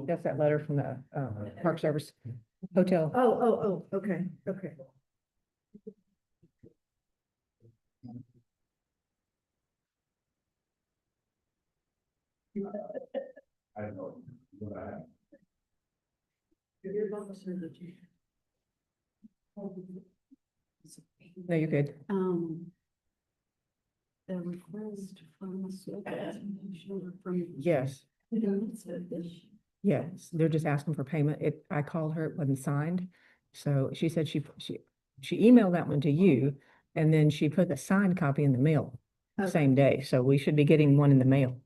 That's that letter from the Park Service Hotel. Oh, okay, okay. I don't know what I have. No, you're good. The request from the school commissioner from. Yes, yes. They're just asking for payment. I called her, it wasn't signed. So she said she emailed that one to you and then she put the signed copy in the mail the Okay. same day. So we should be getting one in the mail.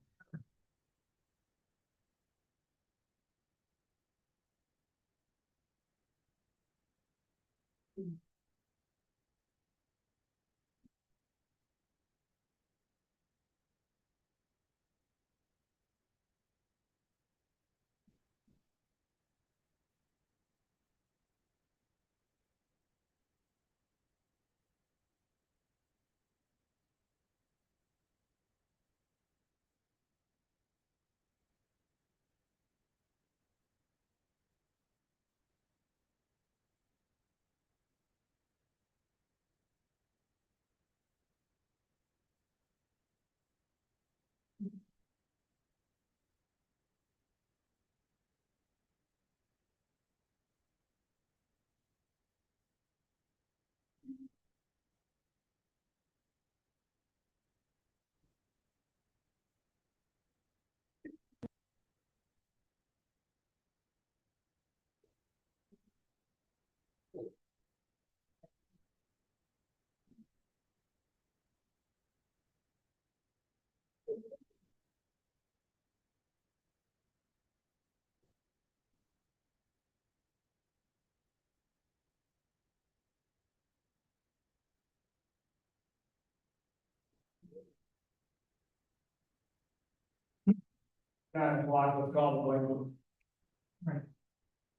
Nine o'clock, let's call the board.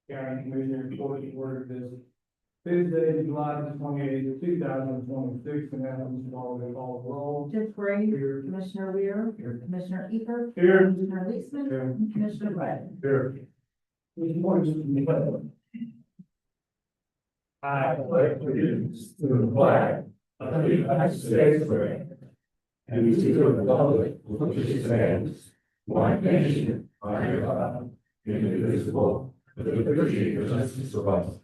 County Commissioner, order this Tuesday, July the 28th, 2026, and that was already called roll. Judge Gray, Here. Commissioner Weir, Commissioner Eaper, Here. Commissioner Leesman, Here. and Commissioner Webb. Here. I pledge allegiance to the flag of the United States of America and to the republic for which it stands, one nation, under God, indivisible, with liberty and justice for all.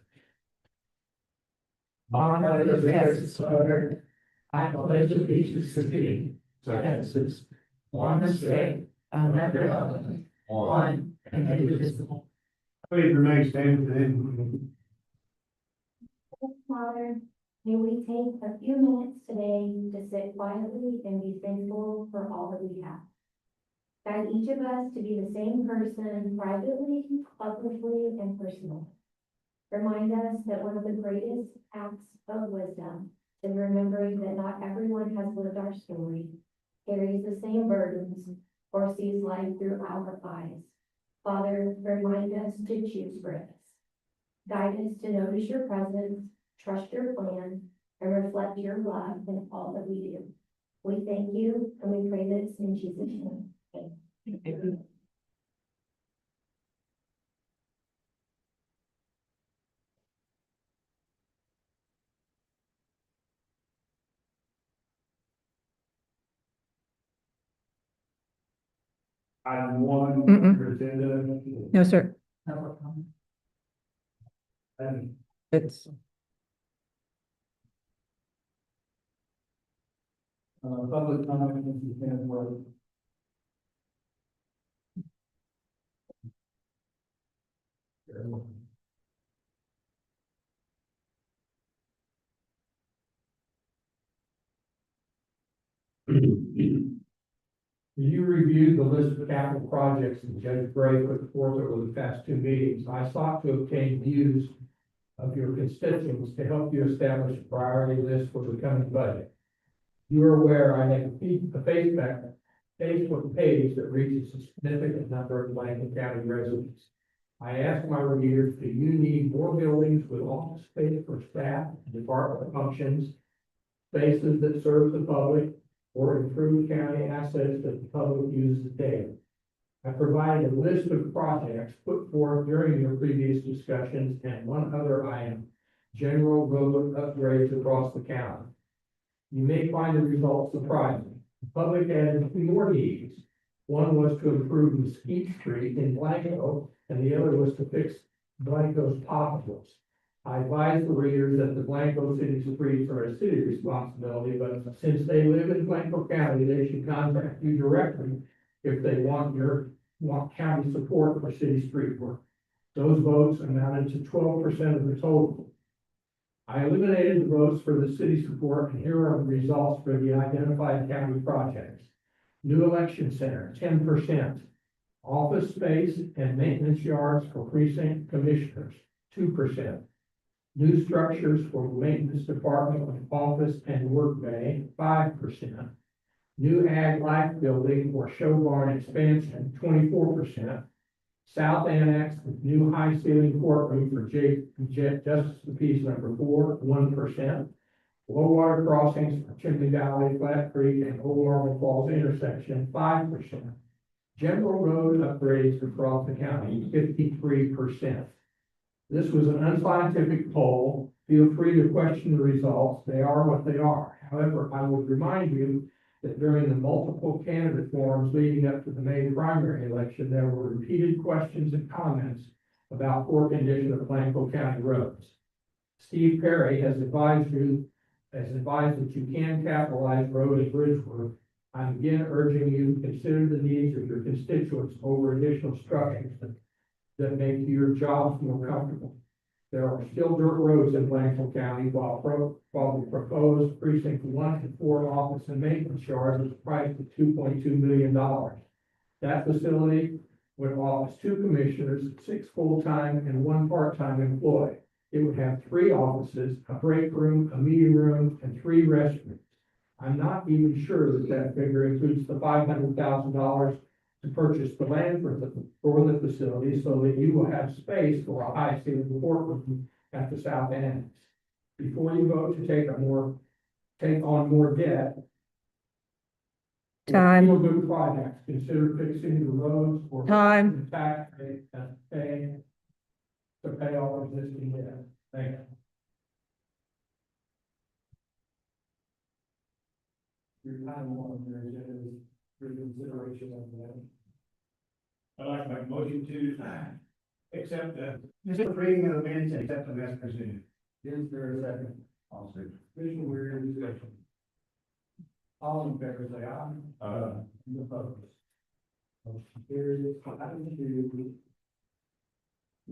Honor the best order. I pledge allegiance to thee, Texas, one state, under God, one and indivisible. Please remain standing for the Father, may we take a few minutes today to sit quietly and be thankful for all that we have. Guide each of us to be the same person privately, publicly, and personally. Remind us that one of the greatest acts of wisdom is remembering that not everyone has lived our story, carries the same burdens, or sees life through our eyes. Father, remind us to choose grace. Guide us to notice your presence, trust your plan, and reflect your love in all that we do. We thank you and we pray this in Jesus' name. Amen. Item one, Mm-mm. your agenda. No, sir. And It's, public comment, if you can, work. You reviewed the list of capital projects that Judge Gray put forth over the past two meetings. I sought to obtain views of your constituents to help you establish a priority list for the coming budget. You are aware I have a Facebook page that reaches a significant number of Blanton County residents. I asked my readers, do you need more buildings with office space for staff and department functions, spaces that serve the public, or improved county assets that the public uses daily? I provided a list of projects put forth during your previous discussions and one other item, general road upgrades across the county. You may find the results surprising. The public had two more needs. One was to improve Mesquite Street in Blanco, and the other was to fix Blanco's potholes. I advise the readers that the Blanco city streets are a city responsibility, but since they live in Blanco County, they should contact you directly if they want county support for city street work. Those votes amounted to 12% of the total. I eliminated the votes for the city support, and here are the results for the identified county projects. New election center, 10%. Office space and maintenance yards for precinct commissioners, 2%. New structures for maintenance department with office and work bay, 5%. New ag life building or show barn expansion, 24%. South annex with new high ceiling courtroom for Justice of the Peace number 4, 1%. Low water crossings for Chimney Valley, Flat Creek, and Old Normal Falls intersection, 5%. General road upgrades across the county, 53%. This was an unscientific poll. Feel free to question the results. They are what they are. However, I would remind you that during the multiple candidate forums leading up to the May primary election, there were repeated questions and comments about poor condition of Blanco County roads. Steve Perry has advised that you can capitalize road and bridge work. I'm again urging you to consider the needs of your constituents over additional structures that make your jobs more comfortable. There are still dirt roads in Blanco County while the proposed precinct 1 and 4 office and maintenance yard is priced at $2.2 million. That facility would office 2 commissioners, 6 full-time and 1 part-time employee. It would have 3 offices, a break room, a meeting room, and 3 restrooms. I'm not even sure that figure includes the $500,000 to purchase the land for the facility so that you will have space for a high ceiling courtroom at the south annex. Before you vote to take on more debt. Time. For good projects, consider fixing the roads or. Time. The tax rate and to pay all existing debt. Thank you. Your time on your agenda is reconsideration of that. I'd like to make a motion to accept just reading of the minutes and accept them as presented. Is there a second? I'll say. Commissioner Weir, discussion. All in favor, say aye. Any opposed? Motion carries. Item 2.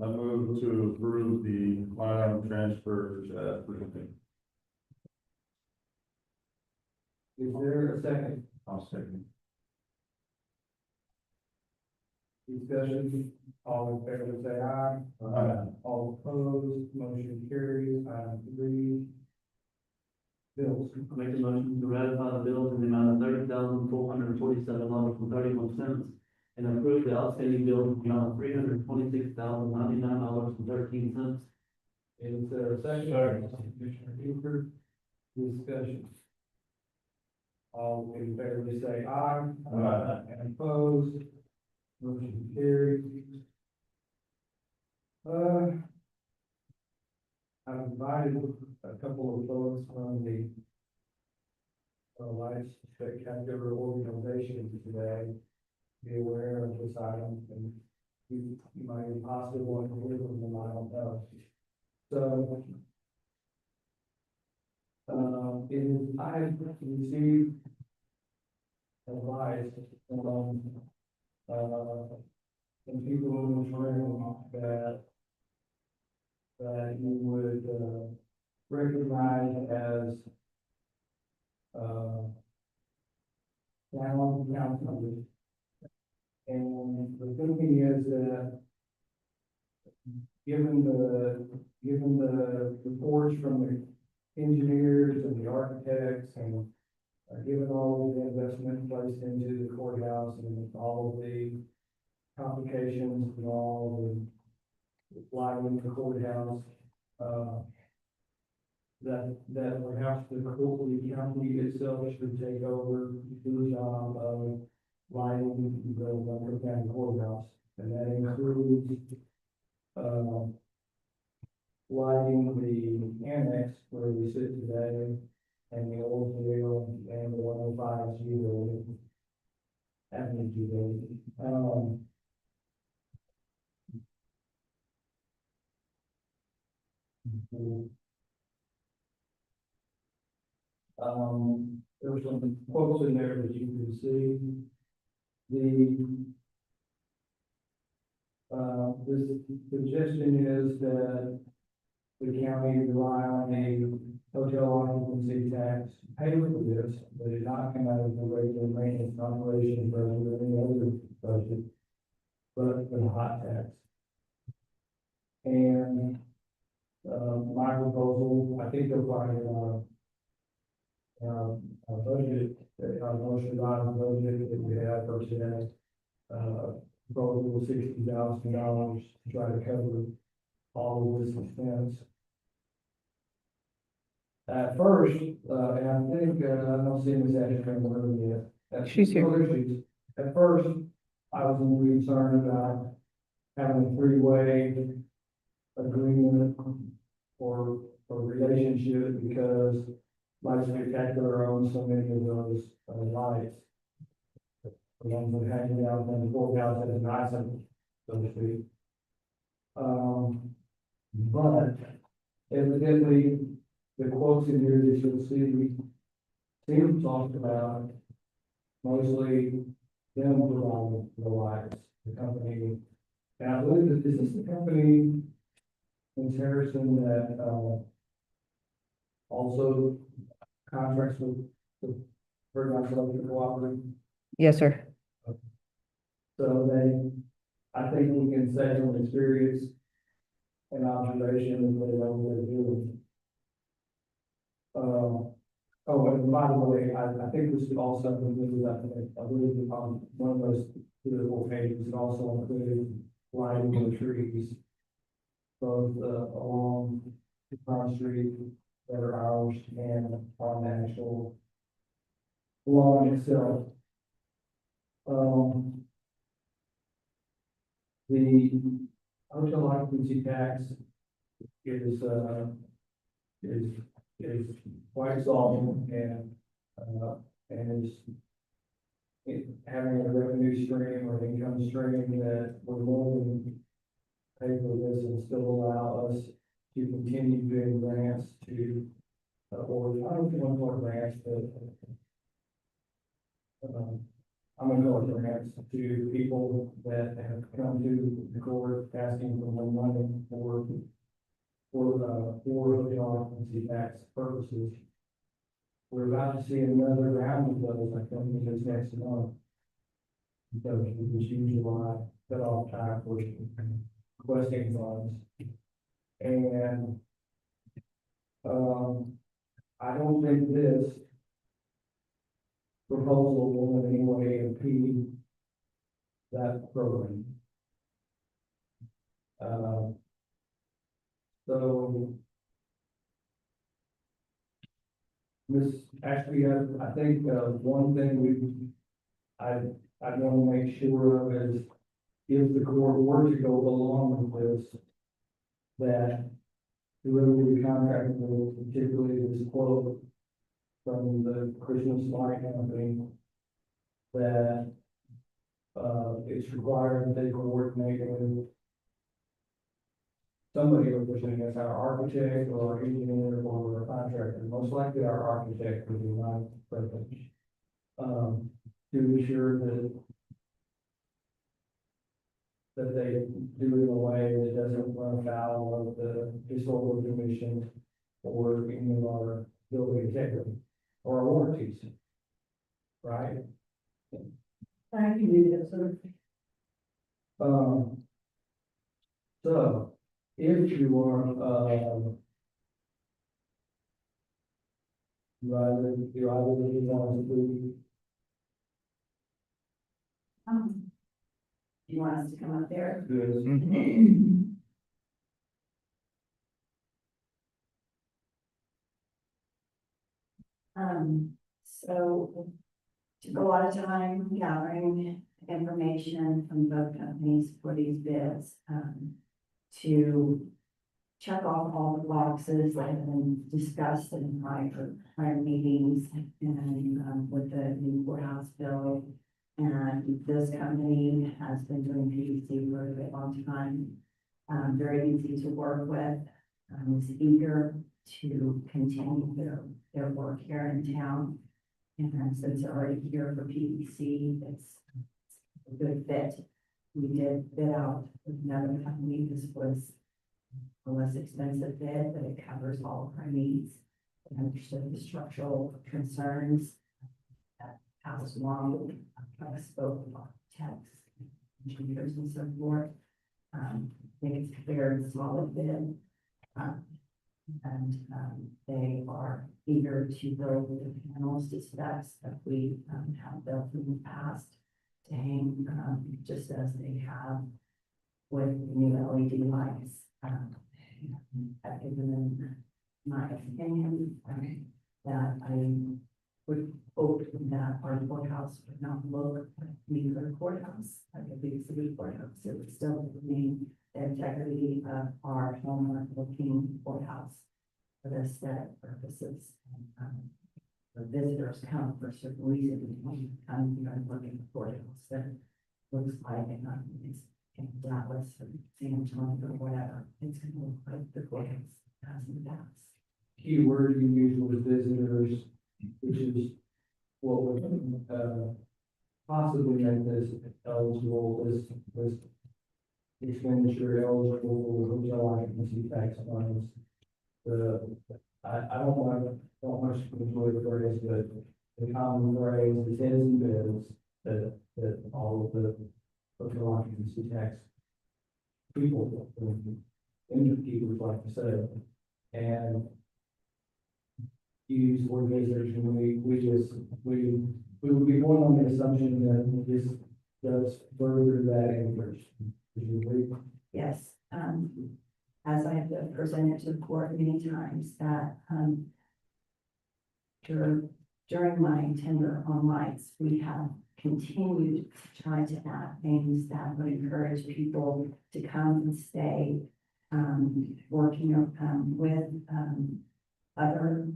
I move to approve the line item transfers as presented. Is there a second? I'll second. Discussion, all in favor, say aye. All opposed, motion carries. Item 3. bills. Make a motion to ratify the bills in the amount of $30,447.31 and approve the outstanding bills in the amount of $326,099.13. Is there a second? Commissioner Buford, discussion. All in favor, please say aye. Aye. And opposed, motion carried. I've invited a couple of folks from the Lights Spectacular organization today. Be aware of this item, and you might possibly want to hear from them, I don't know. So, I have received advice from, some people in this room that you would, recognize as, town council. And the thinking is that given the reports from the engineers and the architects and given all of the investment placed into the courthouse and all of the complications and all the lighting in the courthouse, that perhaps the county itself should take over the job of lighting the Montgomery County Courthouse. And that includes, lighting the annex where we sit today, and the old jail, and the 105 G building, Avenue G building. There were some quotes in there that you can see. This suggestion is that the county rely on a hotel occupancy tax pay for this, but it not come out of the regular maintenance and operation budget or any other budget, but the hot tax. And, my proposal, I think you'll find in our budget, our motion item budget that we have for today, proposal of $60,000 to try to cover all of this expense. At first, and I think, I don't see Ms. Ashton in the room yet. She's here. At first, I was concerned about having a three-way agreement or relationship because Lights Spectacular owns so many of those lights. The ones that hang out in the courthouse as an item, so to speak. But evidently, the quotes in here that you'll see, seem talked about mostly them providing the lights, the company. And I believe that this is the company in Harrison that, also contracts with Vermont Electric Cooperative. Yes, sir. So I think we can say from experience and observation of what they're doing. And by the way, I think we should also include that, I believe, one of those beautiful pages is also include lighting the trees, both, along Front Street that are ours and on the actual lawn itself. The hotel occupancy tax is quite exorbitant and is having a revenue stream or income stream that we're willing to pay for this and still allow us to continue doing grants to, or I don't want more grants, but I'm gonna go with grants to people that have come to the court asking for more money for hotel occupancy tax purposes. We're about to see another round of those, I think, this next month. Because we just use July, cut off time for requesting funds. And, I don't think this proposal will in any way impede that program. So Ms. Ashby, I think, one thing I want to make sure of is if the court were to go along with this, that whoever we contract with, particularly this quote from the Christmas Light Company, that, it's required that they coordinate with somebody representing us, our architect or our engineer or our contractor, most likely our architect would be my preference. To ensure that they do it in a way that doesn't run afoul of the historical commission or any of our building integrity or our warranties. Right? I can do that, sir. So if you are, you either want to do, Do you want us to come up there? this, So took a lot of time gathering information from both companies for these bids, to check off all the boxes that have been discussed in prior meetings and with the new courthouse bill. And this company has been doing PVC for a very long time, very easy to work with, is eager to continue their work here in town. And since they're already here for PVC, it's a good fit. We did bid out with another company. This was a less expensive bid, but it covers all of our needs. We understood the structural concerns that house along, I spoke with architects, engineers and so forth. I think it's a very solid bid. They are eager to build the panels to specs that we have built in the past to hang, just as they have with new LED lights. I've given them my opinion, that I would hope that our courthouse would not look like any other courthouse, like a big city courthouse. It would still remain the integrity of our home looking courthouse for the aesthetic purposes. The visitors come for certain reasons, when come here and look at the courthouse that looks like it's in Dallas or San Antonio or whatever. It's going to look like the courthouse has in the past. key word you use was visitors, which is what would, possibly make this eligible, this expenditure eligible for hotel occupancy tax funds. I don't want to enjoy the phrase, but the common phrase, the heads and bids, that all of the hotel occupancy tax people, innkeepers like to say, and use the word visitors, and we would be going on the assumption that this does further that increase. Would you agree? Yes, as I have presented to the court many times, that, during my tenure on lights, we have continued to try to add things that would encourage people to come and stay, working, with, other,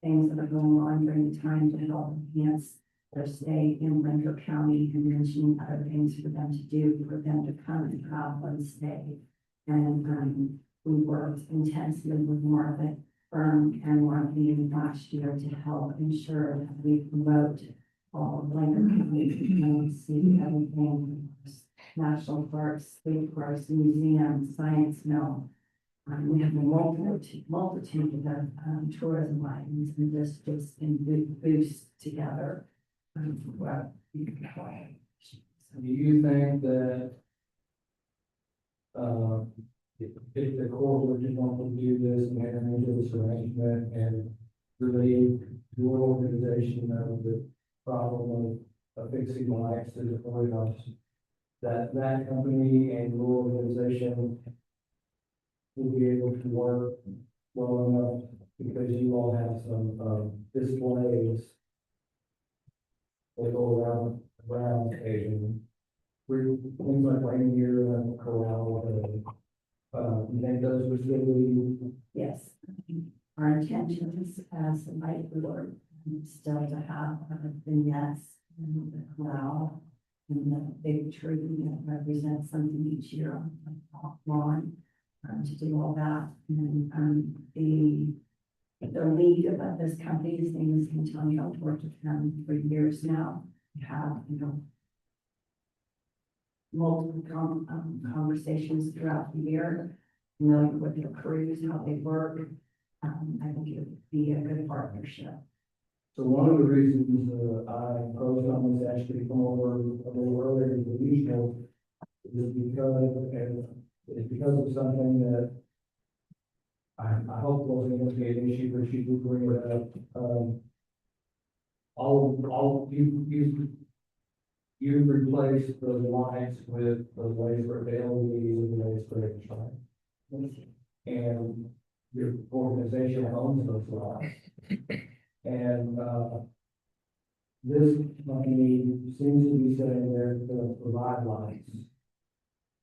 things that are going on during the time to help enhance their stay in Renfro County, and mentioning other things for them to do, for them to come and travel and stay. And we worked intensely with Marvin Firm and Marvin last year to help ensure that we promote all of Lincoln County to come and see everything, national parks, state parks, museums, science mill. We have a multitude of tourism items, and this just in boost together. What you can try. Do you think that, if the court would just want to do this and enter into this arrangement and relieve your organization of the problem of fixing lights to the courthouse, that company and your organization will be able to work well enough because you all have some, displays that go around occasionally. Things like reindeer and corral, whatever. You think those would still be, Yes, our intention is as a light board, still to have vignettes and the corral and the big tree that represents something each year on the lawn, to do all that. And, the lead of this company's name is Antonio. I've worked with him for years now. We have, multiple conversations throughout the year, familiar with their crews, how they work. I think it would be a good partnership. so one of the reasons, I proposed on this actually come over a little earlier than usual is because of something that I hope wasn't going to be an issue, but she did bring it up. You replaced the lights with the laser LEDs with laser lights. And your organization owns those lights. And, this company seems to be saying they're going to provide lights.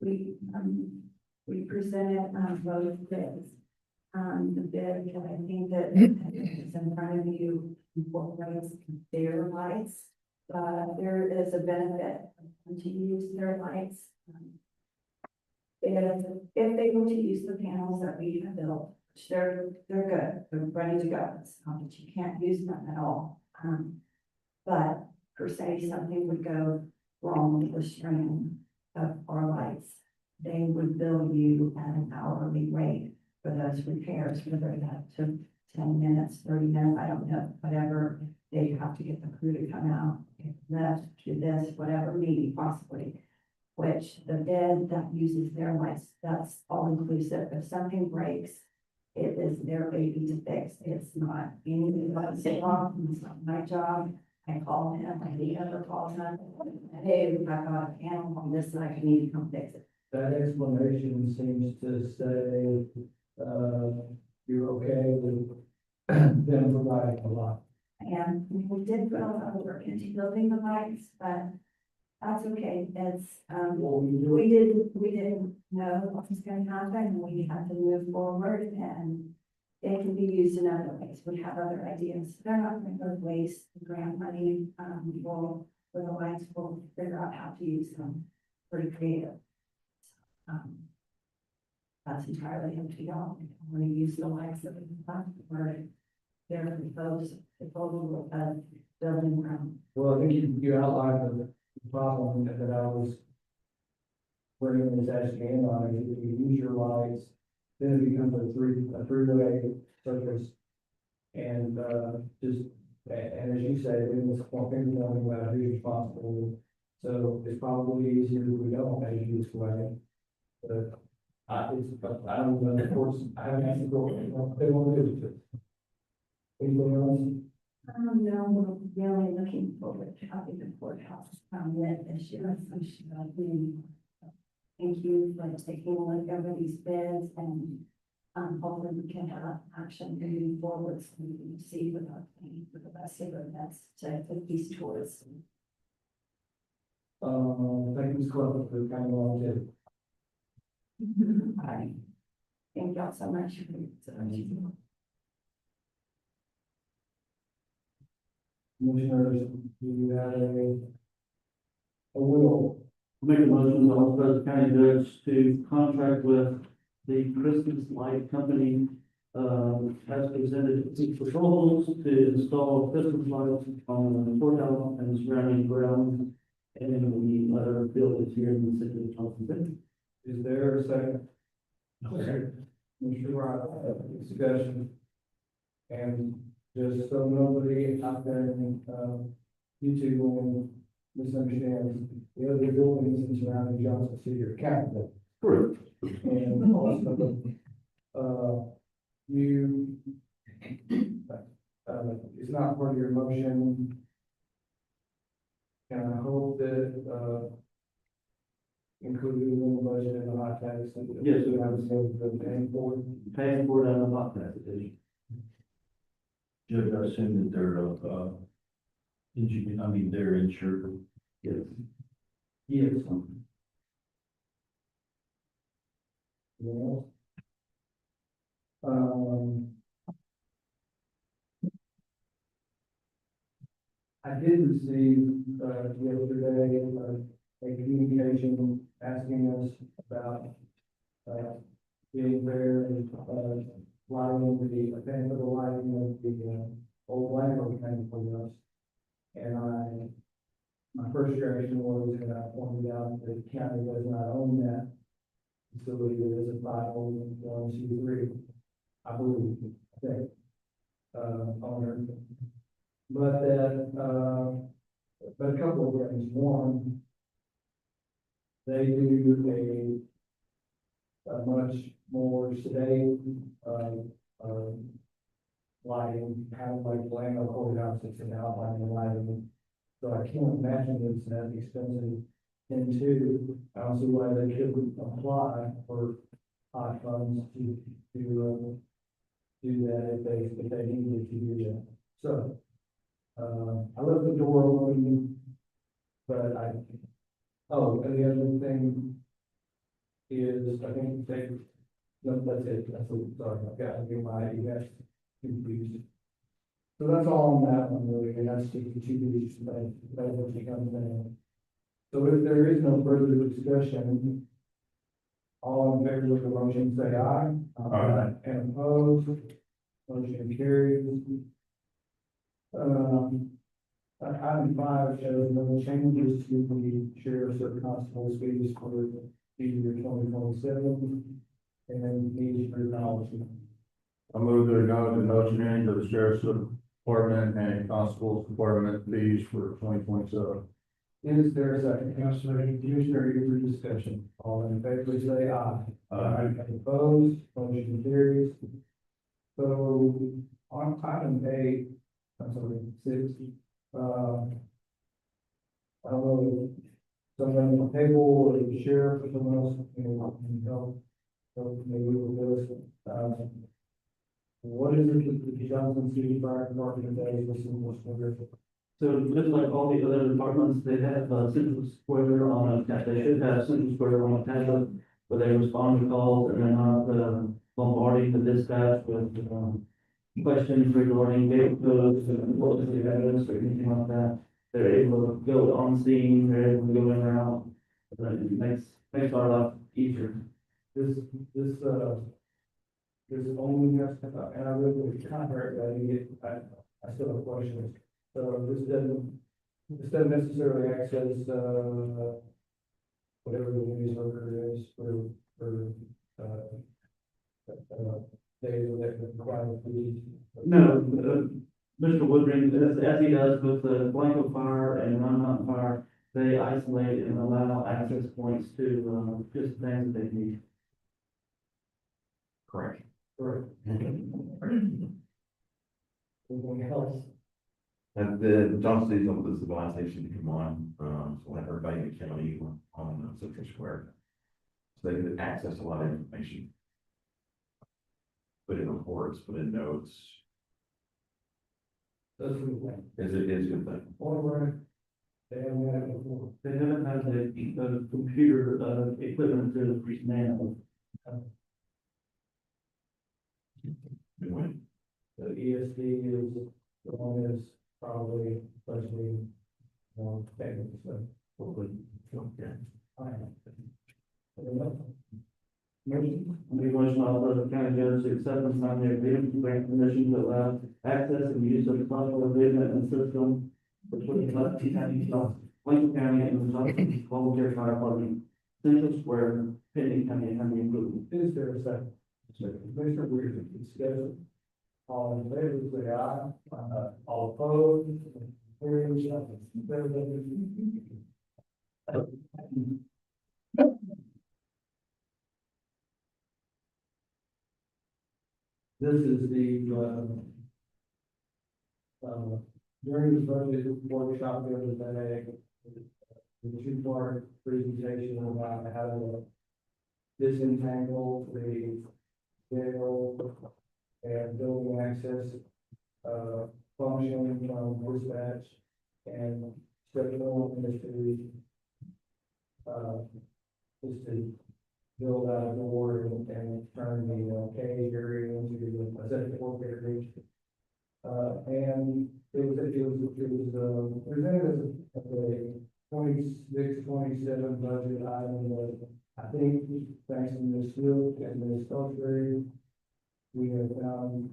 We presented, both bids. The bid, that I think that is in front of you, incorporates their lights. There is a benefit to use their lights. If they were to use the panels that we have built, which they're good, they're ready to go, it's not that you can't use them at all. But per se, something would go wrong with the string of our lights, they would bill you at an hourly rate for those repairs, whether that took 10 minutes, 30 minutes, I don't know, whatever. They have to get the crew to come out, get left, do this, whatever, maybe possibly. Which the bid that uses their lights, that's all inclusive. If something breaks, it is their baby to fix. It's not anybody's job, it's not my job. I call him, I need other calls him, hey, I got a panel on this, and I need to come fix it. That explanation seems to say, you're okay with them providing a lot. And we did put a lot of work into building the lights, but that's okay. It's, Well, we didn't know what was gonna happen, and we had to move forward, and they can be used in other ways. We have other ideas. They're not gonna go to waste the grant money, for the lights, we'll figure out how to use them. Pretty creative. That's entirely up to y'all. If you want to use the lights that we have, or they're proposal of building ground. Well, I think you outlined the problem that I was bringing this actually in on, is if you use your lights, then it becomes a three-way surface. And, and as you say, then it's more finger pointing about who's responsible. So it's probably easier if we don't, as you explained. But I don't know, of course, I haven't asked the court, what they want to do with it. Anything else? No, we're really looking forward to having the courthouse lit this year. Thank you for taking a look over these bids, and hopefully we can have action moving forward, so we can see without paying for the rest of the events to put these tours. Thank you, Ms. Cleveland, for coming on too. I thank y'all so much for your consideration. Commissioners, do you have a will? Make a motion to authorize the county judge to contract with the Christmas Light Company, as presented to proposals to install Christmas lights on the courthouse and surrounding grounds and the other buildings here in the city of Johnson City. Is there a second? Mr. Wright, discussion. And just so nobody out there in, YouTube will misunderstand, the other buildings in surrounding Johnson City are counted. Correct. And And also, you, it's not part of your motion. And I hope that, included in the budget and the hot tax. Yes, sir. You have a sense of paying for it. Paying for it out of hot tax division. Judge, I assume that they're, they're insured. Yes. Yes. Yeah. I did receive, yesterday, a communication asking us about, being there and, lighting paying for the lighting of the, old landfill tank for us. And my first reaction was, and I pointed out that the county does not own that facility, it is a 501c3, I believe, I think, owner. But that, but a couple of things. One, they do a much more sedate, lighting, kind of like Lano Courthouse, it's an outline lighting. So I can't imagine it's that expensive. And two, I don't see why they couldn't apply for hot funds to do that if they needed to do that. So, I left the door open, but and the other thing is, I think no, that's it, sorry, I've got to get my, you guys confused. So that's all on that one, really, and that's just the two weeks, that's what becomes in. So if there is no further discussion, all in favor of the motion, say aye. Aye. And opposed, motion carries. Item 5 shows no changes to the sheriff's or constable's fees for the year 2027, and needs for acknowledgement. I move to acknowledge the no change of the sheriff's department and constable's department fees for 2027. Is there a second? Commissioner, your discussion. All in favor, say aye. Aye. Opposed, motion carries. So on item 8, I'm sorry, 6, I don't know, if someone on the table or the sheriff or someone else can help. So maybe we'll do this. What is it that the Johnson City Fire Department does with some more? So just like all the other departments, they have Central Square on they should have Central Square on a tablet where they respond to calls and they're not bombarding the dispatch with questions regarding gate codes and what is the evidence or anything like that. They're able to go on scene, they're able to go in and out. It makes our life easier. This only has, and I really contract that, I still have questions. So this doesn't necessarily access, whatever the news worker is for, data that require police. No, Mr. Woodring, as he does with the Blanco Fire and Run Mountain Fire, they isolate and allow access points to just things that they need. Correct. Correct. Anything else? And the Johnson City's on this divine station to come on, so we'll have everybody in the county on Central Square. So they can access a lot of information. Put in reports, put in notes, That's a good thing. is a good thing. Or they haven't had it before. They haven't had the computer equipment to man. Good win. The ESD is, the one is probably, especially, technical, so. Hopefully, okay. I don't know. Motion? We motion also the county judge to accept and sign the agreement to grant permission to allow access and use of the software agreement and system between Lufkin County, Lincoln County, and the Johnson Volunteer Fire Department, Central Square, pending county and county improvement. Is there a second? Commissioner Weir, discussion. All in favor, say aye. All opposed? Carries. this is during the budget workshop the other day, the two-part presentation about how to disentangle the jail and building access, function from dispatch and schedule is to build out a door and turn the cage area into a set work area. And it was presented as a 26-27 budget item, but I think thanks to Ms. Field and Ms. Salisbury, we have found,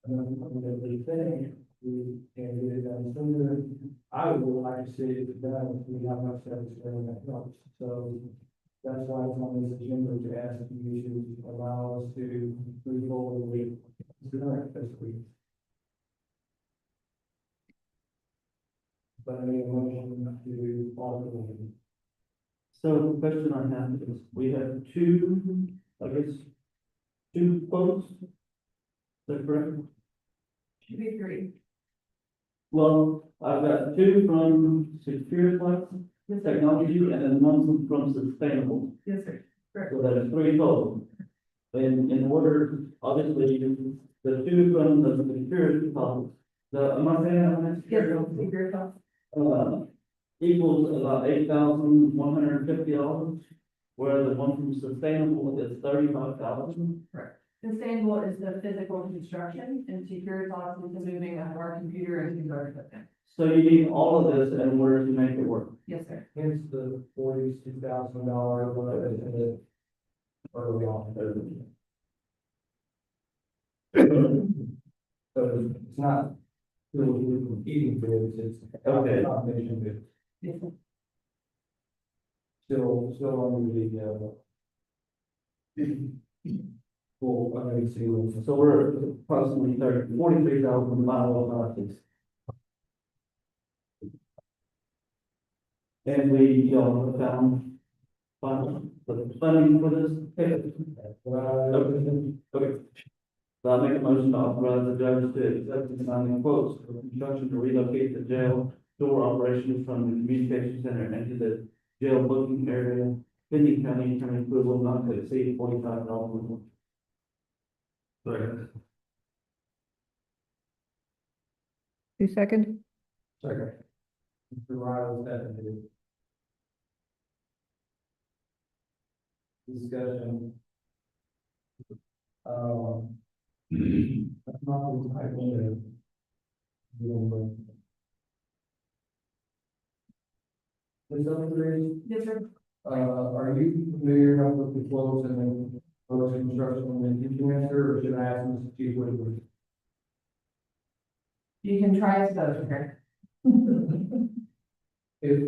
another thing, we can get it done sooner. I would like to see it done, we have much that is going that helps, so that's why it's on this agenda to ask if you should allow us to move forward with the current fiscal year. But I need a motion to alter the. So the question I have is, we have two, I guess, two quotes. Is that correct? Should be three. Well, I've got two from Secure Technology and then one from Sustainable. Yes, sir. So that is three total. In order, obviously, the two from the Secure am I saying that right? Yes, sir. Secure thoughts. Equals about $8,150, whereas the one from Sustainable is $35,000. Sustainable is the physical construction and secure thoughts is the moving of our computer and converter equipment. So you need all of this in order to make it work. Yes, sir. Hence the $42,000 early on. So it's not really competing bids, it's. Okay. Combination bids. Yes, sir. Still under the, full, seal. So we're approximately 43,000 miles. And we, have found the funding for this. Okay. So I make a motion to authorize the judge to accept and sign the quotes for construction to relocate the jail door operations from the communication center into the jail booking area, pending county attorney approval not to exceed $45,000. Second. Who second? Second. Mr. Riley, seconded. Discussion. That's not the type of. Ms. Salisbury, Yes, sir. are you familiar enough with the flows and the flows of construction and did you answer, or should I ask Mr. Chief Woodward? You can try us both, okay? If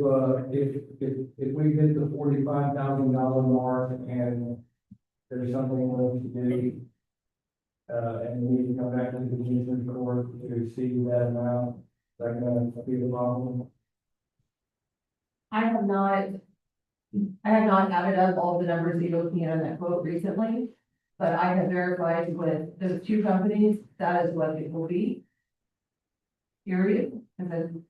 we hit the $45,000 mark and there's something left to do, and we need to come back to the commission court to exceed that amount, that's gonna be the problem. I have not added up all the numbers that you're looking at in that quote recently, but I have verified with those two companies, that is what it will be. Period, and then,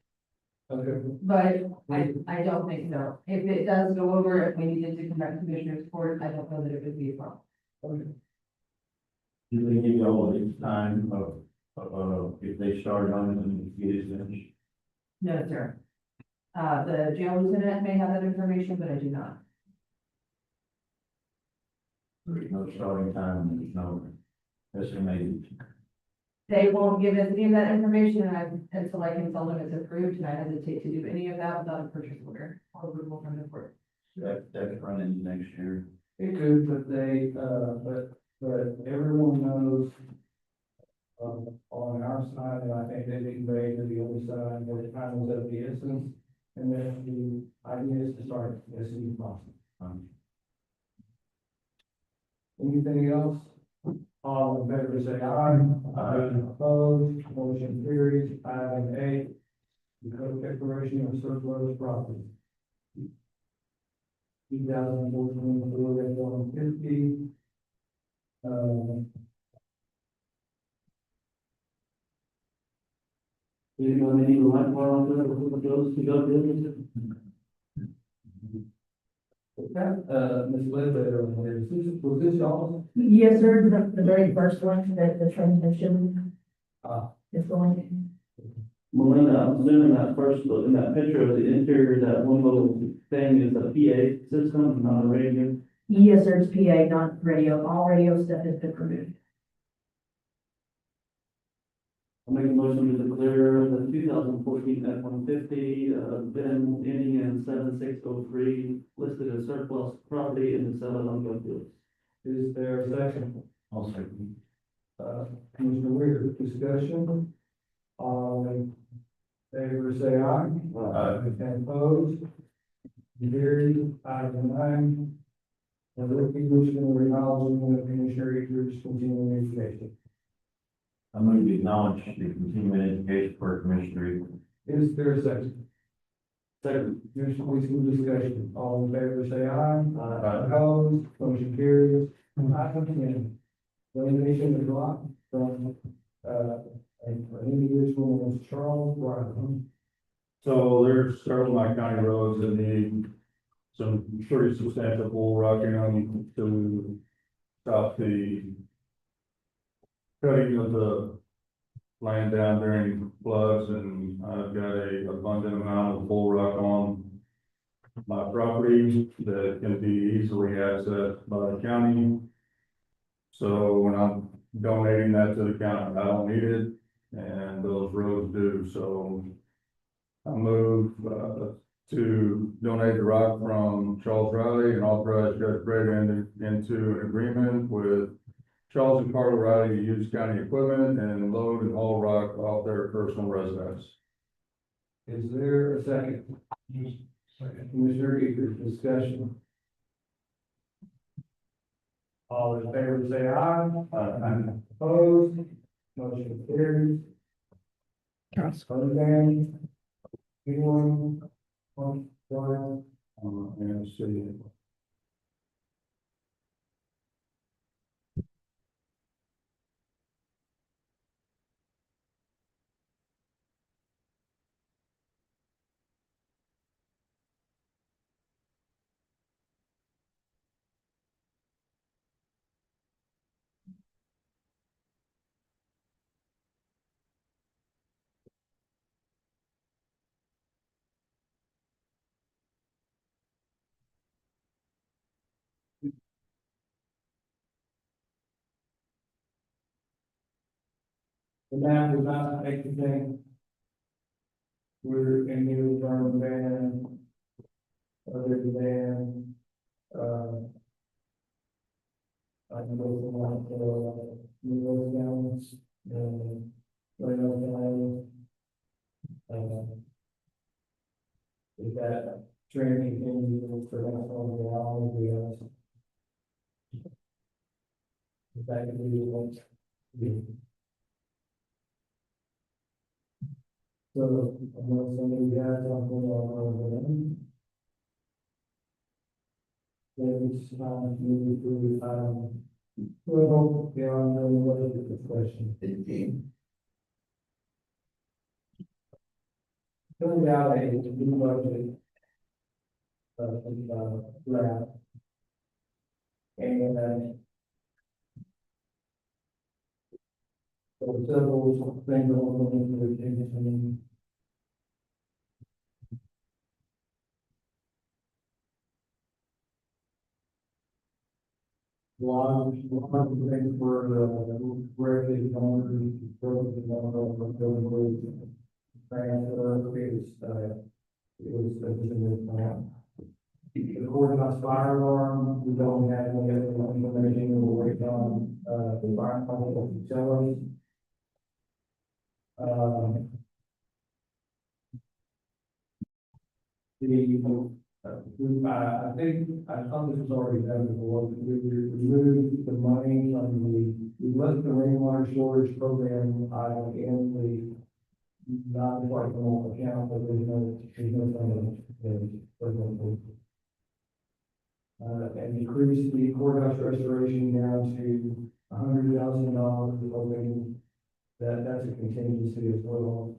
Okay. but I don't think so. If it does go over, if we needed to come back to commissioner's court, I don't know that it would be a problem. Okay. Do they give you all this time of, if they start on it and get it finished? No, sir. The jail lieutenant may have that information, but I do not. There's no starting time, there's no estimated. They won't give us any of that information until I can tell them it's approved, and I hesitate to do any of that without a purchase order or approval from the court. That could run into next year. It could, but but everyone knows, on our side, and I think they convey to the other side, that time is of the essence, and that the idea is to start as soon as possible. Anything else? All in favor, say aye. Aye. Opposed, motion carries. Item A, the code declaration of surplus property. 2014 $450. Anybody need a light bar on that, or those to go business? Ms. Ledbetter, was this y'all? Yes, sir, the very first one, that the transmission is going. Melinda, I'm assuming that first, in that picture of the interior, that one little thing is a PA system, not a radio. Yes, sir, it's PA, not radio. All radio stuff has been removed. I'll make a motion to declare the 2014 F-150, bin ending in 7603, listed as surplus property in the seven on fields. Is there a second? I'll second. Commissioner Weir, discussion? All in favor, say aye. And opposed? Carried, item 9. And recognition and acknowledgement of Commissioner Easter's continuing education. I'm going to acknowledge the continuing education for Commissioner Eagle. Is there a second? Second. Commissioner, please do discussion. All in favor, say aye. Aye. Opposed? Motion carries. Item 10. Elimination of block from, an individual, Mr. Charles Brown. So there's several of my county roads that need some pretty substantial bull rocking on to stop the cutting of the land down during floods, and I've got a abundant amount of bull rock on my property that can be easily accessed by the county. So when I'm donating that to the county, I don't need it, and those roads do, so I move, to donate the rock from Charles Riley and authorize Judge Brady into an agreement with Charles and Carla Riley to use county equipment and load and haul rock off their personal residence. Is there a second? Second. Commissioner Easter, discussion. All in favor, say aye. Opposed? Motion carries. Other than, anyone, one, And see. the map does not make the thing. We're in new burn ban. Other than, I can go from like, New Orleans, and Reno County. Is that training continues for the next one, the hour, we have. Is that gonna be what? So, unless somebody has something on, then it's time to move to, well, beyond the budget discussion. Filling out a new budget. Draft. And, so several things I want to make the attention. One of the things were, where they don't, transfer the courthouse fire alarm, we don't have any other information, we're waiting on, the environmental utilities. I think, I thought this was already done before, we removed the money from we left the rainwater storage program item in the non-departmental account, but there's no and increased the courthouse restoration down to $100,000, hoping that that's a contingency as well.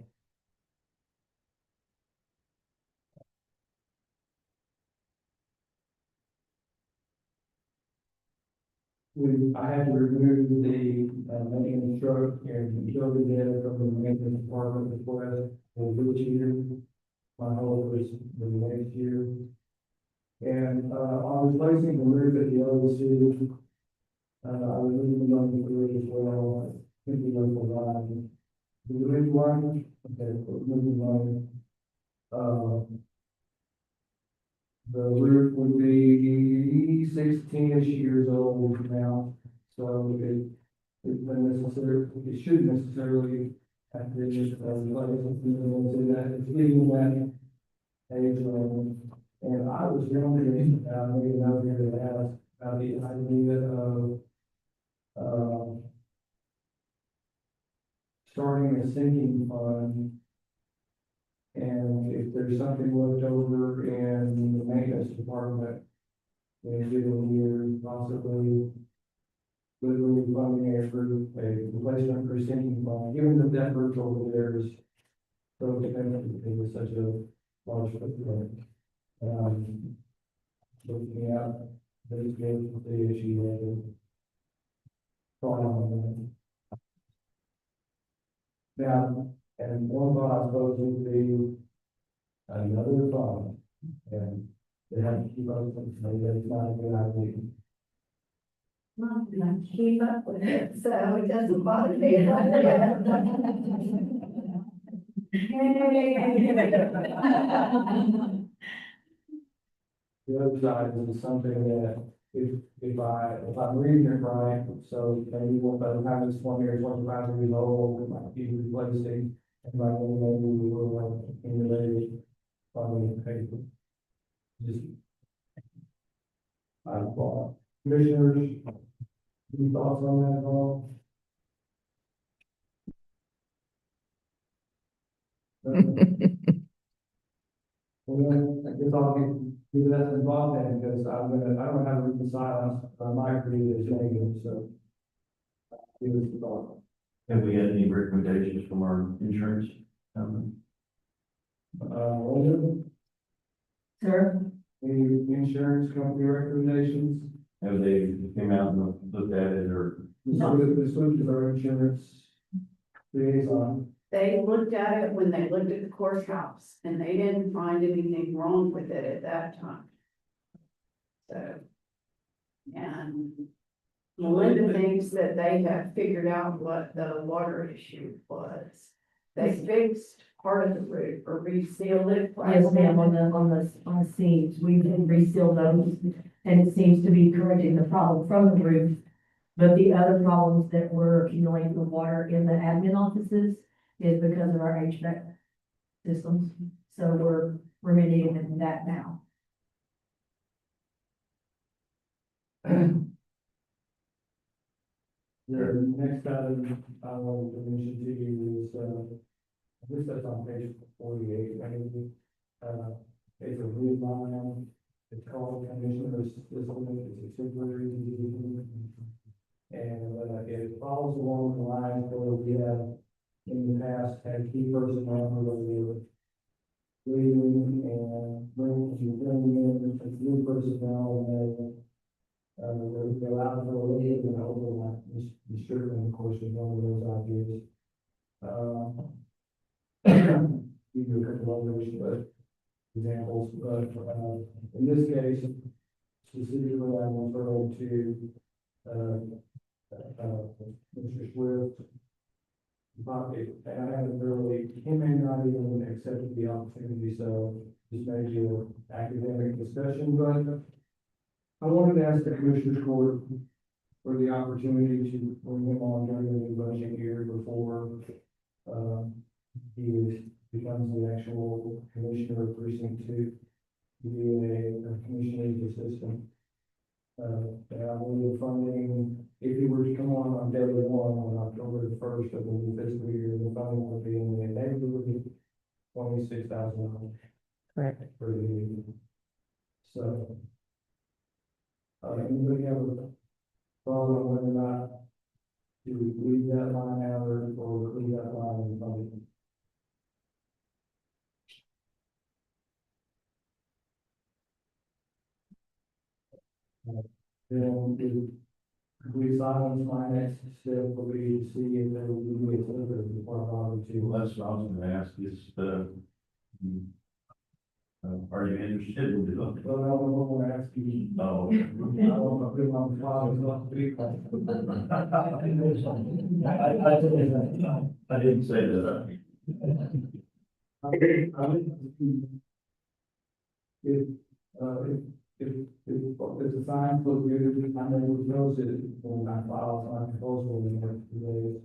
I had to remove the, maintenance truck and utility bed from the maintenance department request for this year. My hope was the next year. And, on replacing the roof at the old city, I was looking money for it as well. I think we know the line. Do we leave one? Okay, moving on. The roof would be 16-ish years old now, so it's been necessary, it shouldn't necessarily have to just, it's leaving that age range. And I was wondering, maybe another here to ask, about the idea of, starting a sinking fund. And if there's something left over in the maintenance department, in a given year, possibly literally funding a replacement for sinking fund, given that that roof over there is so expensive, it was such a large footprint. Looking at those good, the issue of thought on that. Now, and one thought I suppose would be another fund, and they have to keep up with it, maybe that's not a good idea. Not gonna keep up with it, so it doesn't bother me. The other side is something that if I'm reading it right, so maybe by the time it's 20 or 25 years old, it might be replacing, and like maybe we will like accumulate funding paper. Just. I thought, commissioners, any thoughts on that at all? Well, I guess I'll give that involved in, because I don't have a written silence, but I might read it as negative, so. Give us the thought. Have we had any recommendations from our insurance company? Linda, Sir? any insurance company recommendations? Have they came out and looked at it, or? This is our insurance liaison. They looked at it when they looked at the courthouse, and they didn't find anything wrong with it at that time. So. And Melinda thinks that they have figured out what the water issue was. They fixed part of the roof or resealed it. Yes, ma'am, on the seams, we can reseal those, and it seems to be correcting the problem from the roof. But the other problems that were accumulating the water in the admin offices is because of our HVAC systems. So we're remediating that now. The next item I wanted to mention to you is, this is on page 48, maybe, it's a weird line, it's called commissioners, this one is a temporary. And, it follows along the lines where we have in the past had key personnel who were leaving and bringing in new personnel, and they allow for a leave and overlap. This of course, is one of those ideas. Give you a couple others, but examples, but, in this case, specifically, I'm referring to, Mr. Swift. And I haven't really, he may not even accepted the opportunity, so this may be an academic discussion, but I wanted to ask the Commissioners Court for the opportunity to bring him on during the new budget year before, he becomes the actual commissioner of precinct 2, to be a commissioner's assistant. And I believe funding, if he were to come on day 1 on October the 1st of the new fiscal year, the funding would be in the neighborhood of $26,000 Correct. for the year. So, anybody have a thought on whether or not to leave that line out or leave that line in funding? Then We silence my next step will be to see if there will be a delivery before I bother to. Well, that's what I was gonna ask is, are you interested in doing it? Well, I don't want to ask you. No. I don't want to put my father's not to be. I didn't say that. If, if the signs look good, I know we knows it when I file my proposal in the next 2 days.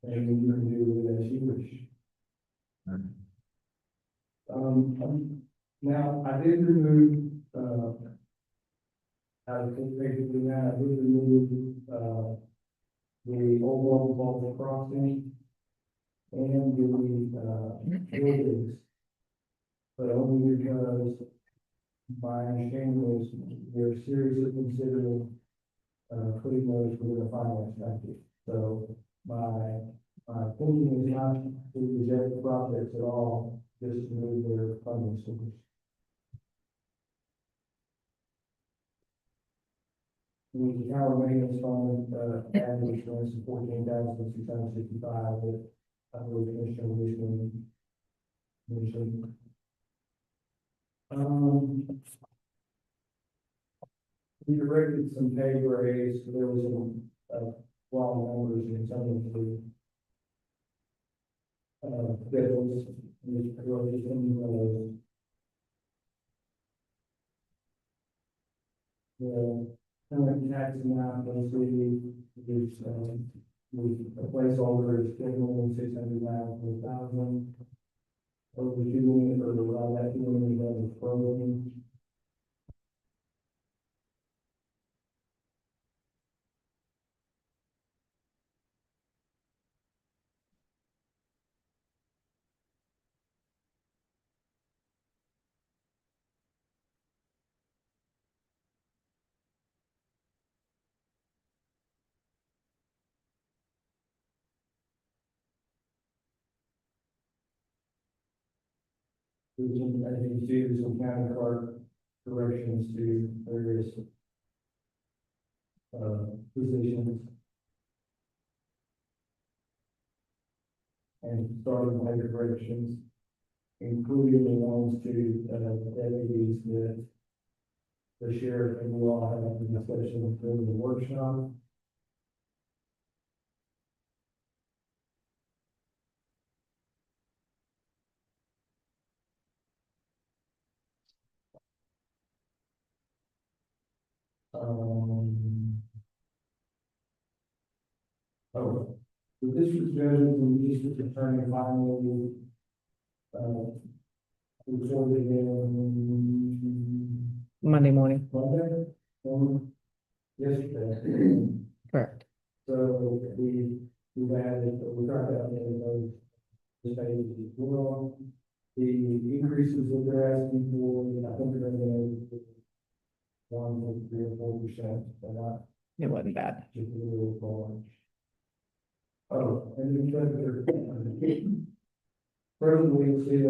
And you can do it as you wish. Now, I did remove, out of basically now, I did remove, the old Volvo crossing and the, buildings. But only because my understanding is they're seriously considering, putting those within a finance package. So my thinking is not to reject the projects at all, just to move their funding source. The tower maintenance fund, average was 14,665, but I believe Commissioner Richmond mentioned. We directed some pay grades, there was some, wrong numbers in some of the bills, which were just in those. The current tax amount was really, is, with a placeholder is $690,000. Over 2 million, or around that 2 million, that was frozen. There's some, as you can see, there's some counterpart corrections to various positions. And starting with corrections, including the ones to, deputies that the sheriff and we all have a discussion during the workshop. The district judge and the district attorney finally, reported in Monday morning, Monday, yesterday. correct. So we added, we tried to update those stages as well. The increases that they're asking for, I think they're going to 1.3 or 4%, but not It wasn't bad. just a little large. Oh, and then presently, we see a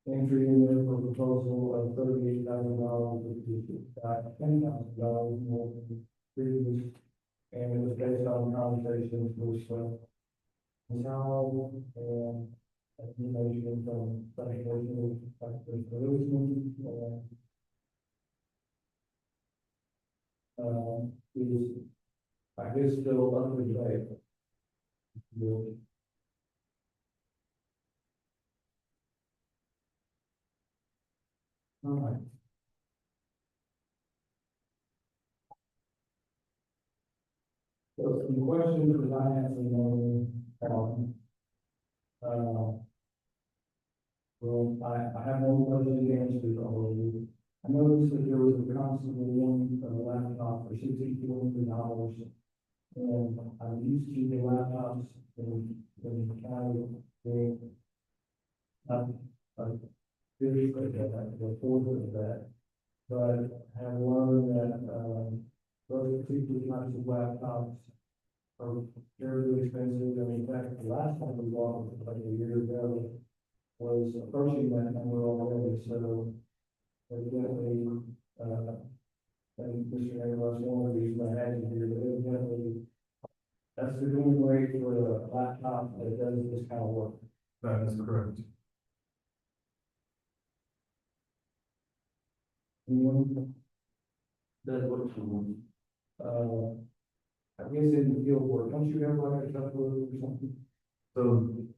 entry in there for proposal of $38,000, which is $10,000 more than previous. And it was based on conversations with, Gonzalo and information from Special Solutions, is, I guess, still up to date. All right. So some questions that I have well, I have no questions answered already. I noticed that there was a constable one, laptop for $6400. And I'm used to the laptops in the county being very good at that, the forward of that. But I have learned that, those particular types of laptops are very expensive. And in fact, the last time we bought it, like a year ago, was approaching that number already. So evidently, and Mr. Ayers, one of these, I had to do, but evidently, that's the going rate for a laptop that does this kind of work. That is correct. Anyone? That's what you want. I guess in the field work, don't you have like a couple or something? So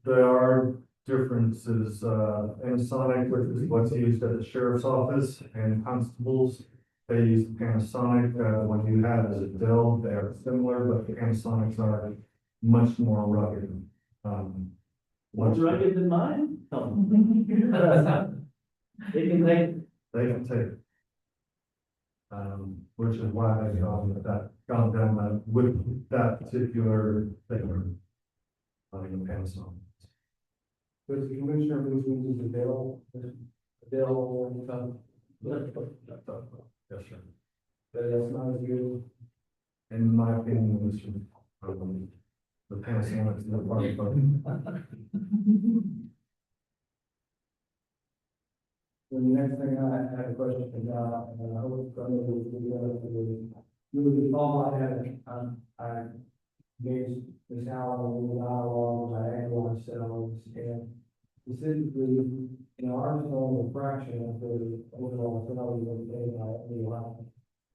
there are differences, Panasonic, which is what's used at the sheriff's office and constables. They use Panasonic, when you have as a Dell, they are similar, but the Panasonics are much more rugged. What's much- rugged than mine? Oh. They can take, They can take. Which is why they gone down that, with that particular thing. Running the Panasonic. Does the commissioner who uses the Dell, Yes, sir. that's not as good? In my opinion, this should, the Panasonic is the party phone. The next thing I had a question about, and I hope I know this will you would recall I gave Ms. Howard a little dialogue, I analyzed cells, and specifically, ours is only a fraction of the overall salary that we pay by everyone.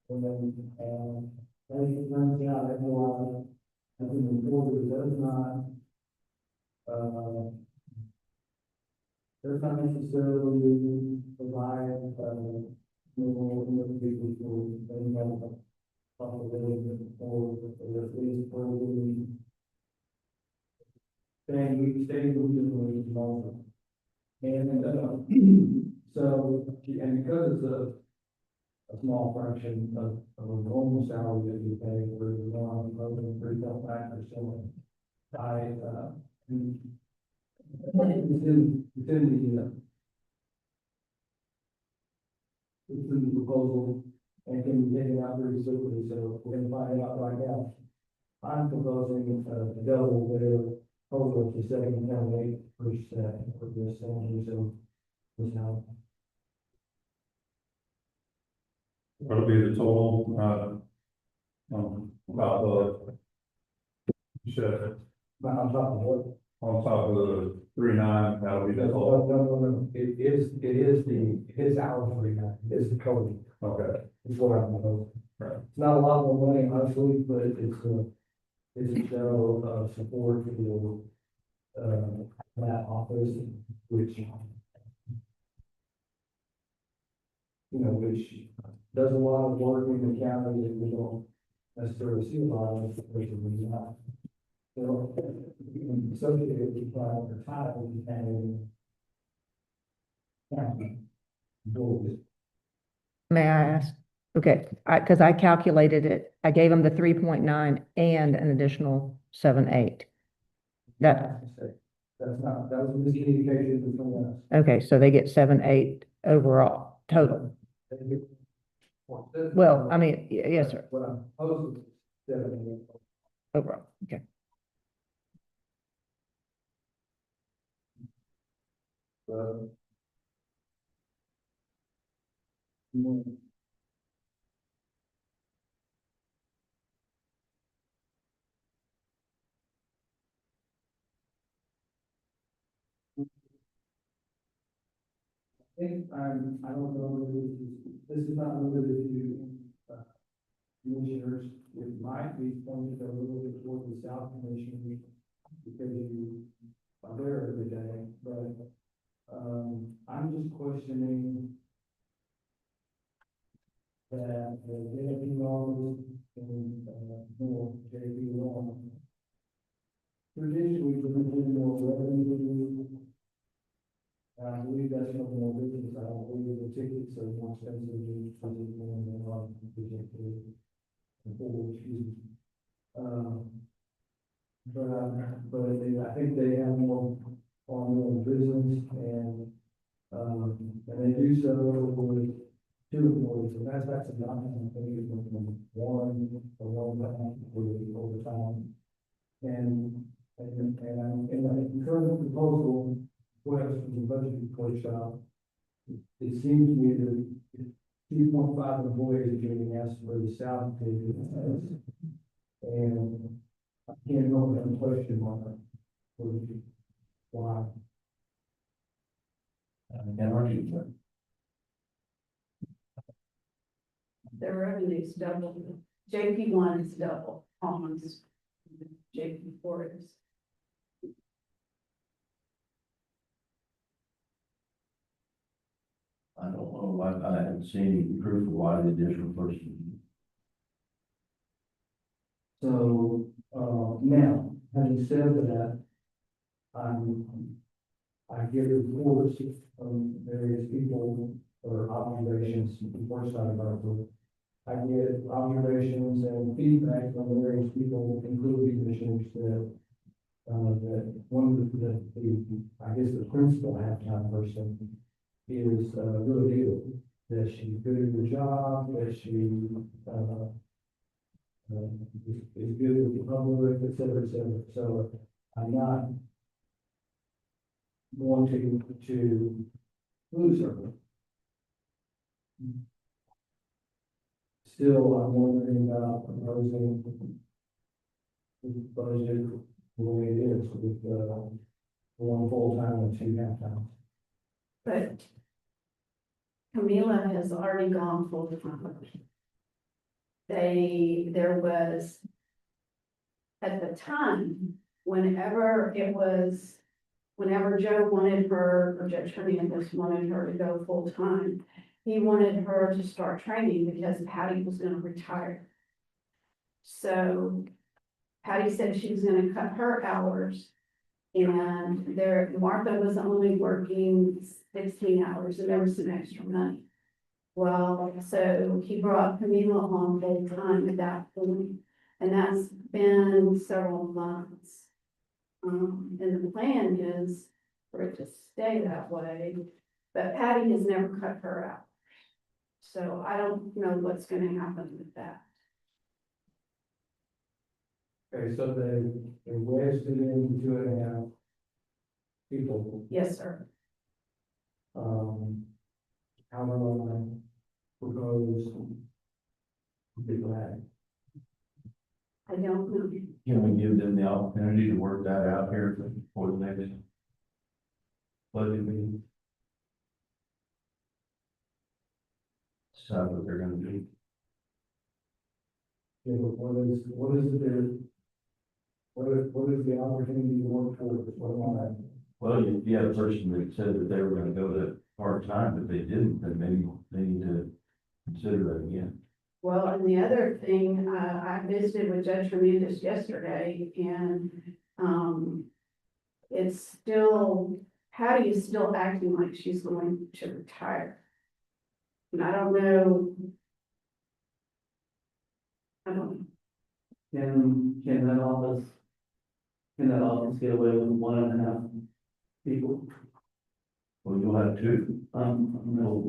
And then, as it turns out, everyone, I think the board does not necessarily provide, people who, they have a possibility or at least probably staying with the longer. And, so, and because it's a small fraction of a normal salary that you pay for the non, 3.5%, it's in the proposal and can be taken out very quickly, so we're gonna find out right now. I'm proposing, double their total to 7.8% for this, so this now. What'll be the total, about the, you said, But on top of what? on top of the 3.9, that'll be the No, total. no, it is our free now, it's the code, Okay, it's what I'm proposing. Right. It's not a lot more money, honestly, but it's a show of support for, that office, which, which does a lot of work in the county that we don't necessarily see a lot of, which we have. So, associated with the title and goals. May I ask? Okay, because I calculated it, I gave them the 3.9 and an additional 7.8. That, That's not, that was a miscommunication between us. okay, so they get 7.8 overall, total. Well, I mean, yes, sir, What I'm proposing is 7.8. overall, okay. I don't know, this is not limited to, commissioners, it might be pointed a little bit toward the South Commission, because you are there every day, but, I'm just questioning that the JP laws and, JP law traditionally, we've been more revenue. I believe that's no more business, I don't believe the tickets are more expensive than a lot of excuse me. But I think they have more ongoing business and they do so with two employees, and that's enough, I think, from one with over time. And in the current proposal, was the budget workshop, it seems to me that 2.5 employees are getting asked for the salary. And I can't know that question mark. Why? And argue. Their revenue's double. JP one is double, almost. JP four is. I don't know, I haven't seen any proof of why the additional person. So, now, having said that, I get reports from various people or observations before starting our group. I get observations and feedback from various people, including commissioners, that one of I guess the principal halftime person is, really good, that she's good at her job, that she, is good with the public, et cetera, et cetera. So I'm not wanting to lose her. Still, I'm wondering about proposing the budget the way it is with, one full-time and two half-times. But Camila has already gone full time. There was, at the time, whenever Joe wanted her, or Judge Hernandez wanted her to go full time, he wanted her to start training because Patty was gonna retire. So Patty said she was gonna cut her hours. And Martha was only working 16 hours and there was some extra money. Well, so he brought Camila on full time at that point, and that's been several months. And the plan is for it to stay that way, but Patty has never cut her out. So I don't know what's gonna happen with that. Okay, so they wasted in 2.5 people. Yes, sir. How will I propose be glad? I don't know. Can we give them the opportunity to work that out here for the next budget meeting? Decide what they're gonna do. Yeah, but what is the opportunity to work for? What am I? Well, you had a person that said that they were gonna go to part-time, but they didn't, then maybe they need to consider that again. Well, and the other thing, I visited with Judge Hernandez yesterday and, it's still, Patty is still acting like she's going to retire. And I don't know. Can that office get away with 1.5 people? Well, you'll have two. No,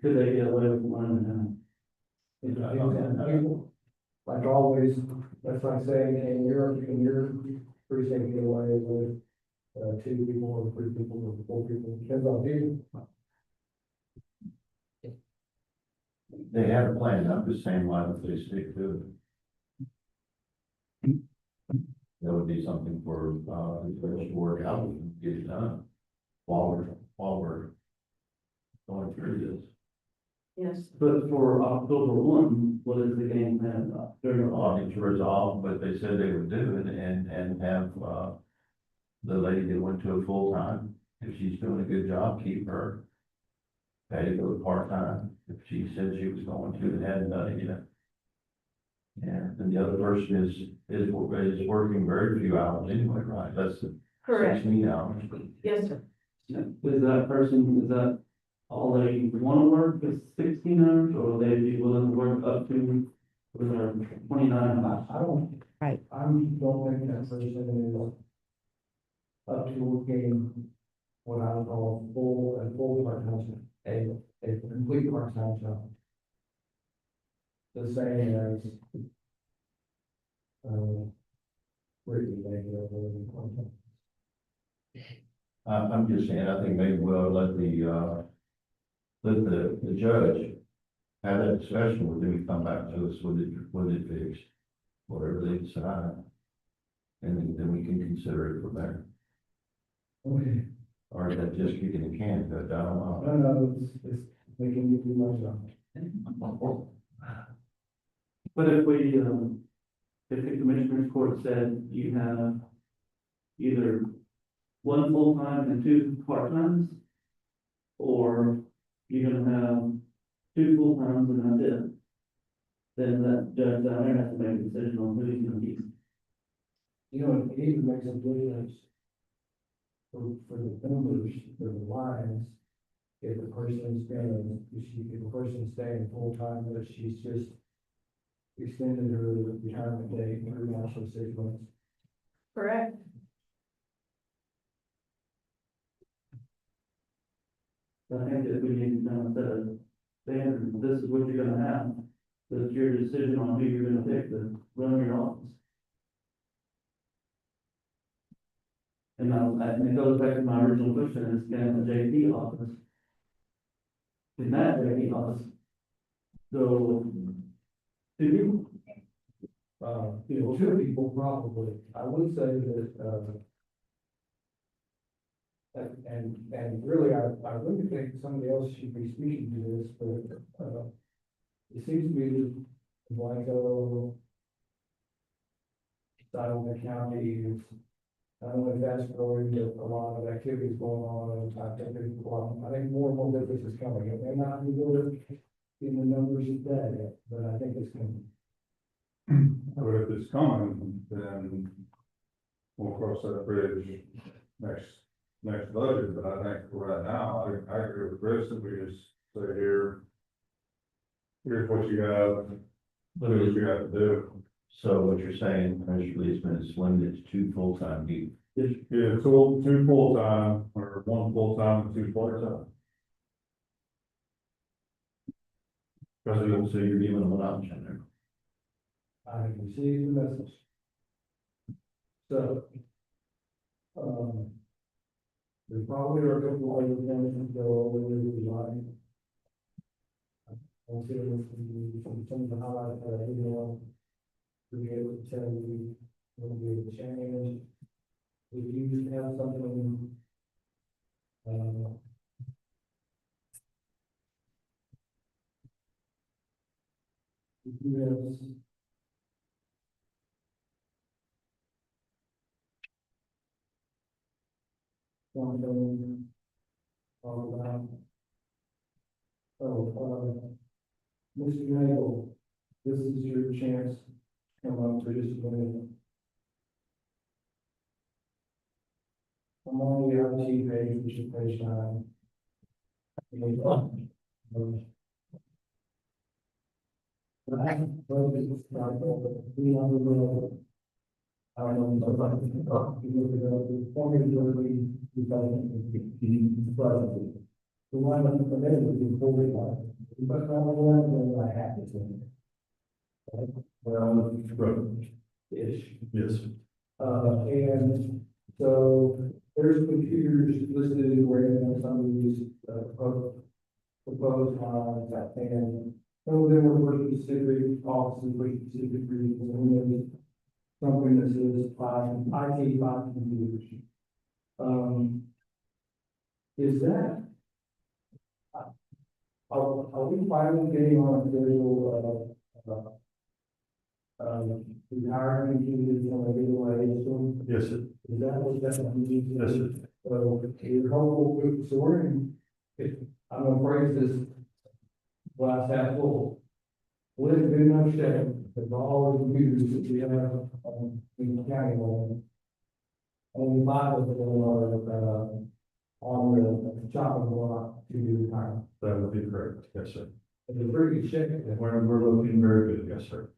could they get away with 1.5? Like always, that's like saying, in your precinct, get away with, 2 people or 3 people or 4 people, depends on who. They have a plan, I'm just saying, why don't they stick to it? That would be something for, to work out and get it done while we're going through this. Yes, But for October 1, what is the game plan? It's resolved, but they said they would do it and have, the lady that went to a full-time, if she's doing a good job, keep her. Pay to go part-time, if she said she was going to and hadn't done it yet. Yeah, and the other person is working very few hours anyway, right? That's the correct. 16 hours. Yes, sir. Is that all they want to work is 16 hours, or will they be willing to work up to, 29 hours? I don't. Right. I don't think that person is up to working what I would call a full part-time, a complete part-time job. The same as, Brittany, maybe, I'm just saying, I think maybe we'll let the, let the judge have that discussion with him, come back to us with it fixed, whatever they decide. And then we can consider it from there. Okay, Or is that just kicking the can, cut down no, on? no, it's making you too much on. But if the commissioner's court said you have either one full-time and two part-times, or you're gonna have two full-times and that's it, then that judge down there has to make a decision on who he's gonna use. You know, it even makes a difference for the members, for the lines, if the person's staying, if the person's staying full-time, but she's just extended her retirement date, her national 6 months. Correct. I think that we need to kind of set a standard, this is what you're gonna have, that's your decision on who you're gonna pick to run your office. And it goes back to my original question, is can the JP office? In that JP office, go to you? You know, two people probably, I would say that, and really, I really think somebody else should be speaking to this, but, it seems to be Blanco, Southern County is, I don't know if that's growing, but a lot of activities going on, and I think there's, well, I think more and more business is coming, it may not be good in the numbers today, but I think it's coming. But if it's coming, then we'll cross that bridge next budget, but I think for right now, I agree with Chris, that we just say here's what you got, do what you got to do. So what you're saying, Commissioner Leesman, is limited to 2 full-time people. Yeah, two full-time, or 1 full-time and 2 part-time. So you're giving them an option there. I received the message. So, there probably are a couple of other things to go over the line. I'll see if some of the highlights that I email, to be able to tell you, when we change. If you have something, if you have something, about, Mr. Nagel, this is your chance to come up for just a minute. I'm on the RT page, which is page 9. I don't know, but the formula delivery, the one that the minute would be fully one. But not the one that I have to say. Well, ish. Yes. And so there's computers listed where some of these, proposed lines, and some of them were for specific offices, for specific reasons, and then something that says IT 5 computers. Is that? Are we finally getting on a schedule retiring computers on a regular basis? Yes, sir. Is that what that's? Yes, sir. So we're hopeful, so we're in, I'm gonna phrase this glass half full. We're in good enough shape, because all the computers that we have, in the county, only 5 of them are, on the chopping block to be retired. That would be correct. Yes, sir. It's a pretty good shape. We're looking very good. Yes, sir.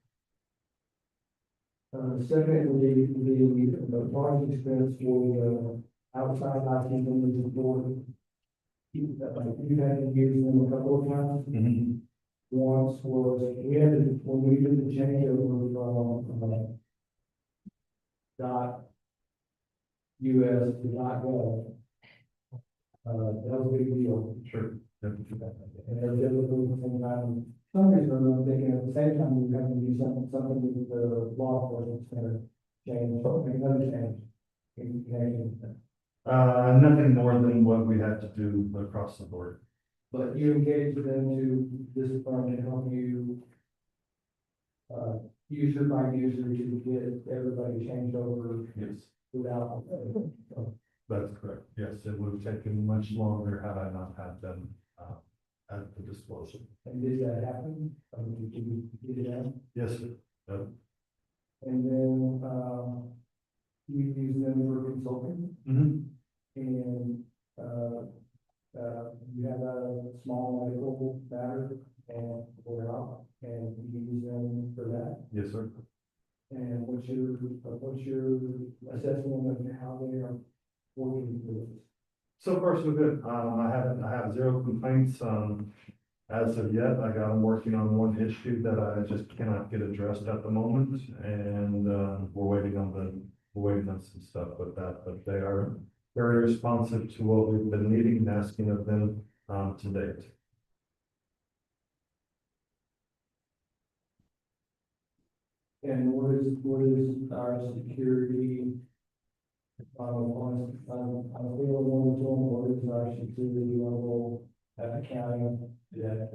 Secondly, the project expense for the outside IT vendors board. You had to use them a couple of times. Once was, we had to, when we did the changeover from, dot US to dot gov. That was a big deal. Sure. And they're difficult at the same time. Some reason I'm thinking at the same time, you have to do something with the law enforcement center change, another change. In connection with that. Nothing more than what we had to do across the board. But you engage them to this firm to help you. User by user to get everybody changed over Yes, without. that's correct. Yes, it would have taken much longer had I not had them, at the disposal. And did that happen? Did you get it out? Yes, sir. Yep. And then, you use them for consulting Mhm. and, you have a small medical matter and we're out and you use them for that. Yes, sir. And what's your assessment of how they are working with this? So far, so good. I have zero complaints, as of yet. I got them working on one issue that I just cannot get addressed at the moment. And, we're waiting on some stuff with that, but they are very responsive to what we've been needing and asking of them, to date. And what is our security? On a scale of 1 to 10, what is our security level at the county that?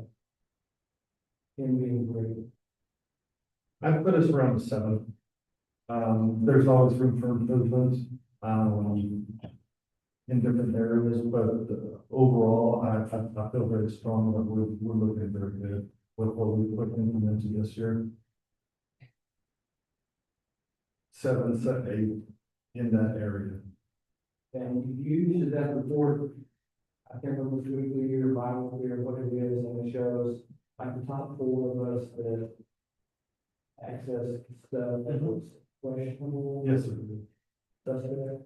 In being great. I put us around 7. There's always room for improvement, in different areas, but overall, I feel very strong that we're looking very good with what we've put into this year. 7, 8 in that area. And you use that report, I can't remember if it's weekly or bi-weekly or what it is, and it shows like the top 4 of us that access stuff that was questionable. Yes, sir. Suspect.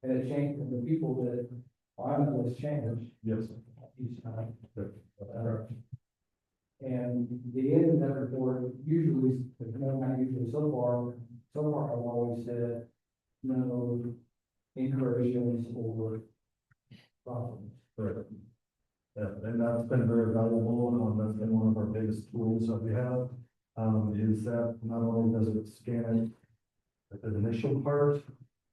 And it changed, and the people that are on that list changed Yes. each time. Yep. And the end of that report usually, not usually, so far I've always said, no incursions or problems. Correct. Yeah, and that's been very valuable, that's been one of our biggest tools that we have, is that not only does it scan the initial part,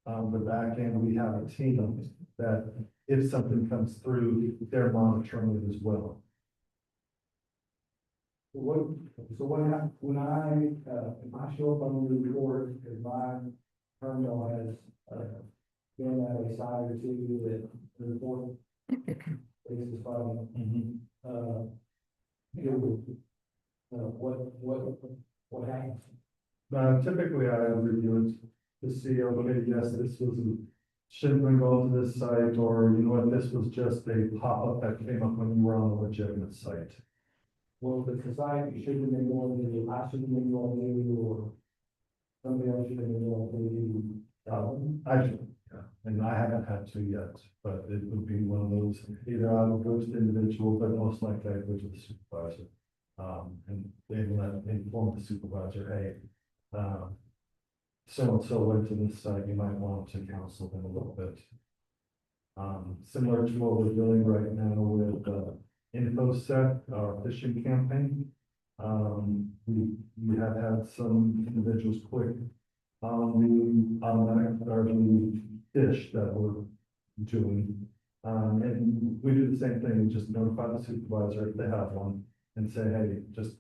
the back end, we have a team that if something comes through, they're monitoring it as well. So what happens when if I show up on the report, if my terminal has, been at a site or two that the report is fine, what happens? Typically I review it to see, okay, yes, this was, shouldn't have gone to this site, or you know what, this was just a pop-up that came up when you were on a legitimate site. Well, the society shouldn't have been going to, I shouldn't have been going to, or somebody else should have been going to. I do, yeah, and I haven't had to yet, but it would be one of those, either I would go to the individual, but most likely I go to the supervisor. And they will inform the supervisor, hey, so-and-so went to this site, you might want to counsel them a little bit. Similar to what we're doing right now with, InfoSec, our phishing campaign. We have had some individuals click on the automatic, or the fish that we're doing. And we do the same thing, we just notify the supervisor if they have one and say, hey, just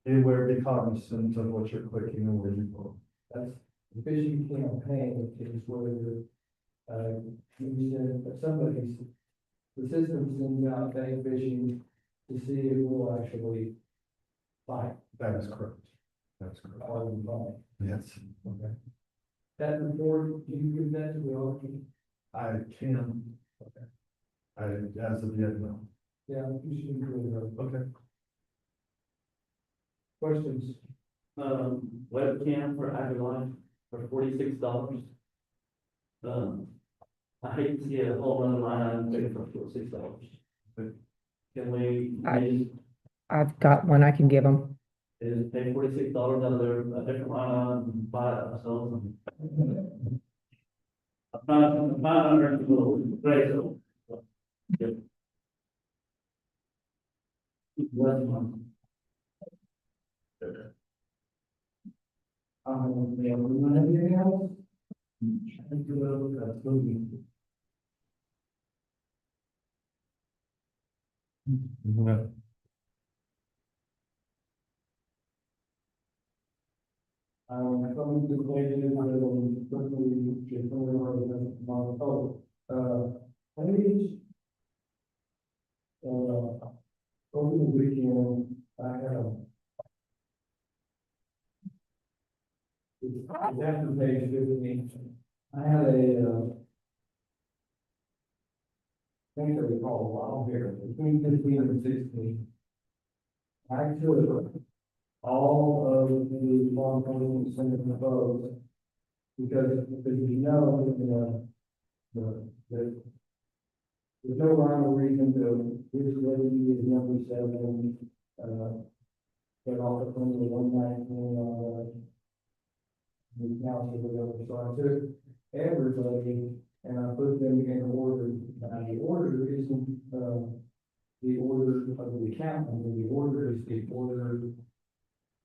be aware, be cognizant of what you're clicking and where you go. That's the phishing campaign is where somebody's, the system sends out fake phishing to see if we'll actually fight. That is correct. That's correct. Or we fight. Yes. Okay. That report, do you give that to the auditor? I can. Okay. As of yet, no. Yeah, you should include her. Okay. Questions? Webcam for Agilon for $46. I hate to see a whole other line item paid for $46. Can we, I've got one I can give them. is pay $46 out of their, a different line item and buy it ourselves? I'm not under the great, so. Less money. Yeah, we don't have anything else? I think that's moving. Coming to the pages, quickly, get familiar with page. Over the weekend, I have. It's after page 15. I had thing that we call a wild hair, between 15 and 16. I took all of the law enforcement center photos, because you know, the there's no rhyme or reason to, this lady is number 7, get off the phone with 119 on the council or whatever. So I took everybody and I put them in order. Now, the order isn't, the order of the accountant, the order is the order,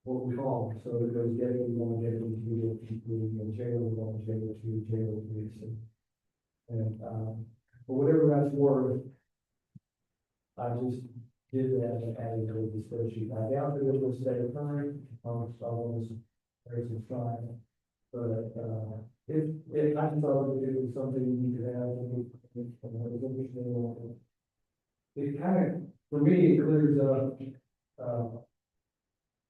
what we call, so it goes deputy 1, deputy 2, deputy 3, and jailer 1, jailer 2, jailer 3, and, for whatever that's worth, I just did that and added to the spreadsheet. I doubt that it will stay current, I was, there's a sign. But, I just thought it was something you could have, and it was interesting. It kind of, for me, it clears up,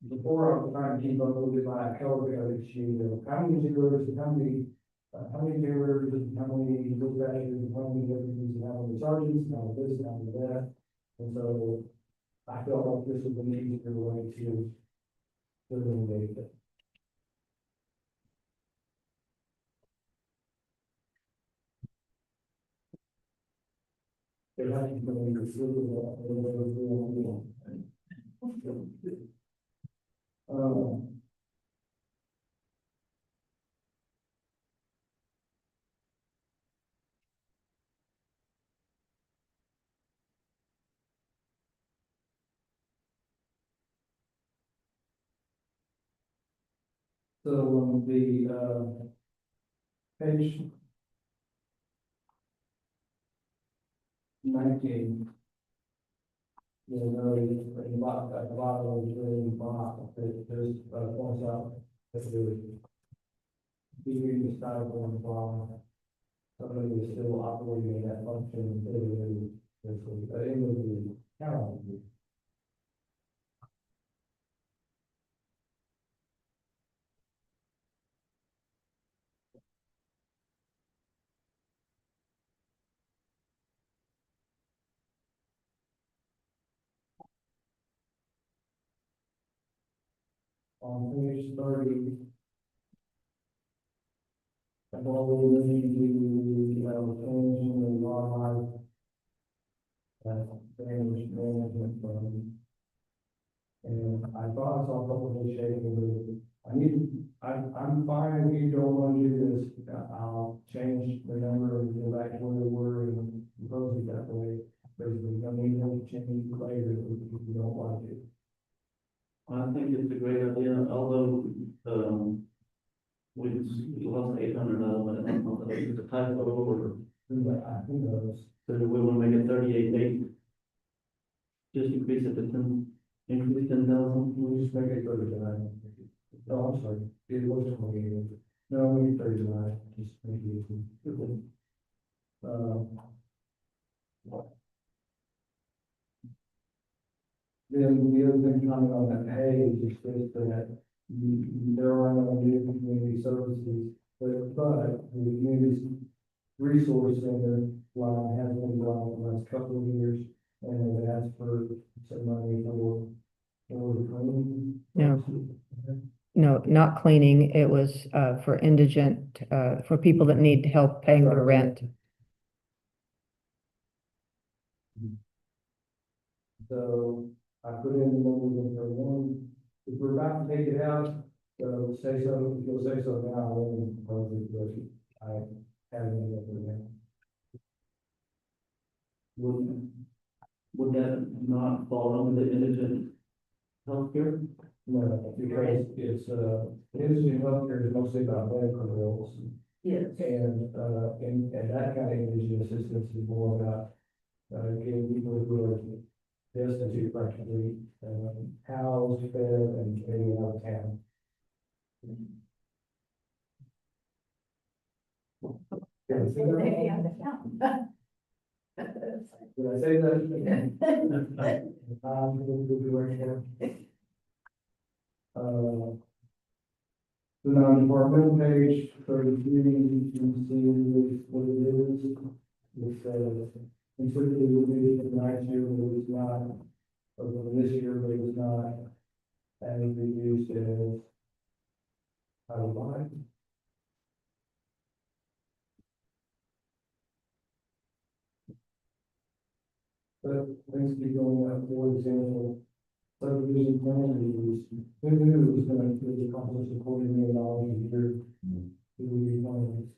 before I was trying to keep up with my color issue, how many zeros, how many jailers, how many dispatchers, how many deputies, how many sergeants, how many this, how many that. And so I felt like this was an easier way to eliminate it. There hasn't been any decision that they were doing. So on the, page 19, you'll notice in the bottom, at the bottom of the green box, there's, points out that the being decided on the bottom, somebody is still operating that function, in the calendar. On page 30, I've already changing the wildlife damage management fund. And I thought I saw a couple of shaking, but I'm fine if you don't want to do this. I'll change the number and go back to where we were and propose it that way. Basically, I mean, we'll change it later if you don't like it. I think it's a great idea, although, we lost 800 out of it, I don't know if it's a typo or, Who knows? so we want to make it 38.8. Just increase it to 10, increase 10,000. We'll just make it 39. Oh, I'm sorry, it was 28. No, we need 39, just make it easy. Then the other thing coming on that page is just that there are no new community services, but the community resource center line has been going for the last couple of years, and it asked for some money for the cleaning. No. No, not cleaning. It was for indigent, for people that need help paying their rent. So I put in the numbers in for one, if we're about to take it out, say so, if you'll say so now, I won't propose it, but I haven't. Would yet not fall under the indigent healthcare? No, because industry healthcare is mostly about medical bills. Yes. And that kind of indigent assistance is more about, getting people who are destitute practically, housed, fed, and maybe out of town. Did I say Maybe that? out of town. Did I say that? We'll be right here. The non-departmental page, 33, you can see what it is. It's, completely reduced from last year, but it was not, or from this year, but it was not, and reduced as out of line. But things keep going up, for example, subdivision plan reviews, who knew it was gonna accomplish $250,000 a year? It would be one of these.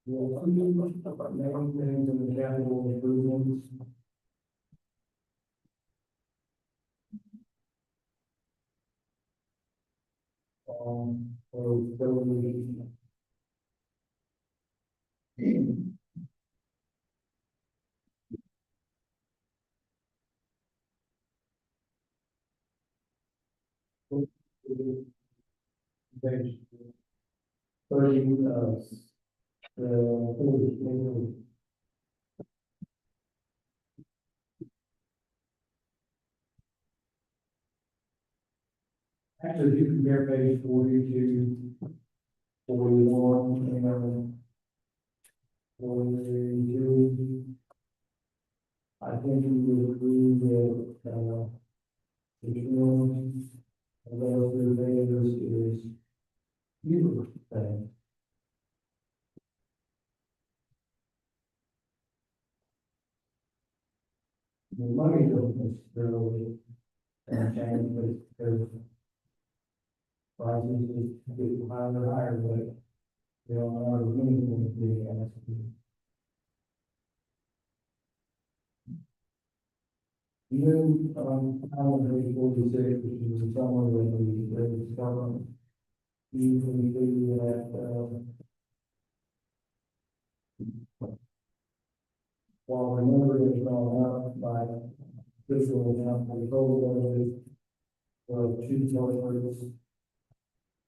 Well, main things in the capital improvements. So we. Page 30, actually, if you compare page 40 to 41, and 42, I think we would agree that, the feelings of those three things is you thing. The money doesn't necessarily change, but there's prices is get higher and higher, but they don't know anything to be asked. Even, I don't know, 46, which is somewhere that we, start, you can see that, while the number is gone up by fiscal amount, the total is, two charters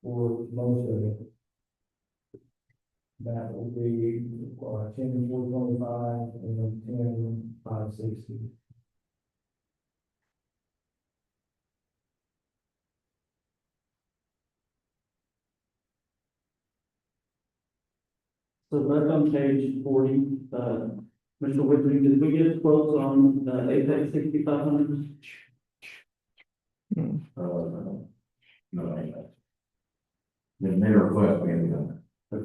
for most of it. That will be, 10,425 and then 10,560. So back on page 40, Mr. Whitney, did we get quotes on the Apex 6500? No. They made a request, we haven't done that.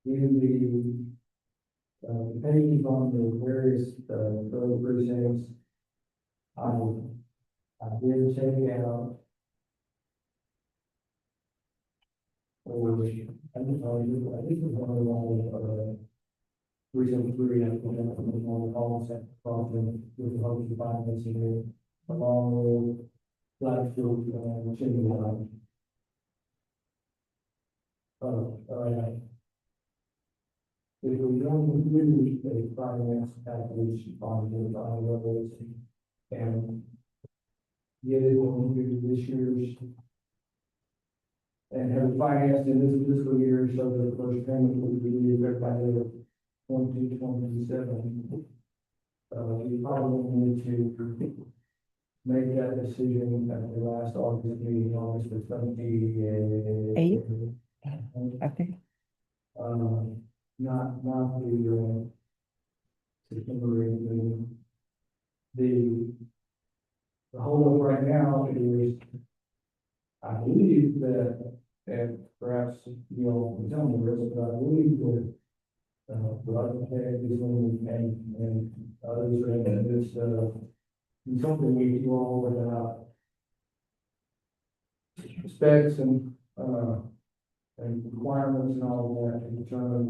In the, pages on the various, road precincts, I did take out. Or, I think it's one of the, 373, I think, on the calls that problem with the hope to find this here, along with Blackfield, Chimney Line. All right. If we don't include a finance package on the levels and get it into this year's and have it financed in this fiscal year, so that the first payment will be due by the 2027. We probably need to make that decision at the last August meeting, August the 28th. I think. Not the, September meeting. The holdup right now is, I believe that, and perhaps you all can tell me this, but I believe that Roger K, this one, and others are in the midst of something we do all without specs and requirements and all of that to determine,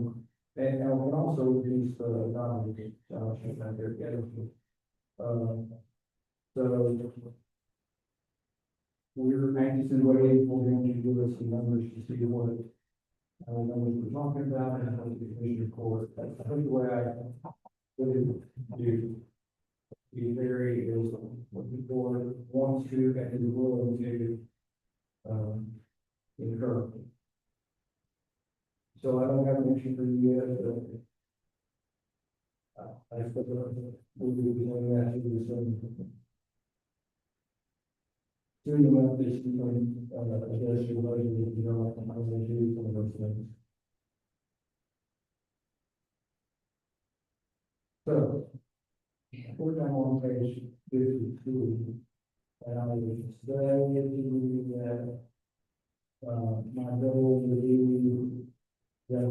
and we also reduce the non-repeat scholarship out there together. So we're anxiously waiting for him to give us some numbers to see what numbers we're talking about and what the commission court. That's I think the way I would do. Be very is what the board wants to and is willing to incur. So I don't have an issue for you yet, but I suppose we'll be doing that to the same. Soon enough, this is going, address your budget if you don't, and I will do some of those things. So, we're now on page 52, and I was saying to you that, my goal would be that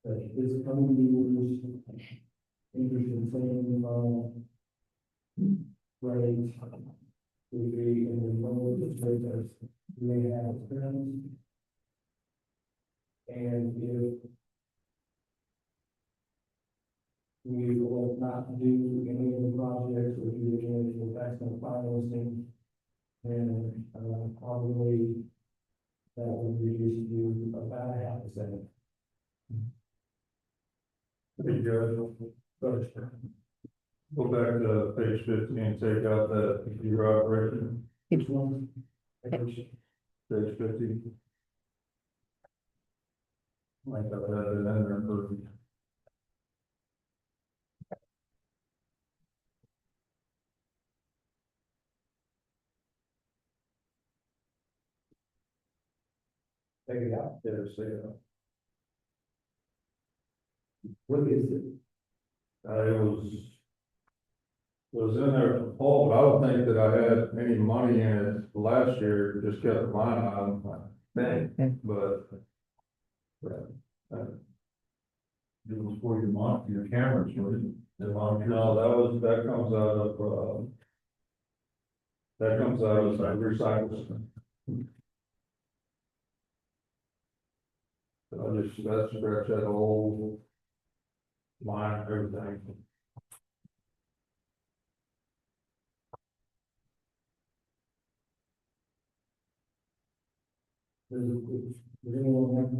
that this coming year's interest in saving, rates would be in the lowest rate as we have experienced. And if we will not do any of the projects or do any of the investment financing, then probably that would reduce to about 0.5%. Pretty good. Go back to page 15, take out that computer operation, Which one? page 50. Like I've had it in there for. Take it out. Yeah, say that. What is it? It was in there for fall, but I don't think that I had any money in it last year, just kept the line on, but. It was for your cameras, wasn't it? The monitor. No, that comes out of recycling. I just, that scratch that whole line, everything. Does anyone have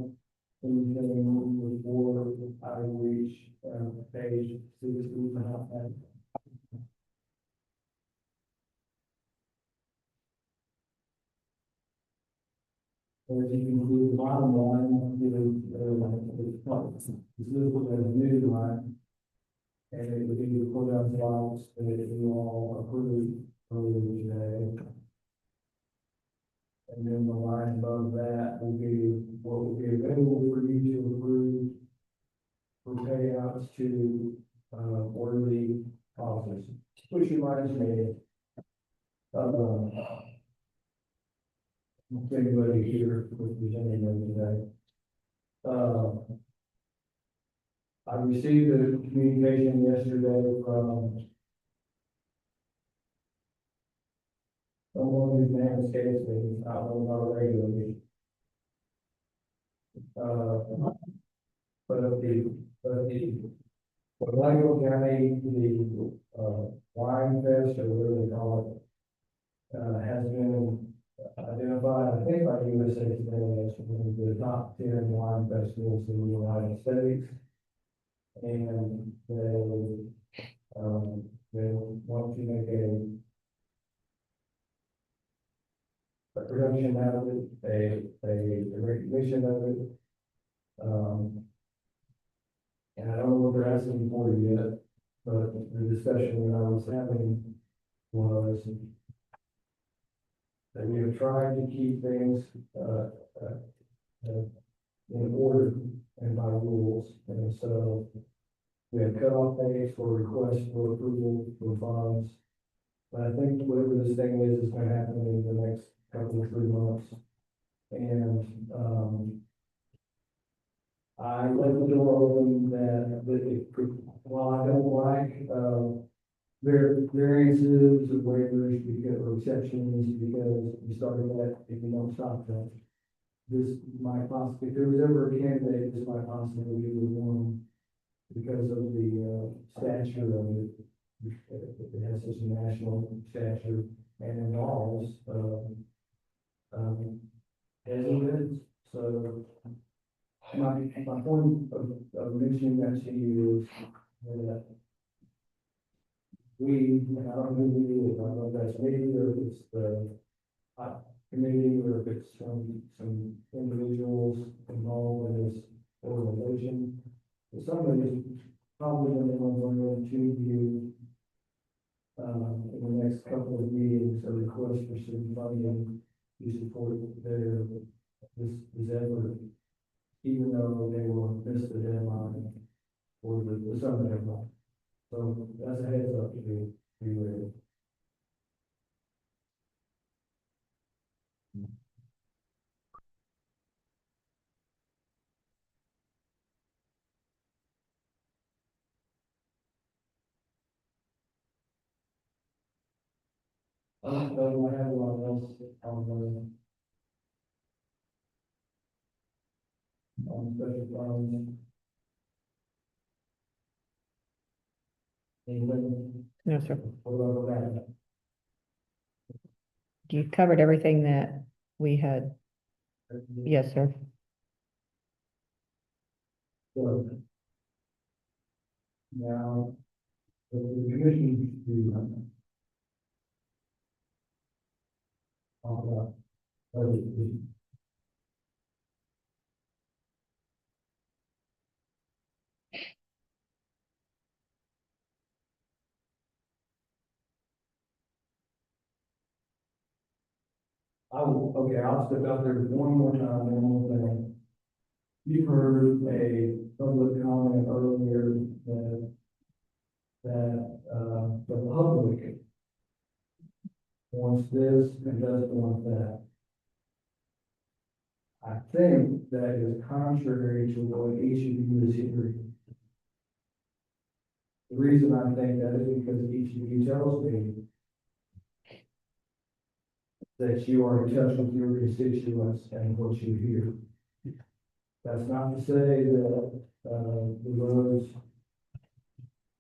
anything before I reach, page 60 about that? As you can see, the bottom line is listed as a new line. And it would be the courthouse lots that you all approved earlier today. And then the line above that will be what will be available for you to approve for payouts to, quarterly office, which reminds me, anybody here representing them today. I received a communication yesterday from someone whose name escapes me, I don't know regularly. But Lago County, the wine fest, or whatever they call it, has been identified, I think by USA Today, as one of the top 10 wine festivals in the United States. And they want to make a production out of it, a recognition of it. And I don't know what they're asking for yet, but the discussion that I was having was that we have tried to keep things, in order and by rules, and so we have cutoff dates for requests for approval for funds. But I think whatever this thing is going to happen in the next couple of 3 months. And, I left the door open that it could, while I don't like, variances or waivers because, or exceptions, because you started that, if you don't stop that. This might possibly, if there was ever a candidate, this might possibly be the one because of the, stature of it. It has such a national stature and involves, as it is, so. My point of mentioning that to you is that and I don't know who we is, I don't know if that's me or if it's the committee or if it's some individuals involved in this organization. But somebody is probably going to want to you in the next couple of meetings, a request for some funding to support this effort, even though they will miss the deadline or the summer deadline. So that's a heads up to be ready. So I have a lot else on special funds. Anything? No, sir. What about that? You covered everything that we had. Yes, sir. So, now, the commission to talk about budget. I'll step out there one more time, one more thing. You heard a public comment earlier that the public wants this and doesn't want that. I think that is contrary to what each of you is hearing. The reason I think that is because each of you tells me that you are in touch with your constituents and what you hear. That's not to say that, the roads,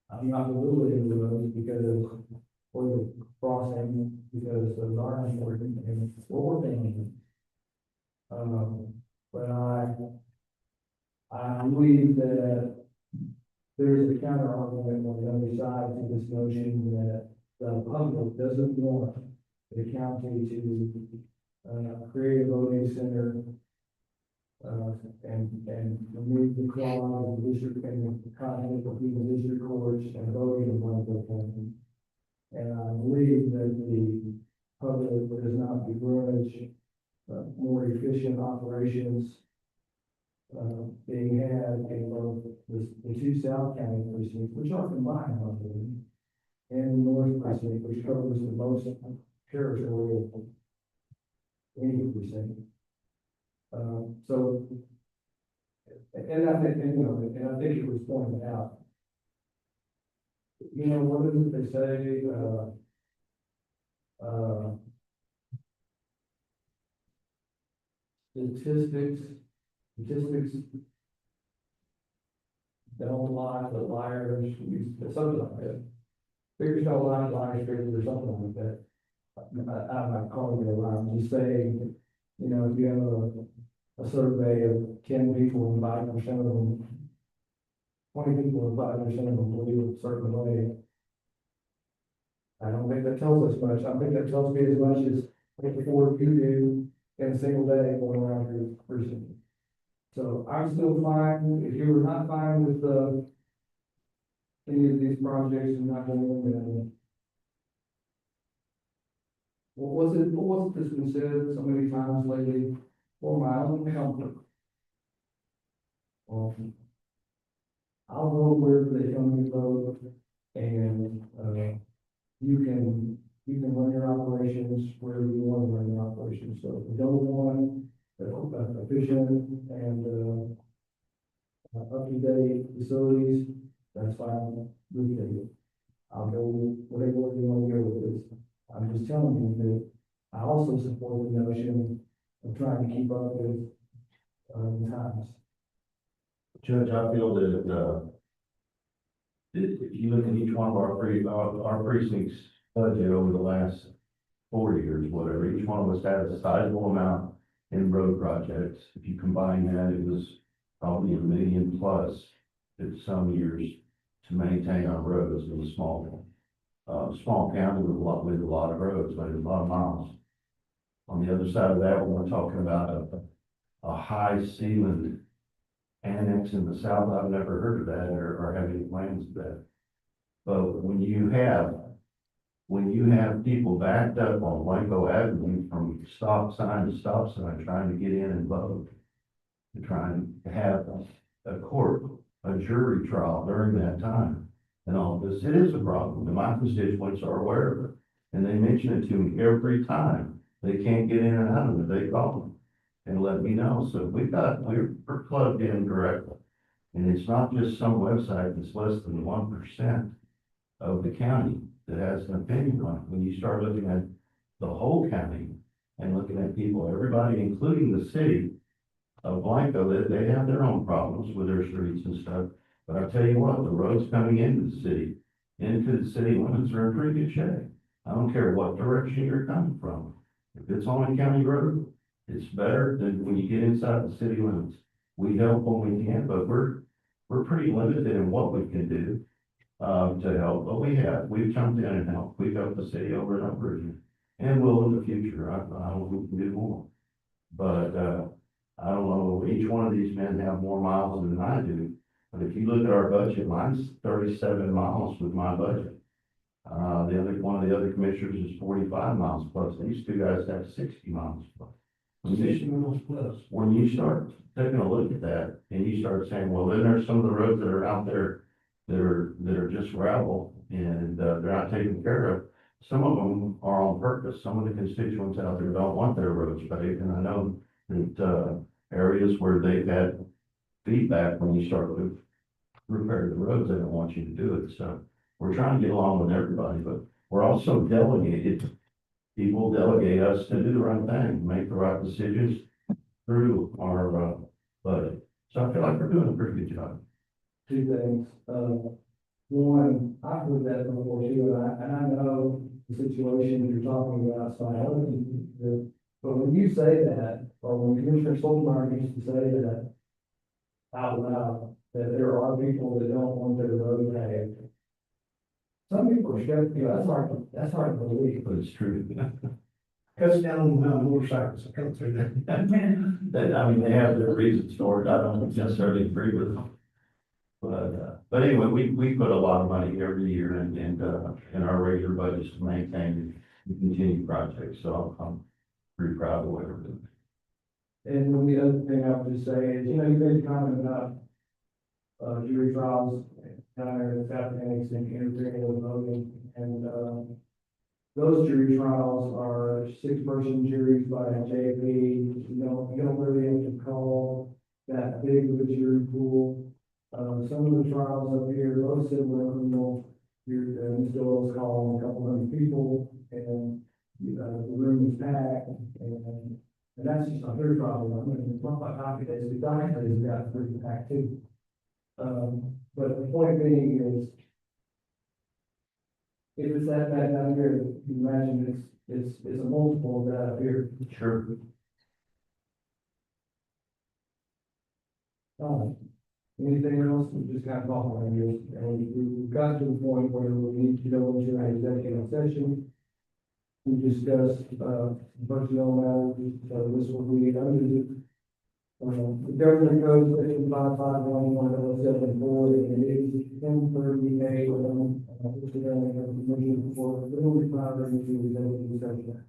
I'm not belittling the roads because, or the crossing, because those are important and we're working on them. But I believe that there's a counter argument on the other side to this notion that the public doesn't want the county to create a voting center and remove the clause of the district and the conflict between the district courts and voting in one of the county. And I believe that the public does not begrudge more efficient operations being had in both the two South County precincts, which are combined, I believe, and the North precinct, which covers the most territory of any precinct. So, and I think, and I think it was pointed out, what is it they say, statistics don't lie, but liars, something like that. Figures don't lie, liars figures, or something like that. I'm not calling it a lie, I'm just saying, if you have a survey of 10 people and 5% of them, 20 people and 5% of them believe a certain way. I don't think that tells us much. I think that tells me as much as 54 of you do in a single day going around your precinct. So I'm still fine. If you were not fine with any of these projects and not going, then what was it that's been said so many times lately? For my own comfort. Well, I'll go wherever they tell me to go, and you can run your operations wherever you want to run your operations. So if you don't want efficient and up-to-date facilities, that's fine with me. I'll go with whatever you want to go with this. I'm just telling you that I also support the notion of trying to keep up with, the times. Judge, I feel that, if you look at each one of our precincts budget over the last 4 years, whatever, each one of us had a sizable amount in road projects. If you combine that, it was probably $1 million plus in some years to maintain our roads. It was small county with a lot of roads, but a lot of miles. On the other side of that, we're talking about a high ceiling annex in the south. I've never heard of that or have any plans of that. But when you have people backed up on Waco Avenue from stop sign to stop sign trying to get in and vote, and trying to have a jury trial during that time and all this, it is a problem, and my constituents are aware of it. And they mention it to me every time. They can't get in and out of it, they call me and let me know. So we're plugged in directly. And it's not just some website that's less than 1% of the county that has an opinion on it. When you start looking at the whole county and looking at people, everybody, including the city of Blanco, that they have their own problems with their streets and stuff. But I tell you what, the roads coming into the city limits are in pretty good shape. I don't care what direction you're coming from. If it's on a county road, it's better than when you get inside the city limits. We help when we can, but we're pretty limited in what we can do to help. But we've jumped in and helped. We've helped the city over and over again, and will in the future. I hope we can do more. But I don't know. Each one of these men have more miles than I do. But if you look at our budget, mine's 37 miles with my budget. One of the other commissioners is 45 miles plus. These two guys have 60 miles plus. When you start taking a look at that and you start saying, well, then there's some of the roads that are out there that are just gravel and they're not taken care of. Some of them are on purpose. Some of the constituents out there don't want their roads paved. And I know that areas where they've had feedback when you start to repair the roads, they don't want you to do it. So we're trying to get along with everybody, but we're also delegated. People delegate us to do the right thing, make the right decisions through our budget. So I feel like we're doing a pretty good job. Two things. One, I've heard that before too, and I know the situation you're talking about, so I know but when you say that, or when Commissioner Solmeyer used to say that out loud, that there are people that don't want their road paved. Some people are skeptical, that's hard to believe. But it's true. Cuts down on motorcycles, I come through that. I mean, they have their reasons for it. I don't necessarily agree with them. But anyway, we put a lot of money every year in our regular budgets to maintain and continue projects. So I'm pretty proud of what we're doing. And then the other thing I would just say is, you made a comment about jury trials, down there in South Phoenix and interfering with voting. And, those jury trials are 6-person juries by a JP. You don't really have to call that big of a jury pool. Some of the trials up here, most of them are criminal. You're still calling a couple hundred people and, the room is packed and that's just not their problem. I mean, it's not like hockey days, the dice days got pretty packed too. But the point being is, if it's that bad down here, you imagine it's a multiple of that up here. Sure. Anything else? We just got off on here, and we've got to the point where we need to go into an executive session. We discussed, personnel matters, so this will be under the government code section 5511074, and it is 10:30 a.m. This is going to be meeting for little required into executive session.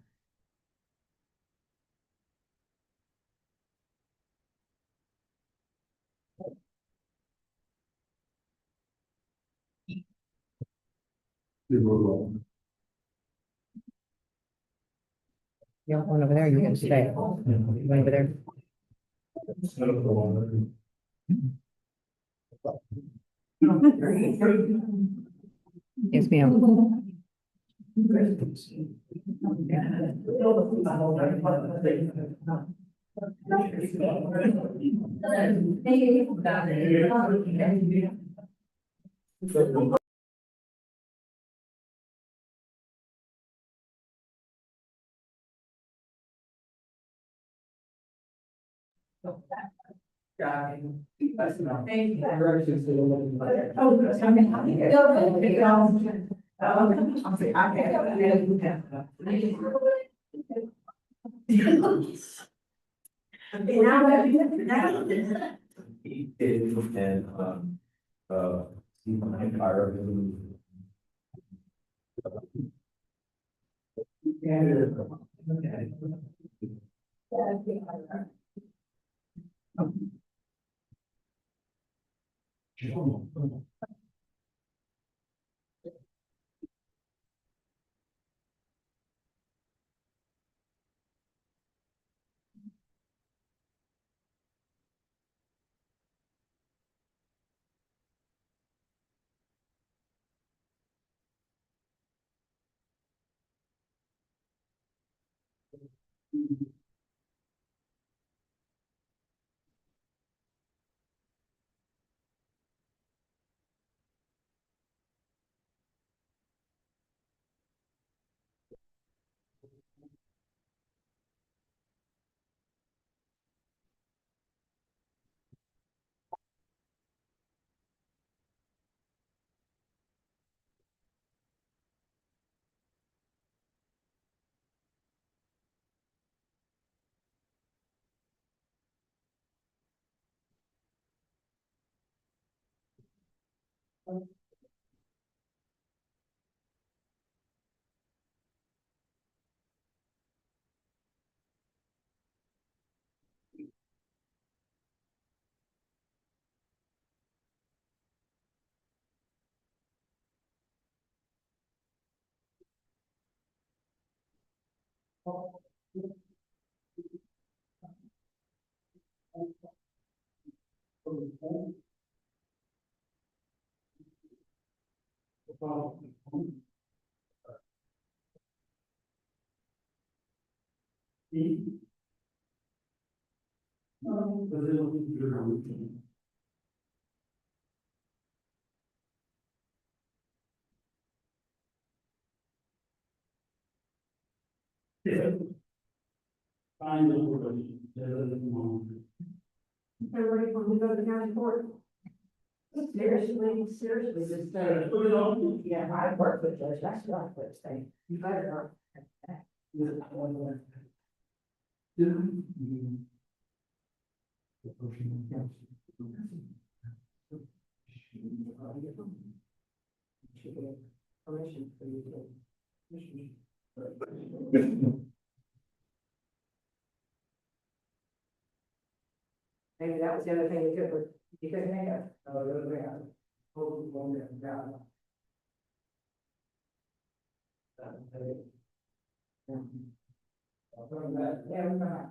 You don't want over there, you can stay. You want over there? Yes, ma'am. He did, and, my entire. Find the. Everybody from the other county court? Seriously, seriously, just say, yeah, I work with judge, that's what I would say, you better not. Permission for you to. Maybe that was the other thing we could, you couldn't have. Oh, the other way out. Hold on, down. Yeah, we're not.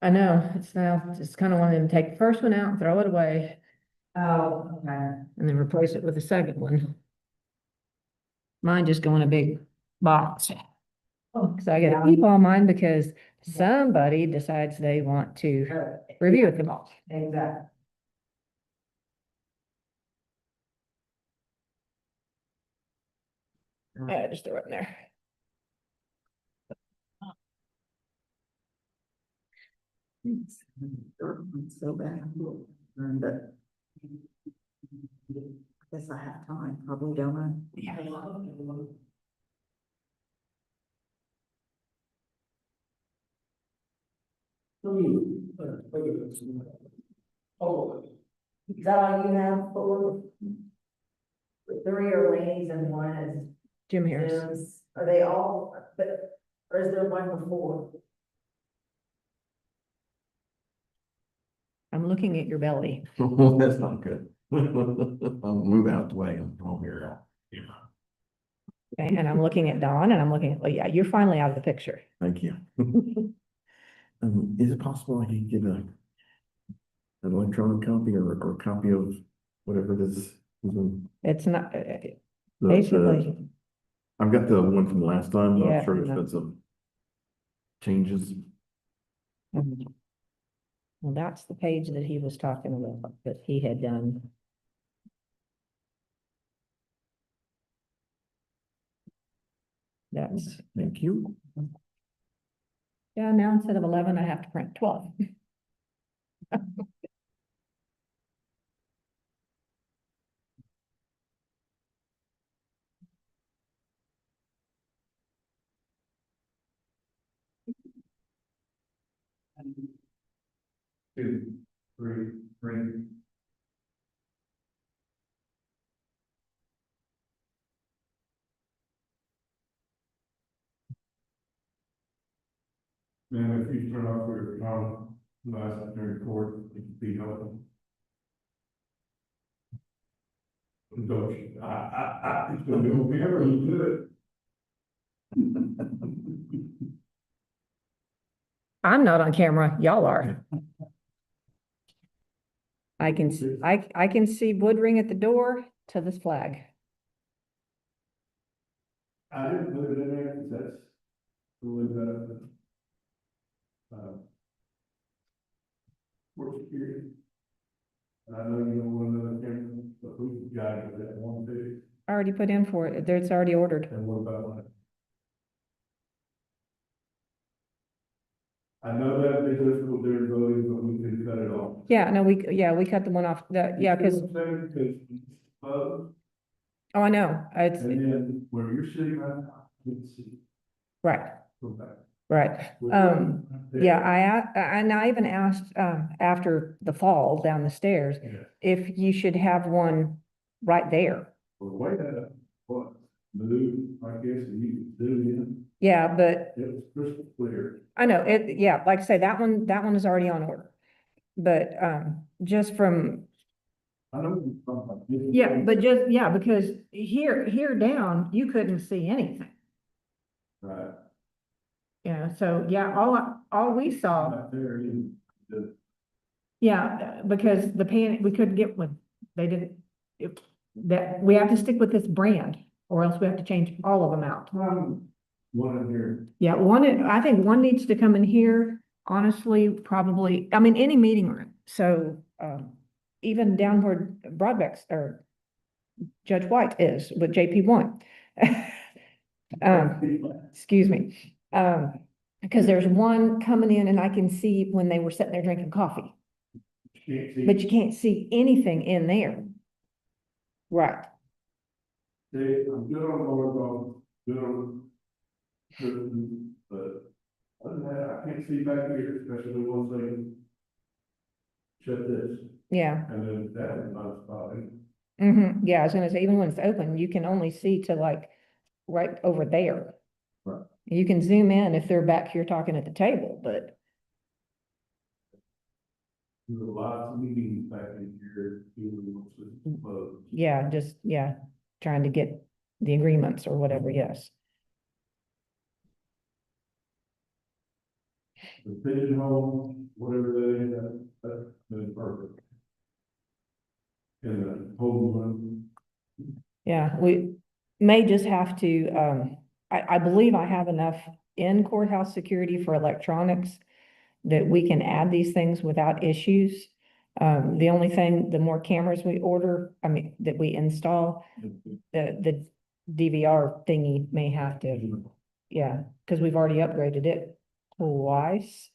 I know, it's now, just kind of wanting to take the first one out and throw it away, Oh, okay. and then replace it with a second one. Mine just go in a big box. So I gotta keep all mine because somebody decides they want to review them all. Exactly. Just throw it in there. So bad, but I guess I have time, probably don't I? Yeah. Is that all you have for? Three are ladies and one is Jim Harris. Jim's. Are they all, but, or is there one before? I'm looking at your belly. That's not good. I'll move out the way, I'm home here. Okay, and I'm looking at Dawn and I'm looking at, well, yeah, you're finally out of the picture. Thank you. Is it possible I can get an electronic copy or a copy of whatever it is? It's not, The- basically, I've got the one from last time, but Yeah, I'm sure no. there's been some changes. well, that's the page that he was talking about, that he had done. That's, Thank you. yeah, now instead of 11, I have to print 12. Two, three. Man, if you turn off your camera, last during court, it could be helpful. Don't you, it's gonna be over here, you do I'm not on camera, y'all are. I can, I can see wood ring at the door to this flag. I didn't put it in there, because that's really for security. And I know you don't want another camera, but we got it, that one too, I already put in for it, it's already ordered. and what about that? I know that it's difficult during voting, but we can cut it off. Yeah, no, we cut the one off, yeah, because, Oh, oh, I know, it's, and then where you're sitting right now, you can see, right, go back. right. Yeah, and I even asked, after the fall down the stairs, Yeah. if you should have one right there. Well, the way that, what, move, I guess, and you can zoom in, Yeah, but it was crystal clear. I know it, yeah, like I say, that one is already on order. But, just from, I know. you're talking about this. yeah, but just, yeah, because here down, you couldn't see anything. Right. Yeah, so, yeah, all we saw, Right there, you, the, yeah, because we couldn't get one. They didn't, that, we have to stick with this brand, or else we have to change all of them out. one in here. Yeah, I think one needs to come in here, honestly, probably, I mean, any meeting room, so, even down where Broadbeck's, or Judge White is with JP one. Excuse me, because there's one coming in and I can see when they were sitting there drinking coffee, Can't see. but you can't see anything in there. Right, See, I'm good on Oregon, good on, but other than that, I can't see back here, especially once they shut this, yeah, and then that is not spotting. yeah, I was gonna say, even when it's open, you can only see to like, right over there. Right. You can zoom in if they're back here talking at the table, but, There's a lot of meetings back in here, even once it's closed. yeah, just, yeah, trying to get the agreements or whatever, yes. The pigeonhole, whatever that is, that's been perfect. In the whole room. Yeah, we may just have to, I believe I have enough in courthouse security for electronics, that we can add these things without issues. The only thing, the more cameras we order, I mean, that we install, the DVR thingy may have to, yeah, because we've already upgraded it twice.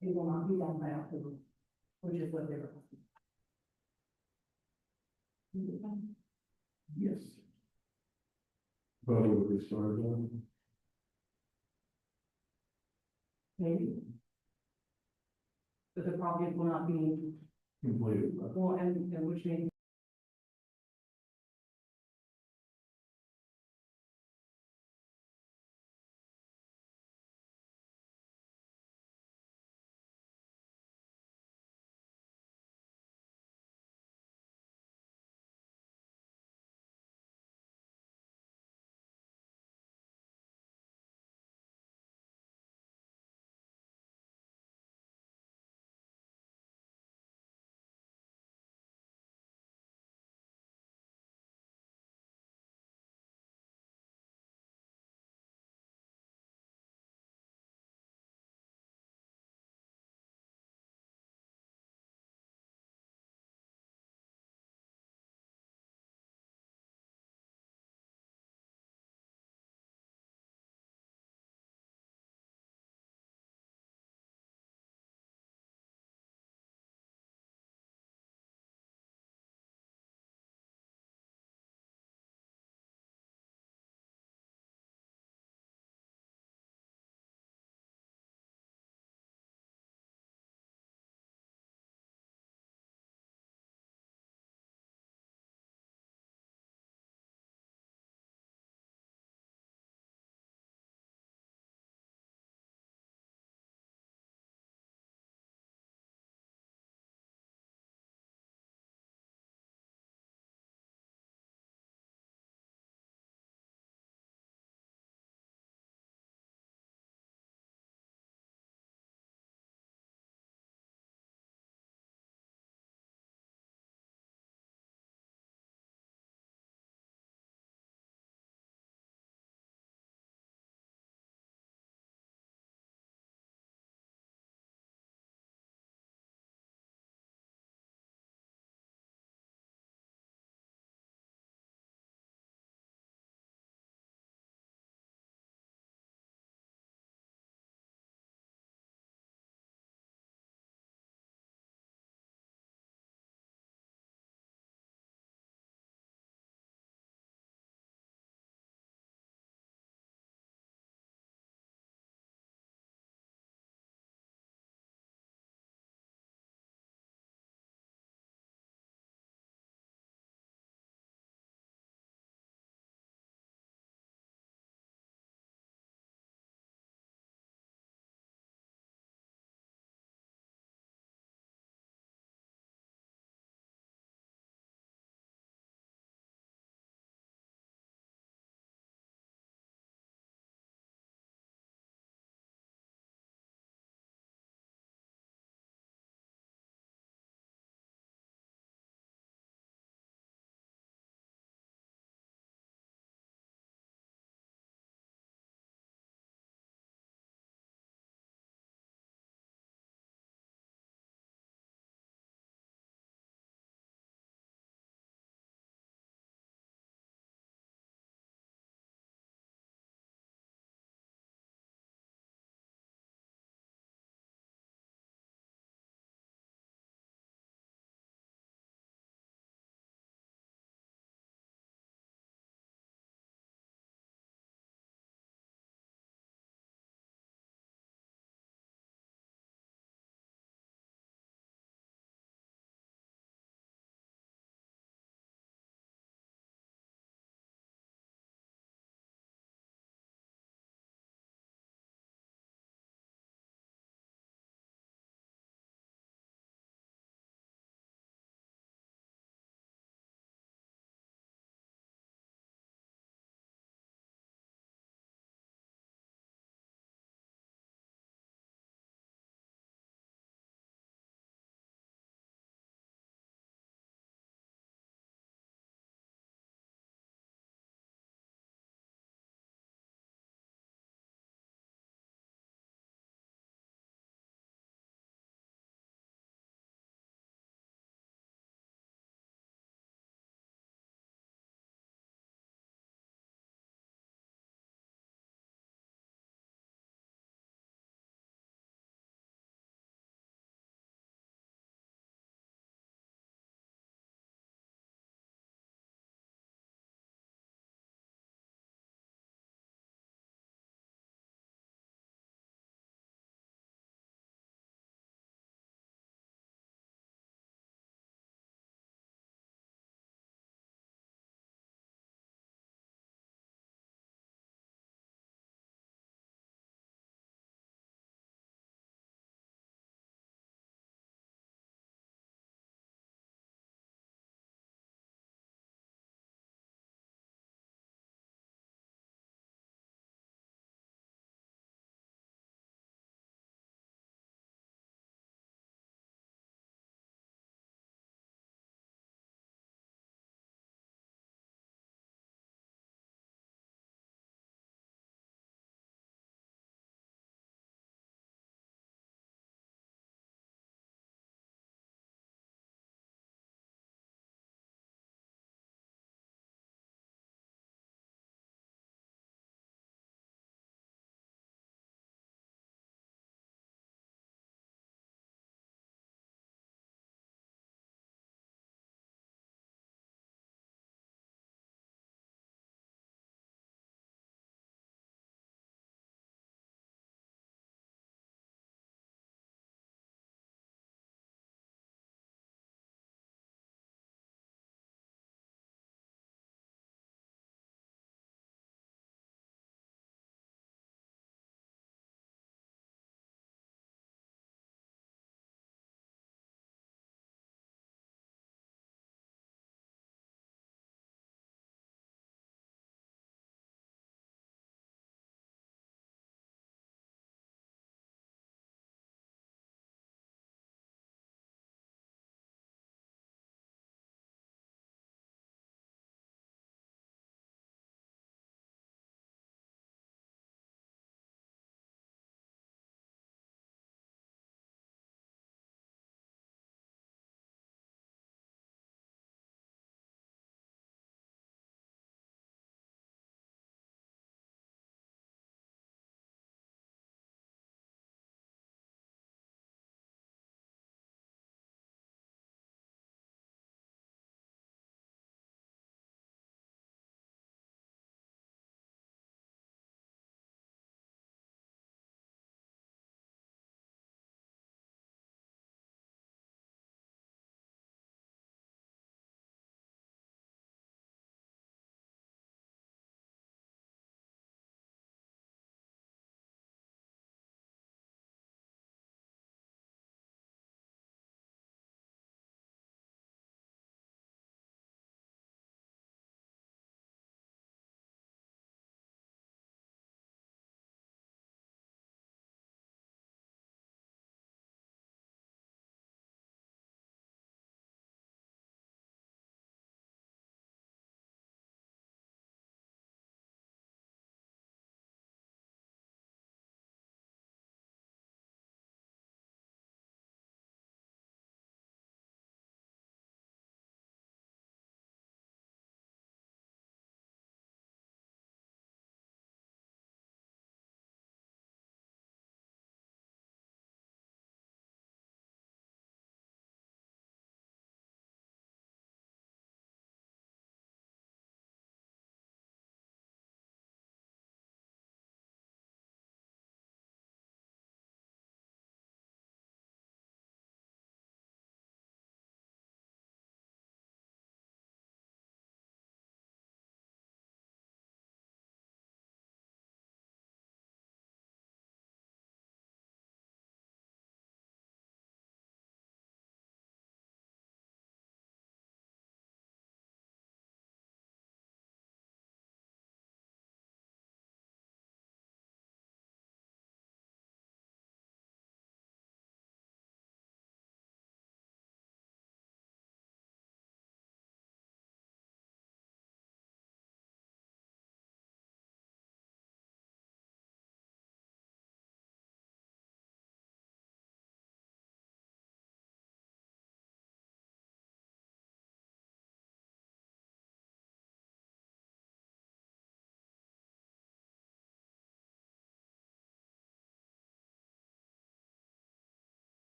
It will not be done by October, which is what they're. Yes. But we started on. Maybe. But the project will not be, Completed. well, and which means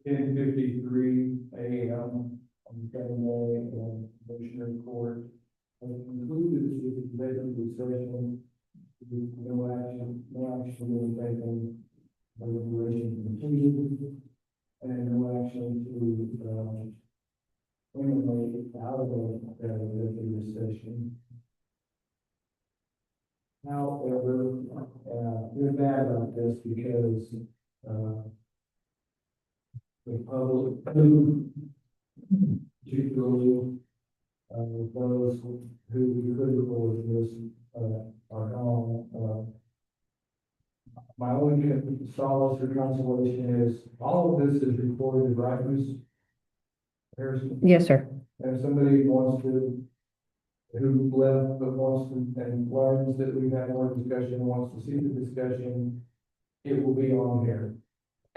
10:53 a.m. on Saturday, and Commissioner Court has concluded the executive session. No action was taken, deliberation continued, and no action to, eliminate out of the executive session. However, we're bad about this because, the public, particularly, those who we critical of this, are gone. My only solace or consolation is all of this is recorded, right, Ms. Harrison? Yes, sir. And if somebody wants to, who left but wants to, and learns that we've had more discussion, wants to see the discussion, it will be on here.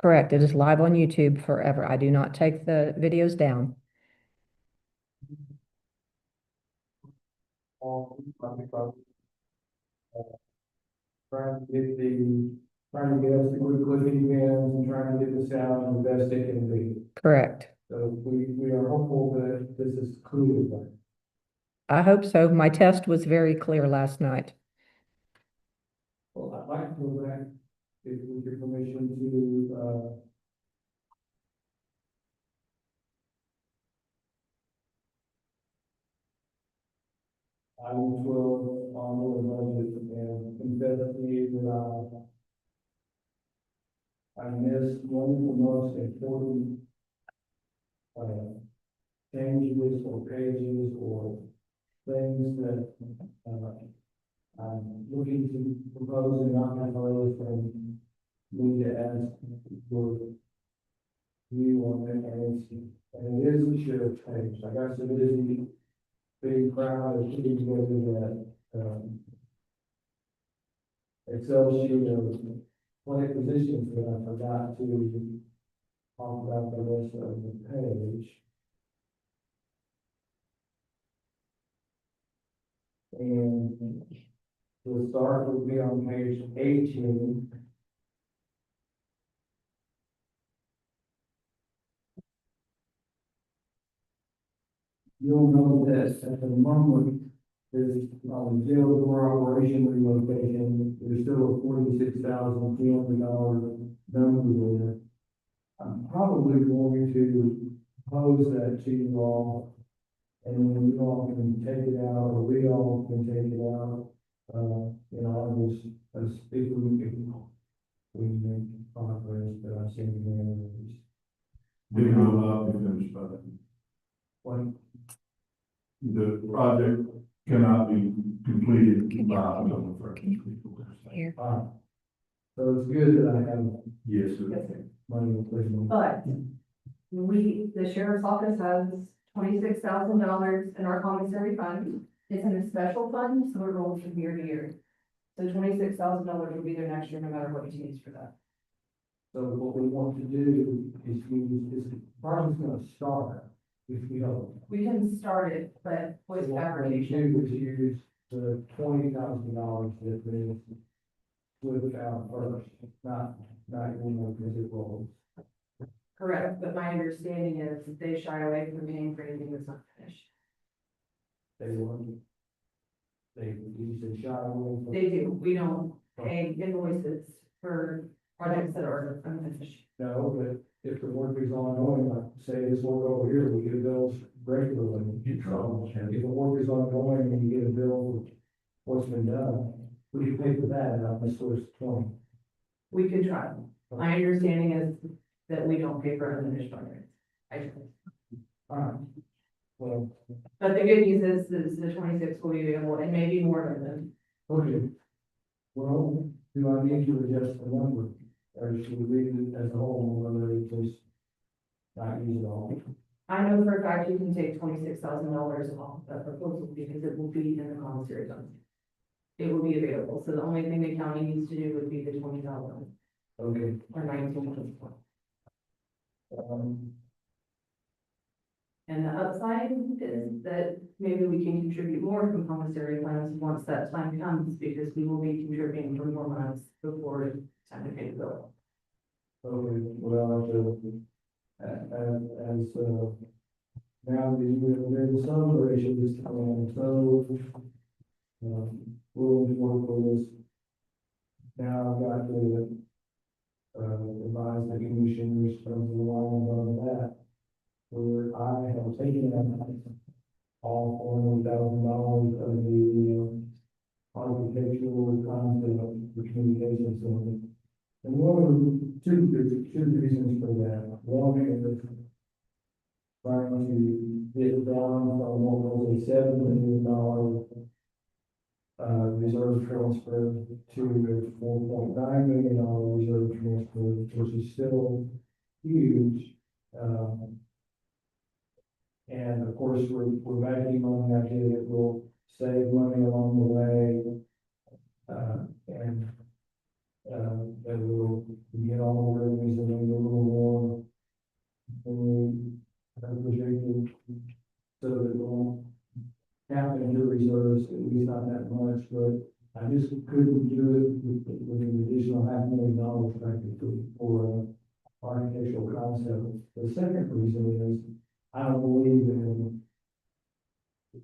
Correct. It is live on YouTube forever. I do not take the videos down. Trying to get us to quit clicking pins and trying to get this out the best it can be. Correct. So we are hopeful that this is clear. I hope so. My test was very clear last night. Well, I'd like to go back, if with your permission, to, item 12 on the budget and confess to you that I missed one of the most important, changes or pages or things that, I'm looking to propose and not propose, and need to ask for view on it, and it is the sheriff's page. Like I said, it is the big crowd of putting together that, Excel sheet of plenty positions, but I forgot to talk about the rest of the page. And the start would be on page 18. You'll know that at the moment, there's, jail door operation relocation, there's still a $46,200 number there. I'm probably going to pose that to you all, and then you all can take it out, or we all can take it out. As if we make progress, but I've seen the Didn't go up, we finished, but What, the project cannot be completed Can you- by October first. can Here. so it's good that I have Yes, sir. Yes, sir. money in prison. But the sheriff's office has $26,000 in our commissary fund. It's in a special fund, so it rolls from year to year. So $26,000 will be there next year, no matter what you use for that. So what we want to do is use, this project's gonna start, if we don't. We can start it, but with So what we fabrication. do is use the $20,000 that we with out first, not anymore, because it rolls. Correct, but my understanding is that they shy away from paying for anything that's not finished. They want, they use the shot away. They do, we don't pay invoices for projects that are unfinished. No, but if the work is ongoing, like say this work over here, we get bills regularly. If the work is ongoing and you get a bill for what's been done, we can pay for that out of the source 20. We could try. My understanding is that we don't pay for unfinished projects. All right. Well, But the good news is the 26 will be available and maybe more than. okay. Well, do I need to adjust the number? Or should we leave it as a whole, whether it's just not use it all? I know for a fact you can take $26,000 off that proposal because it will be in the commissary fund. It will be available, so the only thing the county needs to do would be the 20,000 Okay. or 19. Um, And the upside is that maybe we can contribute more from commissary funds once that time comes, because we will be contributing for more months before it's time to pay the bill. okay, well, now there's some duration this time, so, we'll work with this. Now I've got to, advise the commissioners from the line above that, where I have taken out all $400,000 of the architectural concept for communication center. And one of the two reasons for that, one is trying to get down from what was a $7 million reserve transfer to a $4.9 million reserve transfer, which is still huge. And of course, we're banking on the idea that we'll save money along the way. And that we'll get all the revenues and maybe a little more than we projected, so that it won't tap into reserves, at least not that much, but I just couldn't do it with an additional $500,000 practically for architectural concept. The second reason is I don't believe in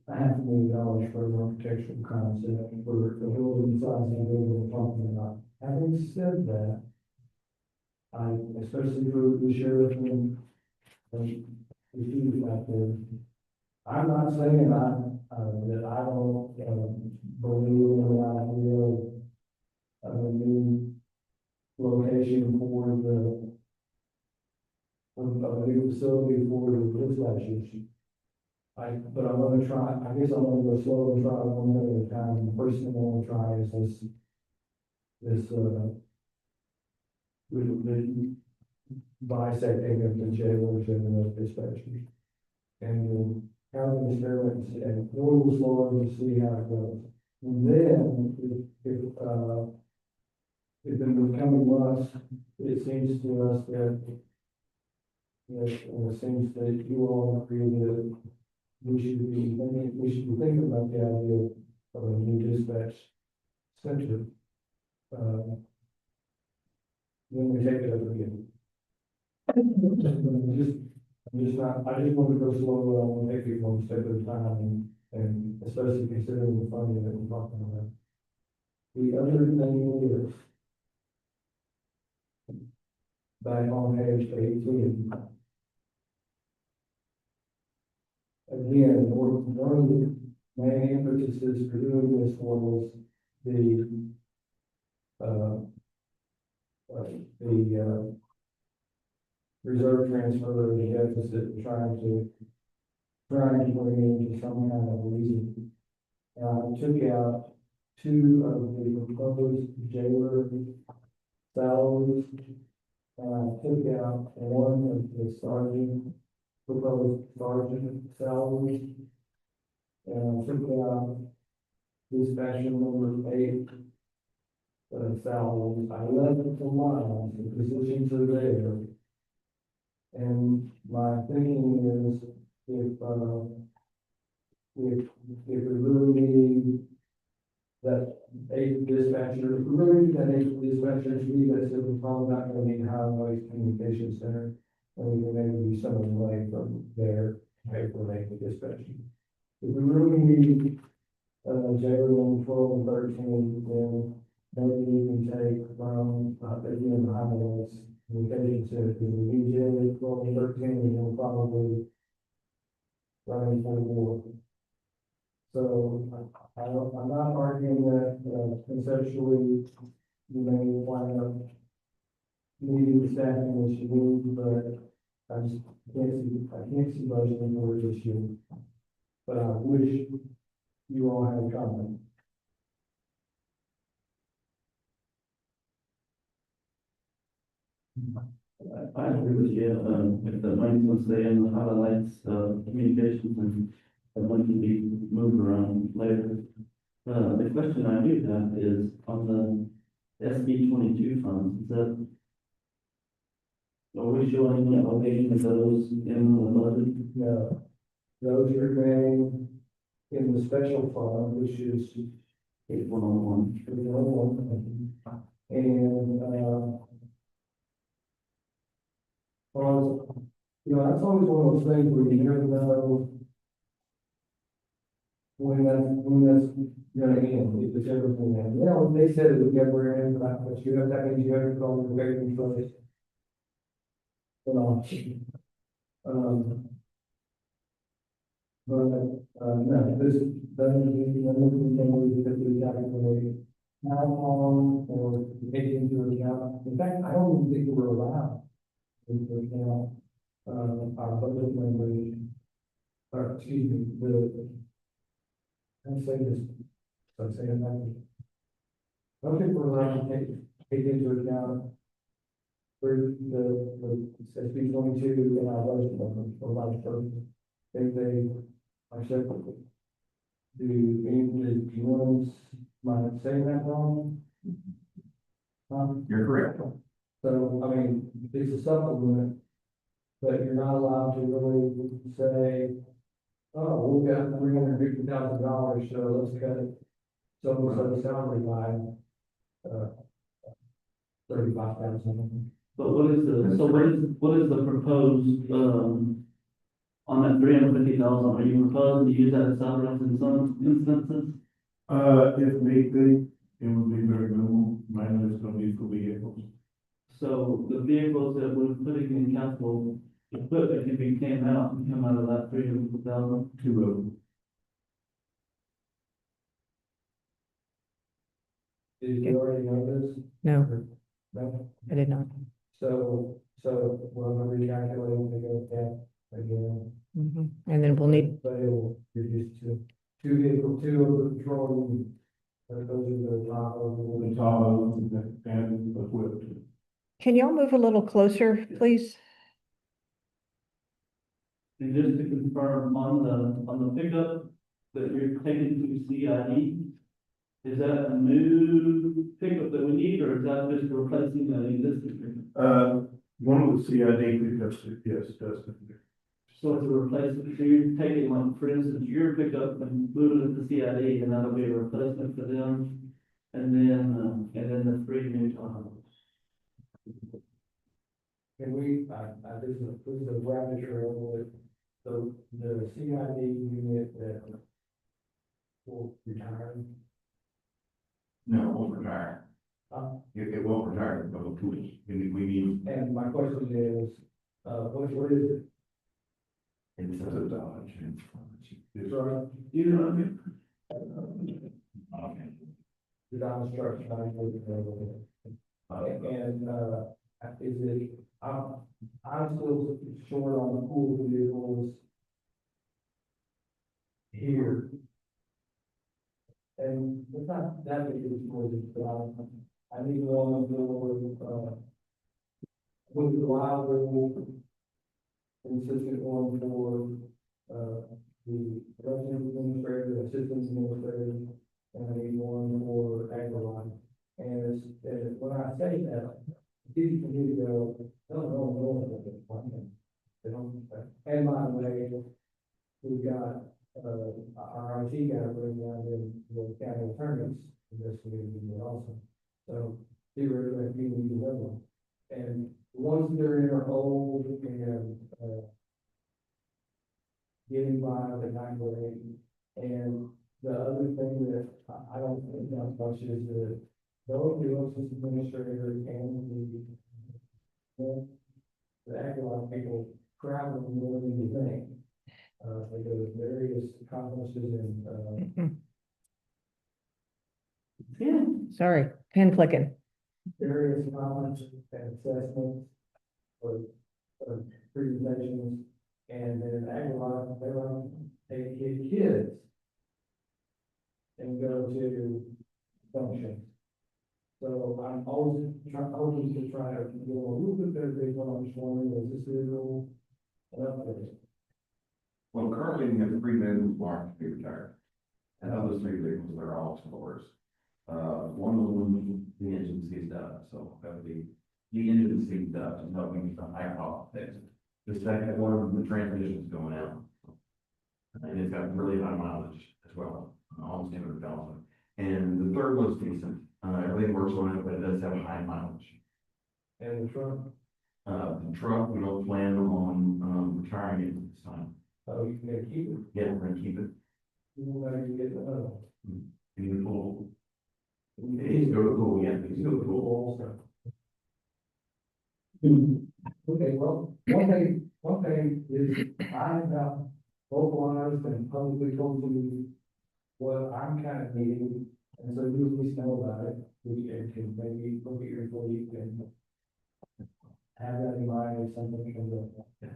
$500,000 for an architectural concept for the building size and building we're talking about. Having said that, especially for the sheriff and the chief out there, I'm not saying that I don't believe in the idea of a new location for a new facility for the dispatch issue. But I'm gonna try, I guess I'm gonna go slow and try one at a time. The first thing I wanna try is the bisecting of the jailers and the dispatchers. And having experiments and go a little slower to see how it goes. And then, if in the coming months, it seems to us that, it seems that you all agree that we should be thinking about the idea of a new dispatch center. Then we take it up again. I'm just not, I just want to go slow, I want to take it one step at a time, and especially considering the funding that we're talking about. The other thing is, back on page 18. Again, one of the main impetuses for doing this was the reserve transfer of the deficit, trying to bring it into some kind of reason. I took out two of the proposed jailer salaries, and I took out one of the proposed sergeant salaries, and I took out dispatcher number 8 salaries. I left it aligned, the positions are there. And my thinking is, if we really need that 8 dispatcher, if we really need that 8 dispatchers, we're probably not gonna need highway communication center. And we can maybe do some of the money from there, pay for the dispatching. If we really need, jailer number 12 and 13, then maybe we can take from, again, the highways communication center, because we need jailer 12 and 13, and we'll probably running for the board. So I'm not arguing that, conceptually, you may wind up needing the staffing that you need, but I just can't see budgeting for this year. But I wish you all had a comment. I agree with you, if the money will stay in the highlights, communications and money can be moved around later. The question I do have is on the SB 22 funds, is that, are we showing the allocation of those in the budget? No, those remain in the special fund, which is 8101. 301. And, that's always one of those things where you never know when that's gonna end, if it's ever gonna end. Yeah, they said it would never end, but that means you have to go on the very first. No, this doesn't mean that we calculate how long or take into account. In fact, I don't even think we're allowed to account, our budget language, or excuse me, I'm saying this, I'm saying that. I don't think we're allowed to take into account for the SB 22 in our budget number for vice versa. They are separate. Do you want to say that wrong? You're correct. So, I mean, it's a supplement, but you're not allowed to really say, oh, we've got $350,000, so let's cut it. So salary by, 35,000. But what is what is the proposed, on that 350,000, are you proposing to use that as supplement in some instances? If need be, it would be very minimal, mainly it's gonna be for vehicles. So the vehicles that we're putting in capital equipment, if we came out and come out of that 300,000? Two of them. Did you already know this? No, No? I did not. So, we're gonna recalculate and go back again. And then we'll need, But it will reduce to two of the patrol. Those are the top of The the. top and equipped. can y'all move a little closer, please? And just to confirm, on the pickup that you're taking to CID, is that a new pickup that we need, or is that just replacing an existing pickup? One of the CID pickups, yes, does. So it's a replacement, so you're taking, like, for instance, your pickup and moving it to CID, and that'll be a replacement for them, and then the 3 new Tahoes. And this is a rabbit trail with the CID unit that will retire. No, it won't retire. Uh, It won't retire in a couple of weeks. We need. And my question is, what is it? It's a Dodge. Sorry, You know what I mean? Okay. the Dodge truck, and, is it, I'm still short on the pool vehicles here. And it's not that big of a deal, but I need one for, with the reliable, consistent one for, the revenue administrator, assistant administrator, and I need one for agri. And when I say that, it's easy for me to go, no. They don't, and by the way, we've got, our IT guy bringing down the county attorneys investigating also. So theoretically, we need to know. And once they're in our old and, getting by the 908. And the other thing that I don't think that much is that those office administrator and the agri people travel more than you think. they go to various conferences and, Yeah. Sorry, pen clicking. various conferences and assessments or, presentations. And then Agawam, they run, they get kids and go to functions. So I'm always hoping to try to get a little bit better based on understanding that this is an update. Well, currently we have 3 men who are to be retired. And of those 3 vehicles, they're all explorers. One of them, the engine seized up, so that would be, the engine seized up, and helping the high cost fixed. The second one, the transmission's going out. And it's got really high mileage as well, almost 200,000. And the third one's decent, everything works on it, but it does have a high mileage. And the truck, The truck, we don't plan on retiring it this time. so you can keep it, Yeah, we're gonna keep it, even though you get another one. in the pool. He's go to pool, yeah, he's go to pool. Okay, well, one thing is I have vocalized and publicly told you what I'm kind of needing, and so you at least know about it, we can maybe look at your employee and have that in mind if something comes up. Yes.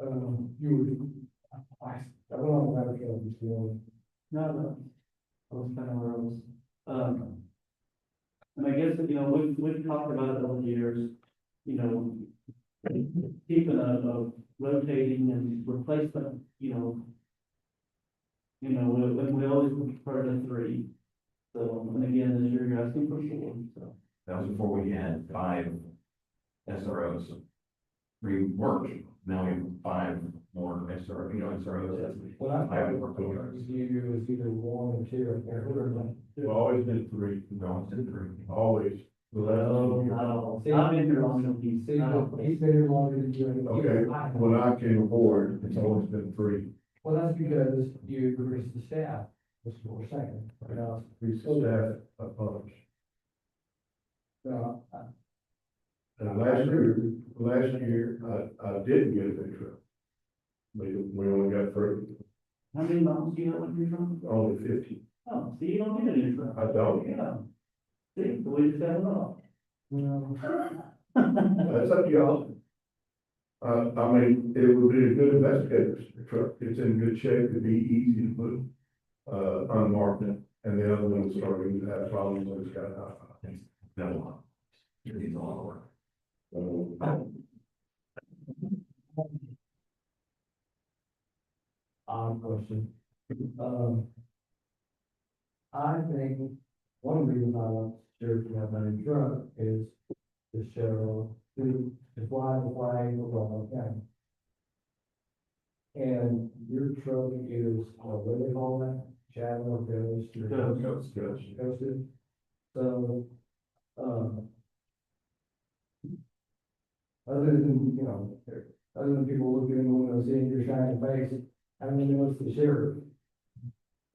I don't know about it, just feeling. No. I was kind of where I was, and I guess, we've talked about it over the years, keeping a rotating and replacement, we always prefer the 3. So, and again, this year you're asking for 4, so. That was before we had 5 SROs. 3 worked, now we have 5 more SROs. When I thought it was either 1 or 2, I can't remember. We've always been 3, we've always been 3, always. No, I've been here longer than you. See, he's been here longer than you. Okay, when I came aboard, it's always been 3. Well, that's because you increased the staff, that's what we're saying. We still have a bunch. No, And last year, I didn't get a big truck. We only got 3, How many miles do you have on your truck? only 50. Oh, see, you don't need a new truck. I don't. Yeah. See, the way to set it off. That's up to y'all. I mean, it would be a good investigator's truck. It's in good shape. It'd be easy to put, unmarked in. And the other one's starting to have problems with it's got a lot. It needs a lot of work. Question. I think one reason I want sheriff to have a new truck is to show to fly the flag of Raleigh County. And your truck is, what do they call that? Chattel or Ghost? Ghost. Ghosted. So, other than, other than people looking in the window, seeing your shining face, I mean, what's the sheriff?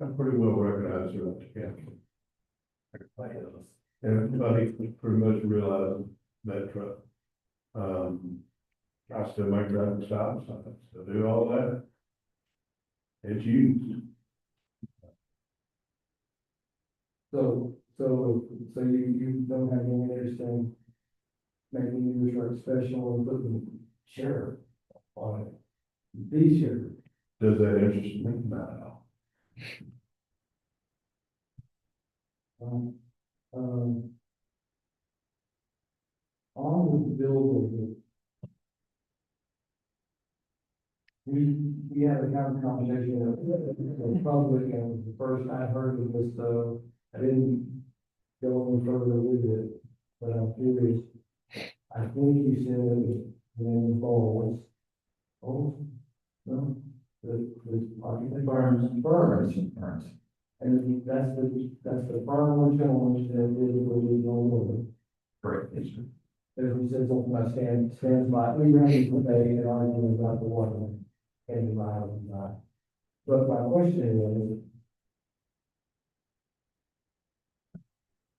I'm pretty well recognized throughout the county. And everybody pretty much realized that truck. I still make driving stops, I still do all that. It's used. So you don't have any interest in making your truck special and putting sheriff on it? The sheriff. Does that interest me? No. On the bill, we had a kind of conversation in public, and the first I heard of this, so I didn't go any further with it, but I'm curious. I think you said the name of Bowles. Oh, no, the architect Burns. And that's the firm which owns that is the legal order. Correct. If he says something about stands by, we ready to debate and argue about the water and the mile and not. But my question is,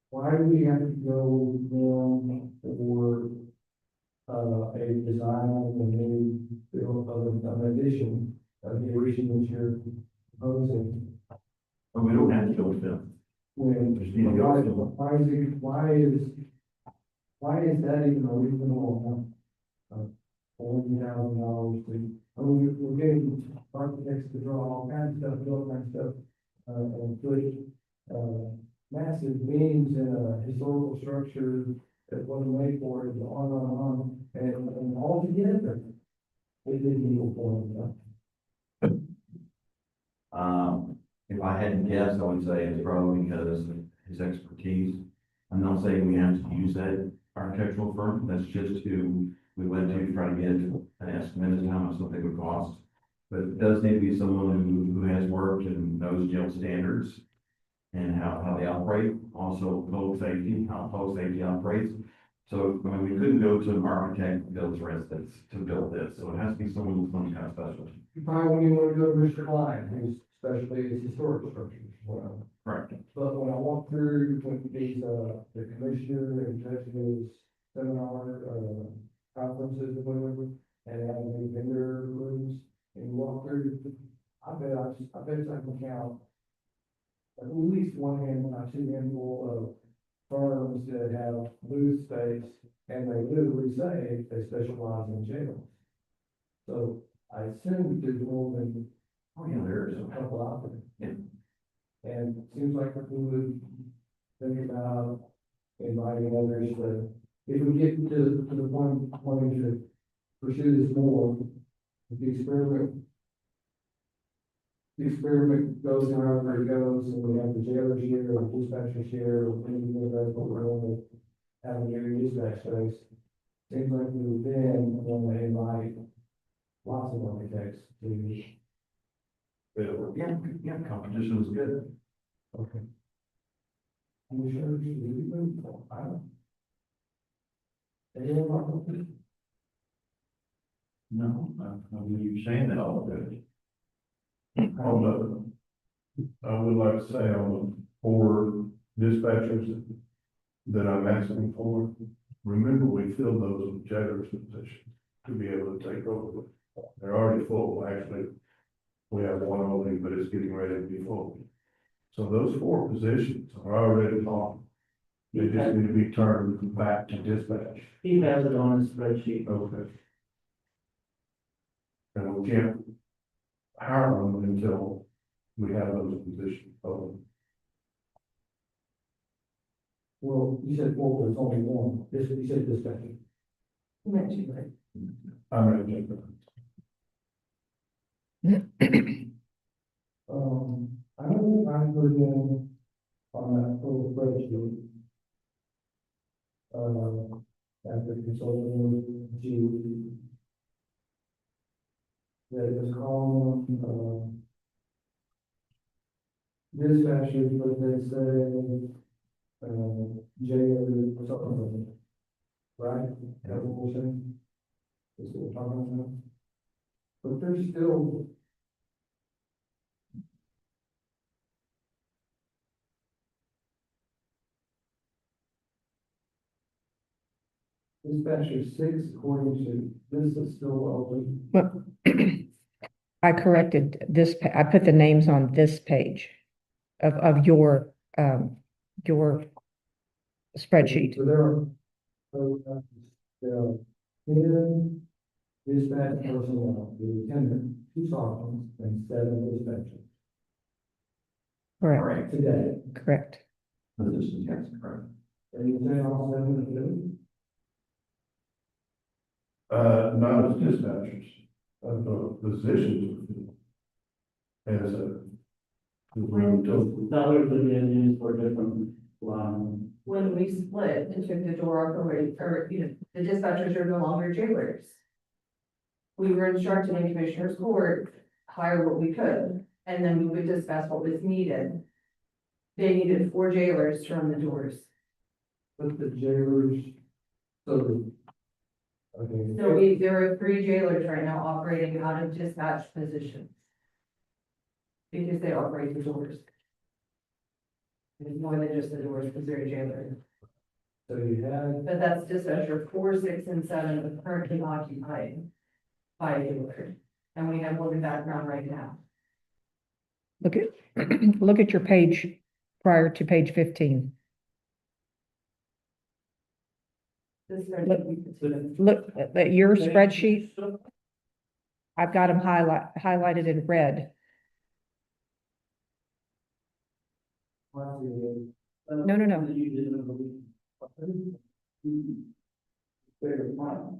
why do we have to go down for a design of a new, of an addition, of the addition that you're proposing. But we don't have to go to them. When, Just need to go to them. why is that even a reasonable amount? $40,000 to, I mean, we're getting architects to draw all kinds of stuff, do all kinds of stuff, and put, massive beams in a historical structure that wasn't made for it, on, and all together. It didn't equal for it. If I had to guess, I would say it's probably because of his expertise. I'm not saying we have to use that architectural firm, that's just who we went to try to get an estimate as to how much something would cost. But it does need to be someone who has worked and knows jail standards and how they operate, also code safety, how code safety operates. So, I mean, we couldn't go to an architect who builds residents to build this, so it has to be someone with some kind of specialty. You probably wouldn't even want to go to Mr. Klein, who's especially his historical structures as well. Correct. But when I walk through with these, the commissioner and judges seminar, conferences or whatever, and have the vendor rooms, and you walk through, I bet I can count at least one hand, not two handful of firms that have booth space, and they literally say they specialize in jails. So I assume there's more than Oh, yeah, there is. a couple out there. Yeah. And it seems like we would think about inviting others to, if we get to the point, wanting to pursue this more, if the experiment goes however it goes, and we have the jailer share, or dispatcher share, or anything that's what we're going to have a new dispatch space. Seems like we would then want to invite lots of architects to. Yeah, competition is good. Okay. I'm sure I don't. Anyone want to? No, I mean, you're saying that all good. On the, I would like to say on the 4 dispatchers that I'm asking for, remember we filled those with jailers positions to be able to take over. They're already full, actually. We have one opening, but it's getting ready to be full. So those 4 positions are already on. They just need to be turned back to dispatch. He has it on his spreadsheet. Okay. And we can't hire them until we have those positions open. Well, you said 4, but it's only one. You said dispatcher. I'm gonna take that. I know I put in on that little spreadsheet. After consulting with G. That it was called, dispatchers, but they say, jail or something. Right? That's what we're saying? That's what we're talking about. But there's still. Dispatcher 6, according to, this is still open. Well, I corrected this, I put the names on this page of your spreadsheet. So there are 10 dispatch personnel, the lieutenant, 2 sergeants, and 7 dispatchers. Correct, Correct. Today, correct. Positions, yes, correct. are you saying all 7 of them? Not as dispatchers, positions. As a. Salaries are being used for different line. When we split and took the door operating, or, the dispatchers are no longer jailers. We were instructed in Commissioner's Court, hire what we could, and then we would dispatch what was needed. They needed 4 jailers to run the doors. But the jailers, so. Okay. So there are 3 jailers right now operating out of dispatch positions. Because they operate the doors. It's more than just the doors, because they're a jailer. So you had, But that's dispatcher 4, 6, and 7 are currently occupied by a Gaylord. And we have one in background right now. Look at, look at your page prior to page 15. Look at your spreadsheet. I've got them highlighted in red. No, no, no. There you go.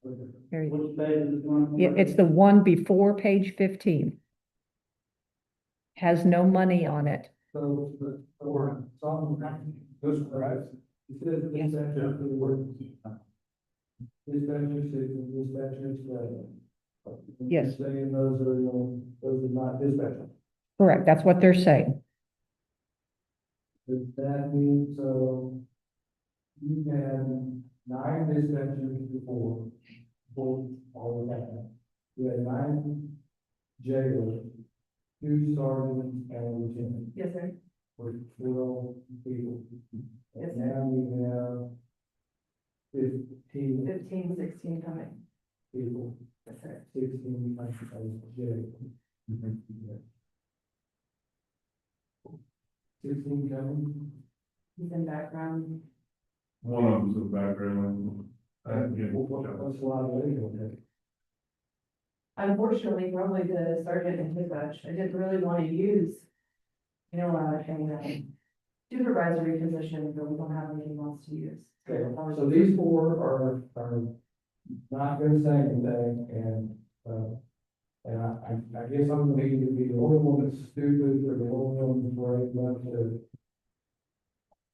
Which page is it on? Yeah, it's the one before page 15. Has no money on it. So, or some, those correct. It says Yes. dispatcher for the word. Dispatcher six and dispatcher seven. Yes. Saying those are not dispatcher. Correct, that's what they're saying. Does that mean, so you had 9 dispatchers before all of that. You had 9 jailers, 2 sergeants and a lieutenant, Yes, sir. for 12 people. Yes, And now you have 15 15, 16 coming. people, Yes, sir. 16 jailers. 16 coming. He's in background. One of them's in the background. What's a lot of legal? Unfortunately, probably the sergeant and dispatch. I didn't really want to use, supervisory position, but we don't have anything else to use. Okay, so these 4 are not gonna say anything, and I guess I'm gonna either be the only one that's stupid or the only one that's worried enough to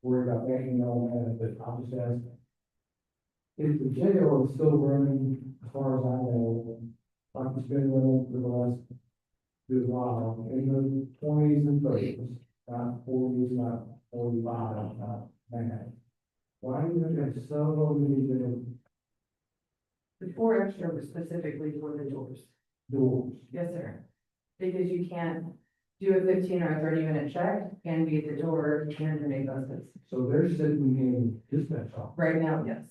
worry about making all that, but I'll just ask. If the jail is still running, as far as I know, like it's been running for the last good while, in the 20s and 30s, not 40s, not 45, not that. Why do you have so many different The 4 extra were specifically for the doors. doors? Yes, sir. Because you can't do a 15 or a 30-minute check and be at the door and make buses. So they're sitting in dispatch office. Right now, yes.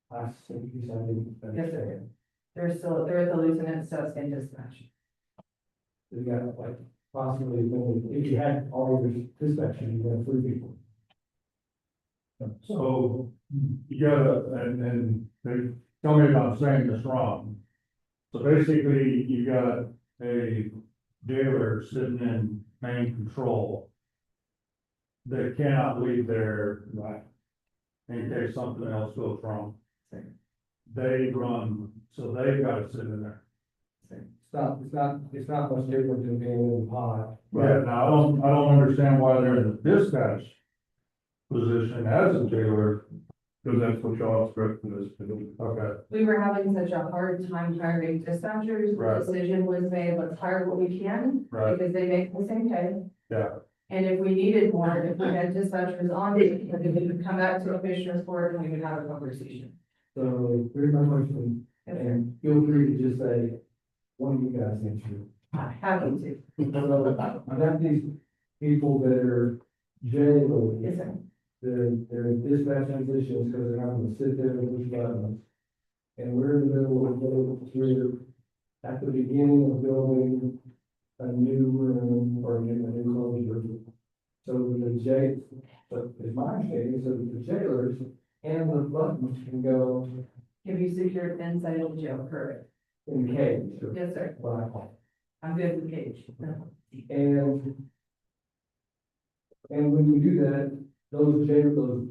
I think you said, I didn't Yes, sir. understand. They're at the lieutenant stuff in dispatch. You got like possibly, if you had all your dispatchers, you got 3 people. So you gotta, and tell me if I'm saying this wrong. So basically, you got a jailer sitting in main control that cannot leave there, right, in case something else goes wrong. They run, so they've got to sit in there. It's not much different than being in the pod. Yeah, now, I don't understand why they're in the dispatch position as a jailer, because that's what y'all expect from this. Okay, We were having such a hard time hiring dispatchers. Right. The decision was made, let's hire what we can, right, because they make the same pay. yeah, And if we needed more, if we had dispatchers on, we would come back to the commissioner's court and we would have a conversation. So here's my question, and feel free to just say, one of you guys answer. Happy to. I got these people that are jailed. Yes, sir. They're in dispatch positions because they're not gonna sit there and push buttons. And we're in the middle of, we're at the beginning of building a new room or a new closure. So the jail, but it's my understanding, so the jailers and the buttons can go Can be secured inside of the jail, correct? in cage or Yes, sir. what I call I'm good with cage. it. And when we do that, those jailers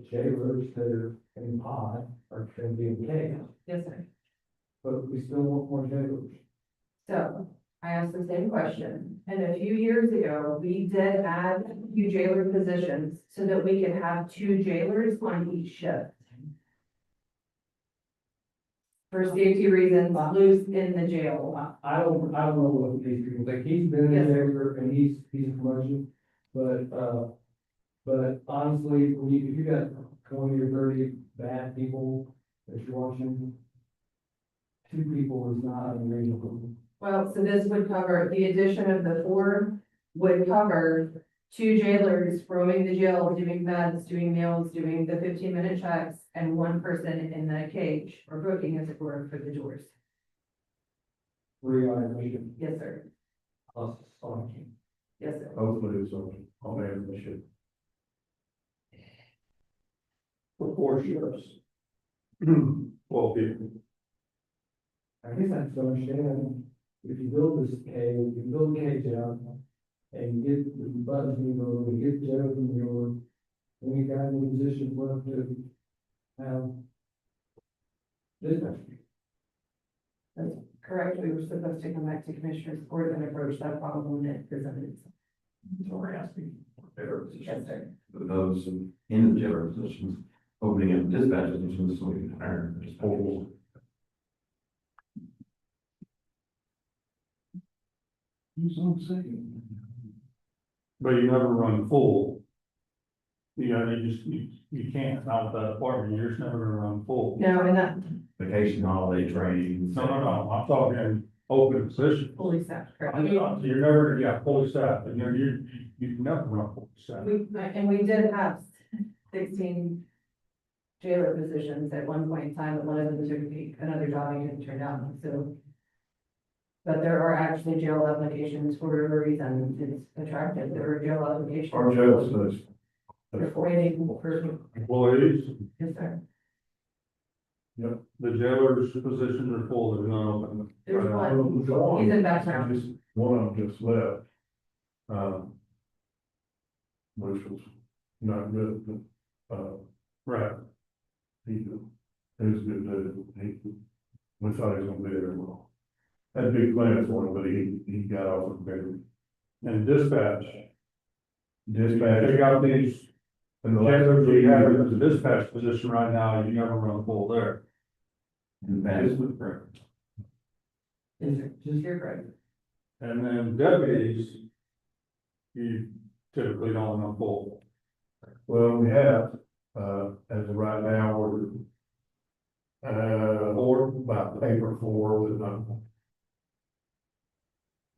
that are in pod are gonna be in cage, Yes, sir. but we still want more jailers. So I asked the same question, and a few years ago, we did add a few jailer positions so that we could have 2 jailers on each shift. For safety reasons, loose in the jail. I don't know what these people think, he's been Yes, in sir. there and he's a promotion, but honestly, when you, if you got 20 or 30 bad people that you're watching, 2 people is not unreasonable. Well, so this would cover, the addition of the 4 would cover two jailers roaming the jail, doing meds, doing meals, doing the 15-minute checks, and one person in the cage, or booking as it were, for the doors. Realization. Yes, sir. Yes, sir. Hopefully it's on the ship. For 4 shifts. 12 people. I guess I have to understand, if you build this cage, you build a cage out, and you get the buttons removed, and get the jails removed, then you got in a position where to have this. That's correct. We were supposed to come back to Commissioner's Court and approach that problem that presented itself. So we're asking for better Yes, positions. sir. For those in the jailer positions, opening up dispatch positions so we can hire dispatchers. Who's on second? But you never run full. You can't, not with that apartment, you're just never gonna run full. No, and that Vacation, holiday training. No, I'm talking open position. fully staffed, correct. You're never, yeah, fully staffed, and you never run fully staffed. We did have 16 jailer positions at one point in time, but one of them took another job and didn't turn down, so. But there are actually jail applications for a reason, it's attractive, there are jail applications. Our jail says. They're waiting for, Employees, yes, sir. the jailer's positions are full, they're not open. There's one, he's in background. One of them just left. Which was not good, but, Right. he was good, we thought he was gonna be there long. Had big plans for him, but he got off of better And dispatch, dispatch. they got these And the jailers we have last in the dispatch position right now, you never run full there. Yes, sir. You're correct. And then deputies, you typically don't run full. Well, we have, as of right now, we're about paper 4 with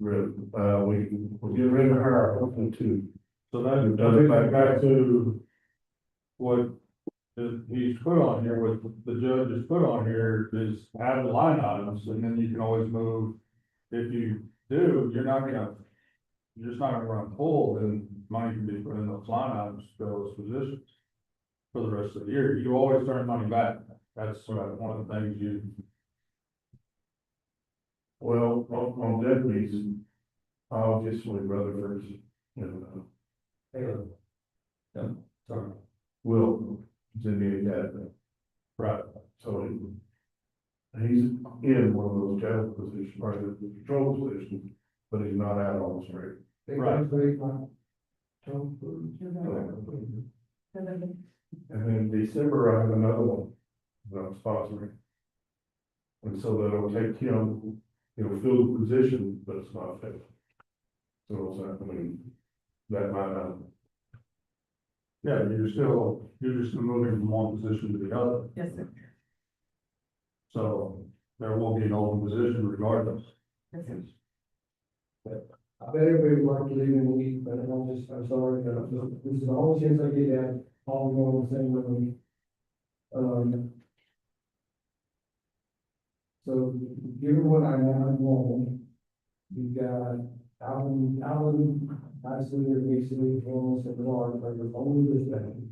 we're getting ready to hire hopefully 2. So that does back to what he's put on here, what the judge has put on here is have the line items, and then you can always move. If you do, you're just not gonna run full, and money can be put in those line items to fill those positions for the rest of the year. You always turn money back. That's one of the things you, Well, on deputies, obviously Rutherford's, sorry, Will, is in the academy, right. so he's in one of those jail positions, or the patrol positions, but he's not out on the street. Right. And then December, I have another one that I'm sponsoring. And so that'll take him, he'll fill the position, but it's not filled. So, I mean, that might not. Yeah, you're just moving from one position to the other, Yes, sir. so there will be an open position regardless. Yes, sir. I bet everybody would like to leave in a week, but I'm sorry, this is the only chance I get at, all going the same way. So, given what I now know, you've got Alvin, nicely, or basically, almost at large, but you're only this many.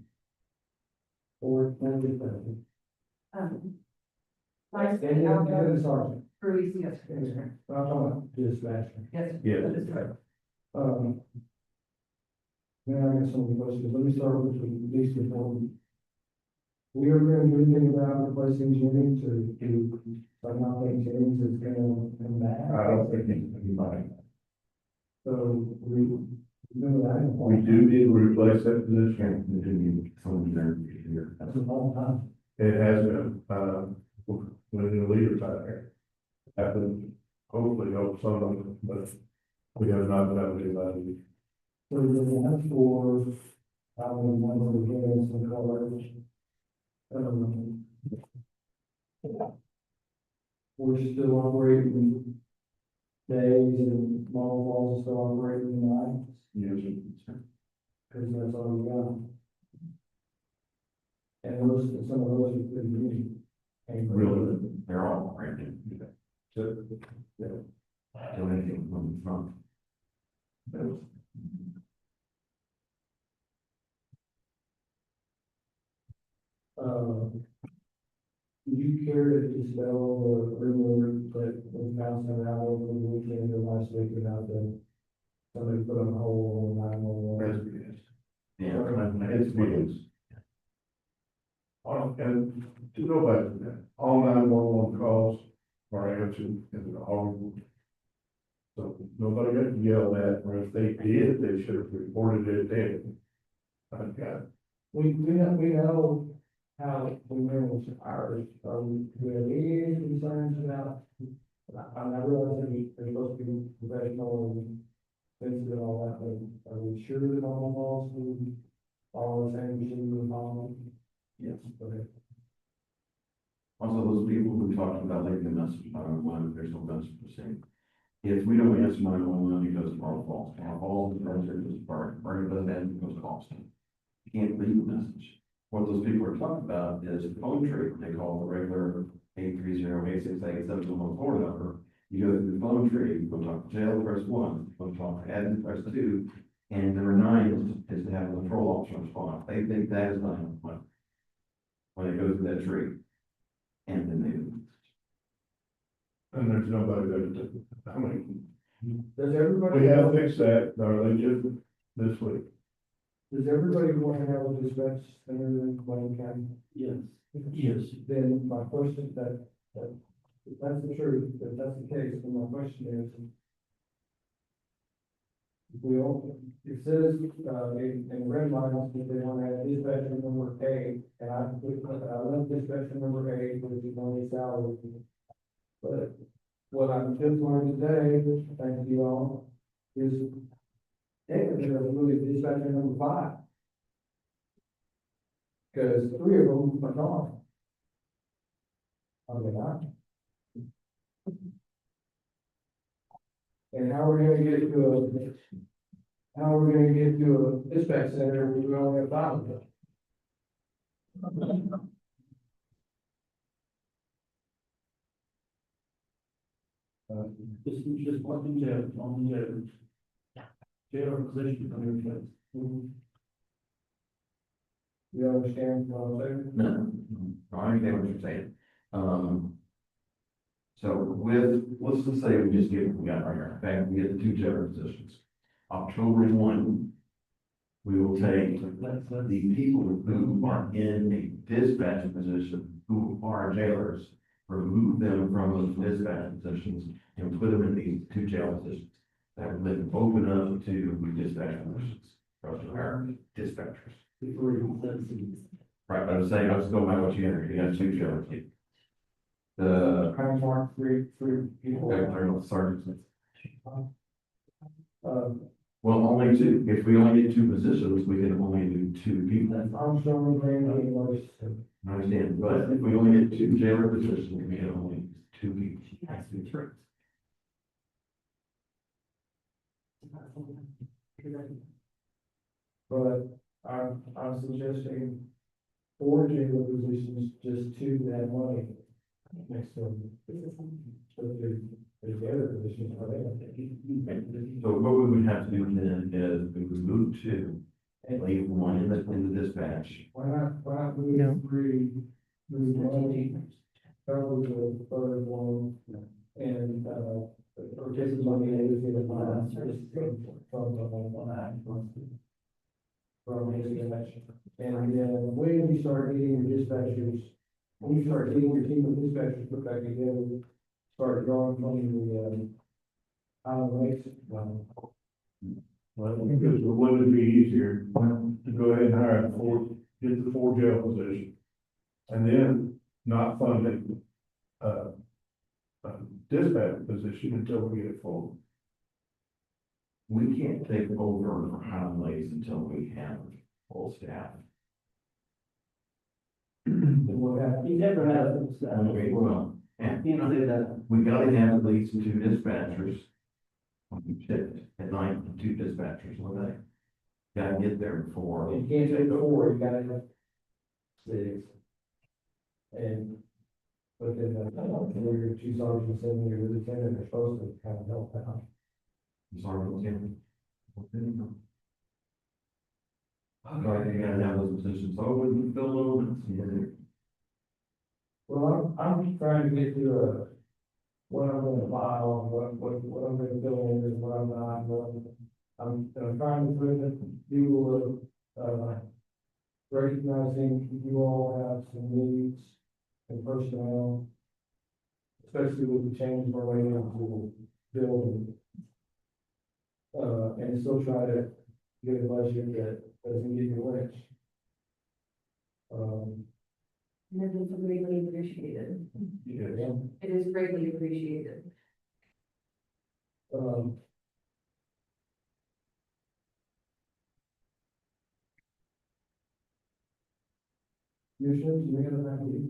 Or, and this many. Vice And then the sergeant, Ruiz, yes, sir. I'm talking about dispatcher. Yes, sir. Yeah. That is correct. Then I got some questions, let me start with the police department. We are going to do anything about replacing Jimmy to, I'm not making James is gonna come back. I don't think anybody. So we do that. We do need to replace that position, we do need someone there here. That's a long time. It has been, with the leaders out there. Happened, hopefully help some of them, but we have not been able to do that. So we're going for, one of the hands and colors. We're still operating days and long walls still operating nights. Yes, because that's all we got. And those, some of those are pretty easy. And Really, they're all brand new. So, So anything from the front. do you care to dispel the rumor that was bouncing around over the weekend or last week about the somebody put on hold on 911? Yeah, it's videos. And to go back to that, all 911 calls are answered in the hall. So nobody got yelled at, or if they did, they should have reported it then. Okay. We know how we manage ours, we have any concerns about, I realize that they're supposed to be professional and sensitive and all that, but are we sure that all the laws will follow the same procedure and follow? Yes. Okay. Also, those people who talked about leaving a message, 911, there's no message to say. If we don't answer 911 because of our fault, the president is part, or doesn't answer because of Austin. You can't leave a message. What those people are talking about is a phone tree, they call the regular 830-868-7114 number. You go through the phone tree, you go talk to jail, press 1, go talk to admin, press 2, and number 9 is to have a patrol officer respond. They think that is 911. When it goes to that tree. And then they. And there's nobody there to, I mean, Does everybody? we have fixed that, or they just this week. Does everybody want to have a dispatch center in Wayne County? Yes. Yes. Then my question, if that's the truth, if that's the case, then my question is, if we all, it says, in red lines, that they want to have dispatcher number A, and I love dispatcher number A, which is only salary. But what I've just learned today, thank you all, is technically, there's really dispatcher number 5. Because 3 of them are gone. Are they not? And how are we gonna get to a dispatch center if we only have 5 of them? Just one thing there, on the, jail position on your place. You understand what I'm saying? No, I understand what you're saying. So let's just say we just get, we got right here, in fact, we get the 2 general positions. October 1, we will take the people who are in a dispatch position, who are jailers, remove them from those dispatch positions and put them in these 2 jail positions. That would then open up to dispatch positions, for our dispatchers. Right, but I was saying, I was going by what you had, you got 2 jailers. The Kind of mark 3 people. sergeants. Well, only 2. If we only get 2 positions, we can only do 2 people. I'm showing Randy English. I understand, but if we only get 2 jailer positions, we can only 2 people. That's the truth. But I'm suggesting 4 jailer positions, just 2 that have money next to them. So there's the other positions are there. So what we would have to do then is we would move 2 and leave 1 in the dispatch. Why not No. move 3, move 1, cover the third one, and, or take the money and just get it from his dispatch. And then when you start getting your dispatchers, when you start getting your team of dispatchers put back together, start drawing from the, island lakes. Well, because wouldn't it be easier to go ahead and hire get the 4 jail positions? And then not fund a dispatch position until we get it full. We can't take over for Highland Lakes until we have full staff. You never have. Okay, well, and You know, do that. we gotta have at least 2 dispatchers on each shift at night, and 2 dispatchers one day. Gotta get there before. You can't say 4, you gotta have 6. And, but then, your 2 sergeants and your lieutenant are supposed to kind of help out. Sergeant Kim. Right, you gotta have those positions open and fill open. Well, I'm trying to get to what I'm gonna file, what I'm gonna fill in, and what I'm not, I'm trying to put it, do, recognizing you all have some needs and personnel, especially with the change we're waiting to build. And still try to get a budget that doesn't get you rich. And it is greatly appreciated. Yeah. It is greatly appreciated. Um, Commissioners, you have an idea?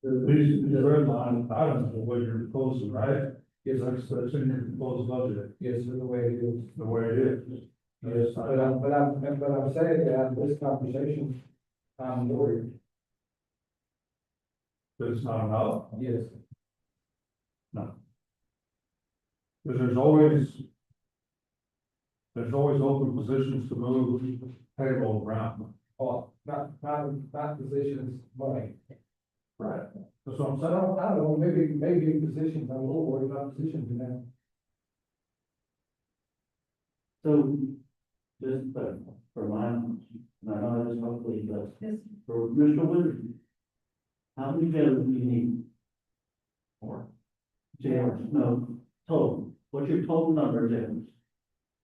These red line items are what you're proposing, right? Yes, that's in your proposed budget, Yes, sir, the way it is. the way it is. Yes, but I'm saying that this conversation, I'm worried. But it's not enough, Yes. because there's always open positions to move payroll around. Oh, not positions, money. Right. That's what I'm I saying. don't know, maybe in positions, I'm a little worried about positions now. So, just for mine, and I know that's hopefully, but Yes. for Mr. Woodard, how many jailers do you need? Or, Jailers, no, total, what's your total number of jailers?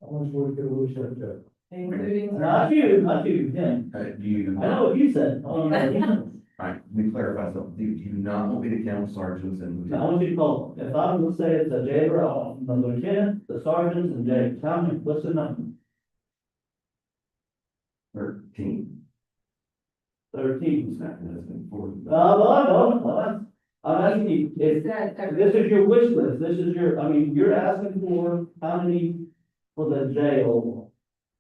How much would it lose that? Including. Not you, him, do you? I know what you said. Right, let me clarify something. Do you not want me to count sergeants and I want you to call, if I'm gonna say it's a jailer, I want the lieutenant, the sergeants, and jailers, how many, what's the number? 13? 13. That's important. No, I'm asking you, Is if, that, this is your wish list, this is your, I mean, you're asking for how many for the jail?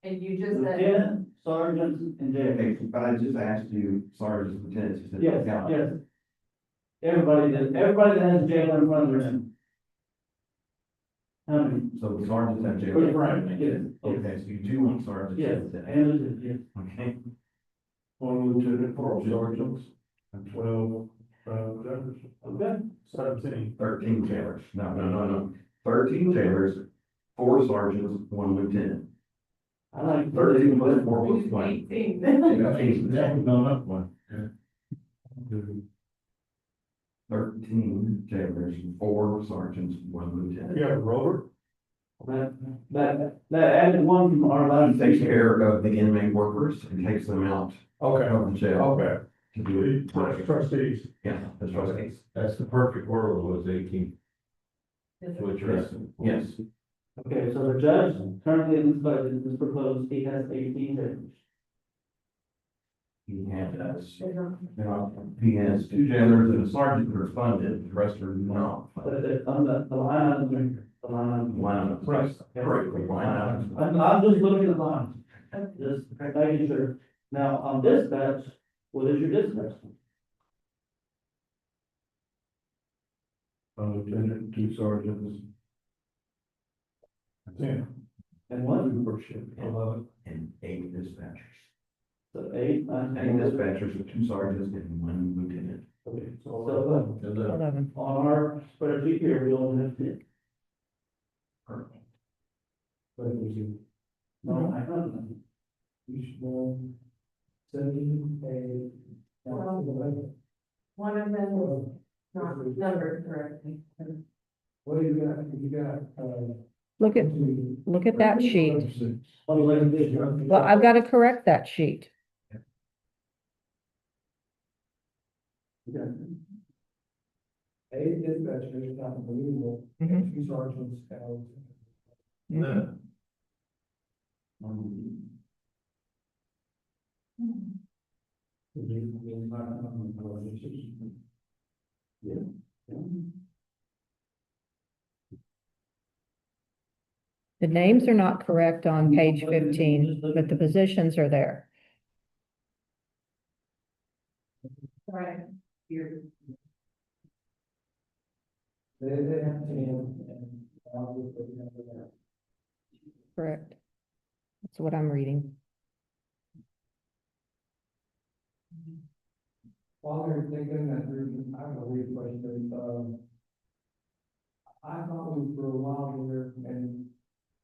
and you just said, Lieutenant, sergeants, and jailers. Okay, but I just asked you, sergeants, lieutenants, you said. Yes, count. yes. Everybody that has jail in front of their name. How many? So the sergeants have jail. Right, yes. Okay, so you do want sergeants. Yes, and lieutenants. and lieutenant, yes. Okay, One lieutenant, 4 sergeants, and 12, jailers. Okay. 17. 13 jailers. No. 13 jailers, 4 sergeants, 1 lieutenant. I like 13 plus 4 was 20. 18. That was gone up one. 13 jailers, 4 sergeants, 1 lieutenant. You have a rover? That added one from our last. Takes care of the inmate workers and takes them out Okay, of the jail. okay. To do The it. trustees. Yeah, that's right. That's the perfect world was 18. What you're asking. Yes, Okay, so the judge currently in this budget is proposed, he has 18 jailers. he has 2 jailers and a sergeant that are funded, the rest are not But funded. on the line item, the line item. Line up. Correctly, line items. I'm just looking at the line, just making sure. Now, on dispatch, what is your dispatch? A lieutenant, 2 sergeants. 10. And one, Per shift, 11. And 8 dispatchers. so 8, 9, 8 10. dispatchers with 2 sergeants and 1 lieutenant. Okay, so 11. on our spreadsheet here, we only have 10. Perfect. But it was you. No, I don't know. You should know. 7, 8. One of them was not numbered correctly. What do you got? You got, Look at that sheet. Oh, like this, right? Well, I've got to correct that sheet. Okay. 8 dispatchers, not unbelievable, Mhm. 2 sergeants, and. Yeah. The names are not correct on page 15, but the positions are there. Right. Here. They have 10, and obviously, Correct. That's what I'm reading. while they're thinking that, I have a weird question, I thought we for a while here, and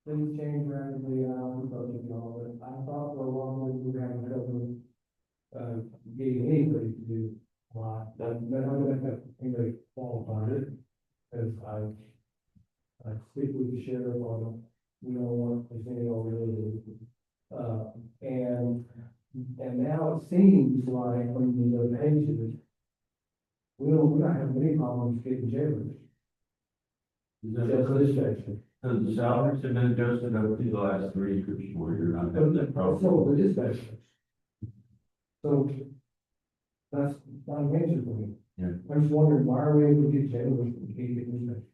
things change rapidly, I don't know if you know, but I thought for a while we were having trouble, getting anybody to do a lot, but I'm gonna have anybody qualified it, as I speak with the sheriff on, we don't want to say all really, and now it seems like when you go to pages, we don't have any problems getting jailers. Is Just that this section. because the salaries have been adjusted over the last 3 years where you're not having that problem? So the dispatchers. So that's not an answer for me. Yeah. I'm just wondering, why are we able to get jailers when we can't get dispatchers?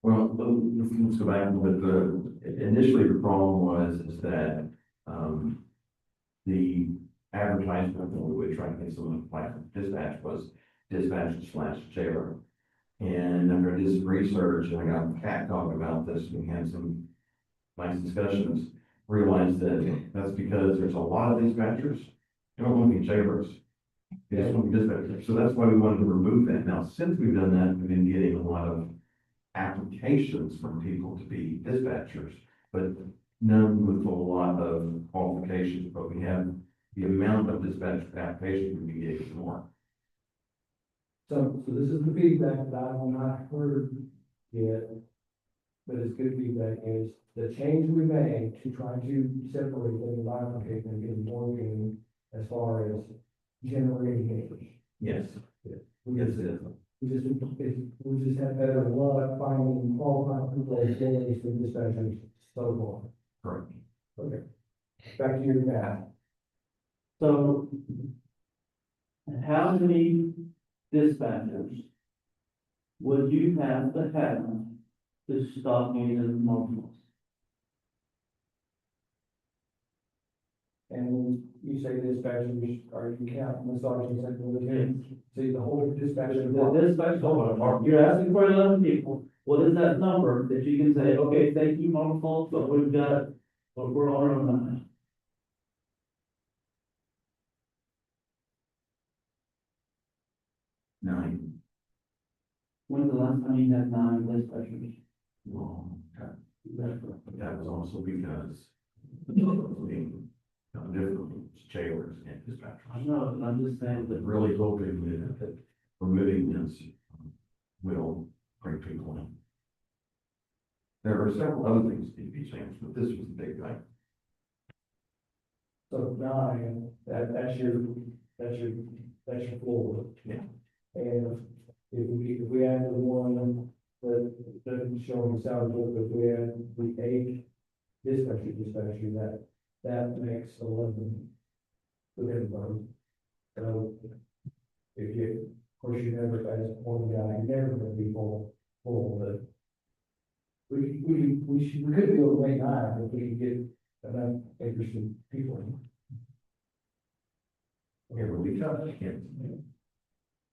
Well, let's go back, but initially the problem was is that, the advertisement that we would try to get someone to apply for dispatch was dispatch/jailer. And after this research, and I got Cat talking about this, we had some nice discussions, realized that that's because there's a lot of dispatchers, they don't want to be jailers. They just want to be dispatchers. So that's why we wanted to remove that. Now, since we've done that, we've been getting a lot of applications from people to be dispatchers, but none with a lot of qualifications, but we have the amount of dispatch applications we can get is more. So this is the feedback that I have not heard yet, but it's good feedback, is the change we made to try to separate them, bifurcate them, get more game as far as generating interest. Yes. We Yes, just, it is. we just had better luck finding qualified people as days for dispatchers so Correct. far. Okay. Back to your math. So how many dispatchers would you have to have to stop using multiples? And you say dispatchers, are you counting the sergeants and the lieutenants? See, the whole dispatcher. The dispatch, you're asking for 11 people, what is that number that you can say, okay, thank you, multiples, but we've got, but we're on our own. 9. When's the last time you had 9 dispatchers? Well, that was also because being done differently, jailers and I dispatchers. know, but I'm just saying But that, really hoping that removing this will bring people in. There are several other things that need to be changed, but this was the big thing. So 9, that's your floor. Yeah. And if we add the one that doesn't show the salary book, if we add the 8 dispatcher, that makes 11 with everybody. So if you, of course, you never, as one guy, you never gonna be full, but we could be able to make 9 if we could get enough interested people. Yeah, but we got,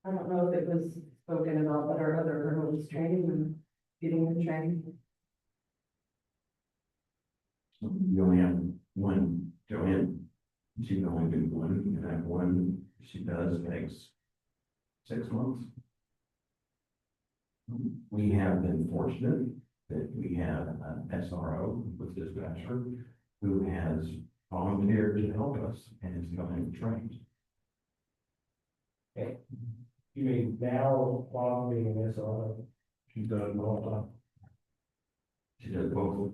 I don't know if it was spoken about, but our other hurdles training and getting them trained. you only have one Joanne. She can only do one, you can have one, she does, takes 6 months. We have been fortunate that we have an SRO with dispatcher who has volunteered to help us and is going to train. You mean now, while being an SRO? She does all She does both.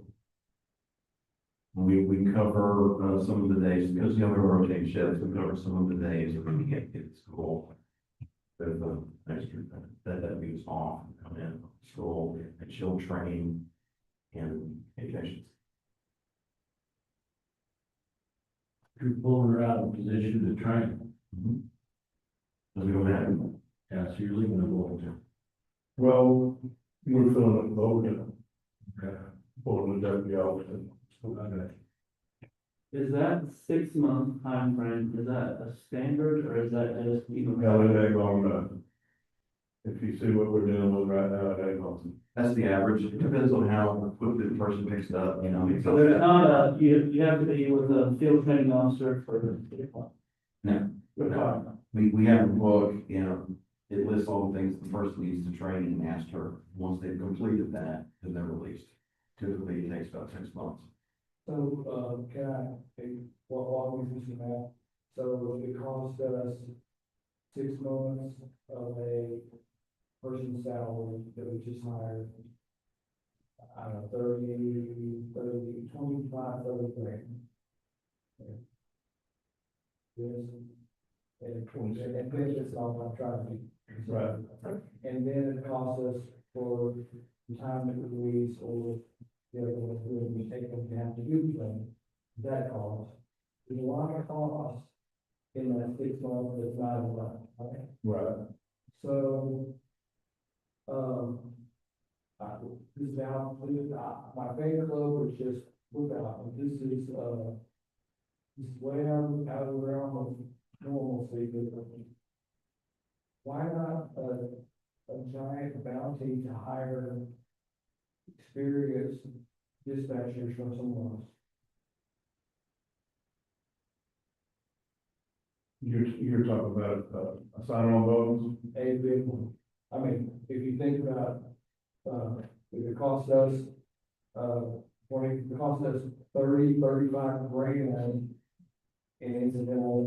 We cover, some of the days, because we have a rotating shift, we cover some of the days when we can't get to school. There's a extra, that week's off, come in from school, and she'll train in vacations. You're pulling her out of position to train. Because we don't have, Yeah, so you're leaving the board. Well, we're filling it voting. Pulling the deputy officer. Okay. Is that 6 month time frame? Is that a standard or is that just even? Hell, it ain't long enough. If you see what we're dealing with right now, it ain't long. that's the average. It depends on how quickly the person picks it up, you know. So there's not a, you have to be with a field training officer for the. No. Requirement. We have a book, you know, it lists all the things the person needs to train and ask her. Once they've completed that, then they're released. Typically, it takes about 6 months. So, can I, walk me through some math? So it cost us 6 months of a person's salary that we just hired. I don't know, 30 grand. Yes. And benefits all I'm trying to be. Right. And then it costs us for retirement release or the other ones, when we take them down to do them, that cost. There's a lot of cost in that 6 months that's not enough, right? Right. So, this now, my favorite club is just, this is way out of the realm of normalcy, but why not a giant bounty to hire experienced dispatchers from someone else? You're talking about, a sign-on bonus? A big one. I mean, if you think about, if it costs us, it costs us 35 grand in incidental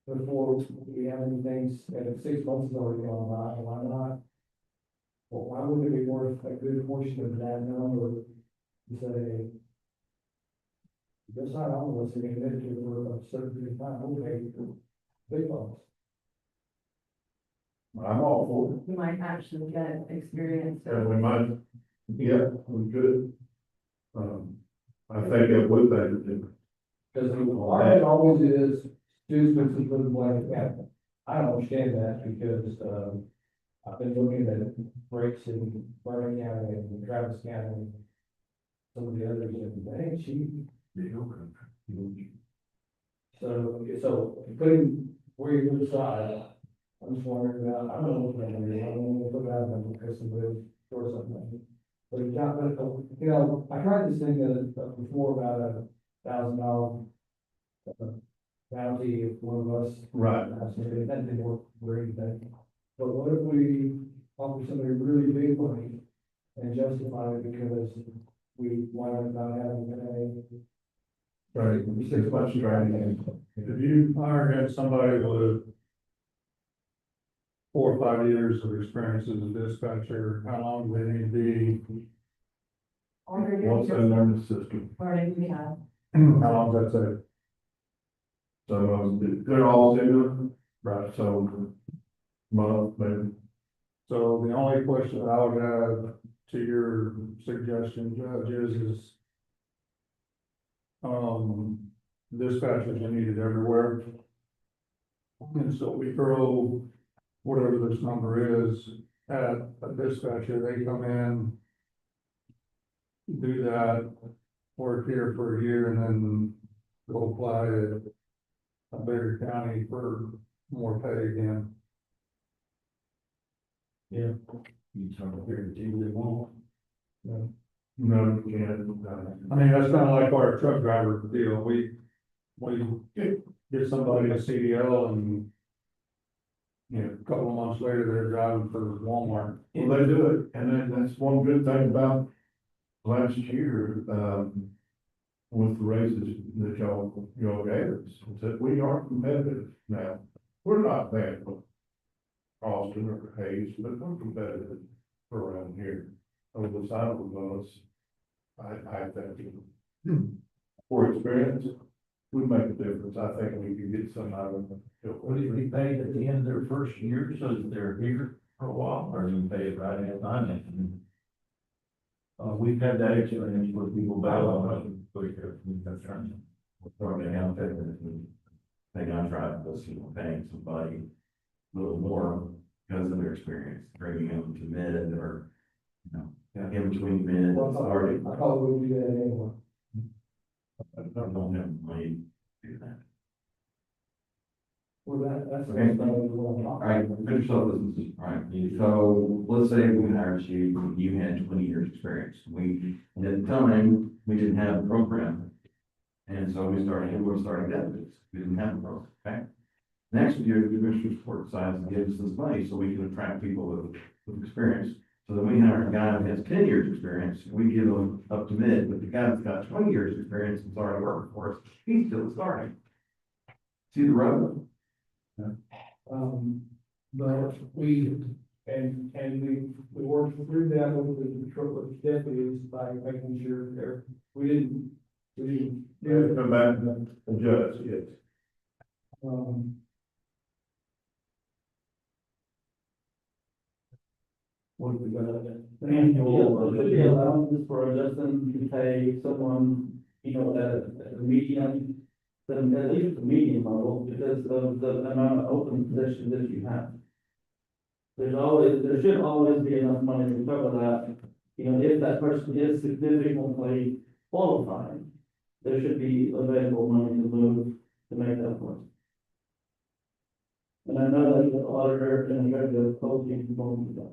before we have anything, and if 6 months is already gone by, why not? Well, why wouldn't it be worth a good portion of that number to say, this side, I'm listening to it for a certain period of time, okay, big bucks. I'm all for it. You might actually get experience. And we might, yeah, we could. I think it would make a difference. Because the requirement always is, students who put in blank account. I don't understand that because, I've been looking at breaks in Bergen County and Travis County. Some of the others, and they ain't cheap. So putting where you put aside, I'm just wondering about, I don't know what that is, I don't know what that is, because somebody or something. But it's not, you know, I tried this thing before about $1,000 bounty if one of us. Right. That didn't work for anything. But what if we offer somebody really big money and justify it because we wind up not having a. Right, 6 months training. If you hire somebody with 4 or 5 years of experience as a dispatcher, how long do they need to be? Once they learn the system, Learning, we have. how long does that take? So, they're all similar, right, so, month, maybe. So the only question that I would have to your suggestion, Judge, is dispatchers are needed everywhere. And so we throw whatever this number is at a dispatcher, they come in, do that, work here for a year, and then go apply to a bigger county for more pay again. Yeah. You talk about here, do they want? No, you can't. I mean, that's kind of like our truck driver deal. We get somebody a CDL and, you know, a couple of months later, they're driving for Walmart. Well, they do it, and then that's one good thing about last year, with the raises that y'all gave us, is that we are competitive now. We're not bad for Austin or Hayes, but we're competitive around here. Over the side of us, I think, for experience, we make a difference. I think we can get some out of them. Would it be paid at the end of their first year so that they're here for a while, or do you pay it right at time? We've had that experience where people bail on us, we've got training. Throwing out there, they got tried to see paying somebody a little more because of their experience, bringing them to mid or, you know, in between mid, Well, it's already, I thought we would do that anyway. I don't have money to do that. Well, that's. Okay. All right, finish up this, all right, so let's say we hired you, you had 20 years experience, and at the time, we didn't have a program. And so we were starting deputies, we didn't have a program, okay? Next year, the commissioner's court decides to give us this money so we can attract people with experience. So then we hire a guy that has 10 years experience, we give him up to mid, but the guy that's got 20 years experience and already working for us, he's still starting. See the road? But we, we worked through that with the patrol, with deputies by making sure we didn't Yeah, come back and adjust, yes. What we got? Annual, should be allowances for Justin to pay someone, you know, at the median, at least the median level, because of the amount of open positions that you have. There should always be enough money to cover that, you know, if that person is significantly qualified, there should be available money to move to make that work. And I know that the auditor and the treasurer told you to go with that.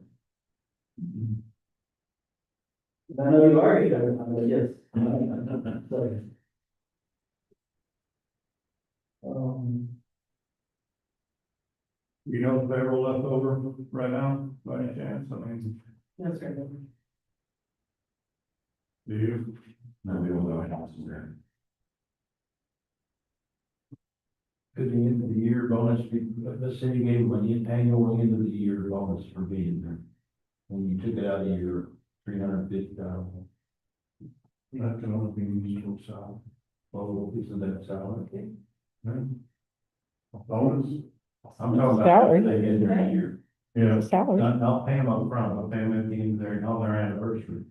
I know you argued every time, but yes. Sorry. You know, the payroll left over right now, by any chance, I mean, That's right. do you? No, we don't know what else is there. Could the end of the year bonus, the city gave them an annual end of the year bonus for being there. When you took it out of your $350,000. That can only be used for salary. Well, isn't that salary? Bonus? I'm talking about. Salary. They get their year. Yeah. Salary. Not pay them up front, but pay them at the end of on their anniversary.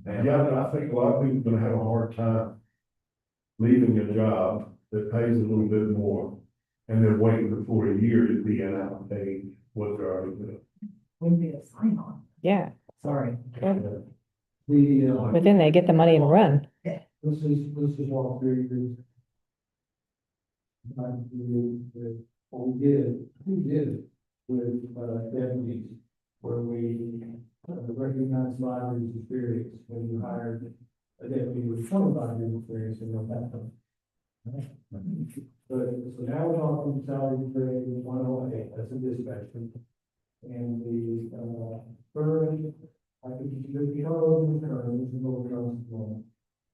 Yeah, I think a lot of people are gonna have a hard time leaving a job that pays a little bit more, and then waiting for a year to be out paid what they're already doing. Wouldn't be a sign on, Yeah, sorry. but then they get the money and run. Let's just walk through this. What we did with, deputies, where we recognized 5 years experience when you hired a deputy with 25 years experience in your background. But, so now we're talking salary grade 108, that's a dispatcher. And the, current, I think the code, the current, this is what we're on.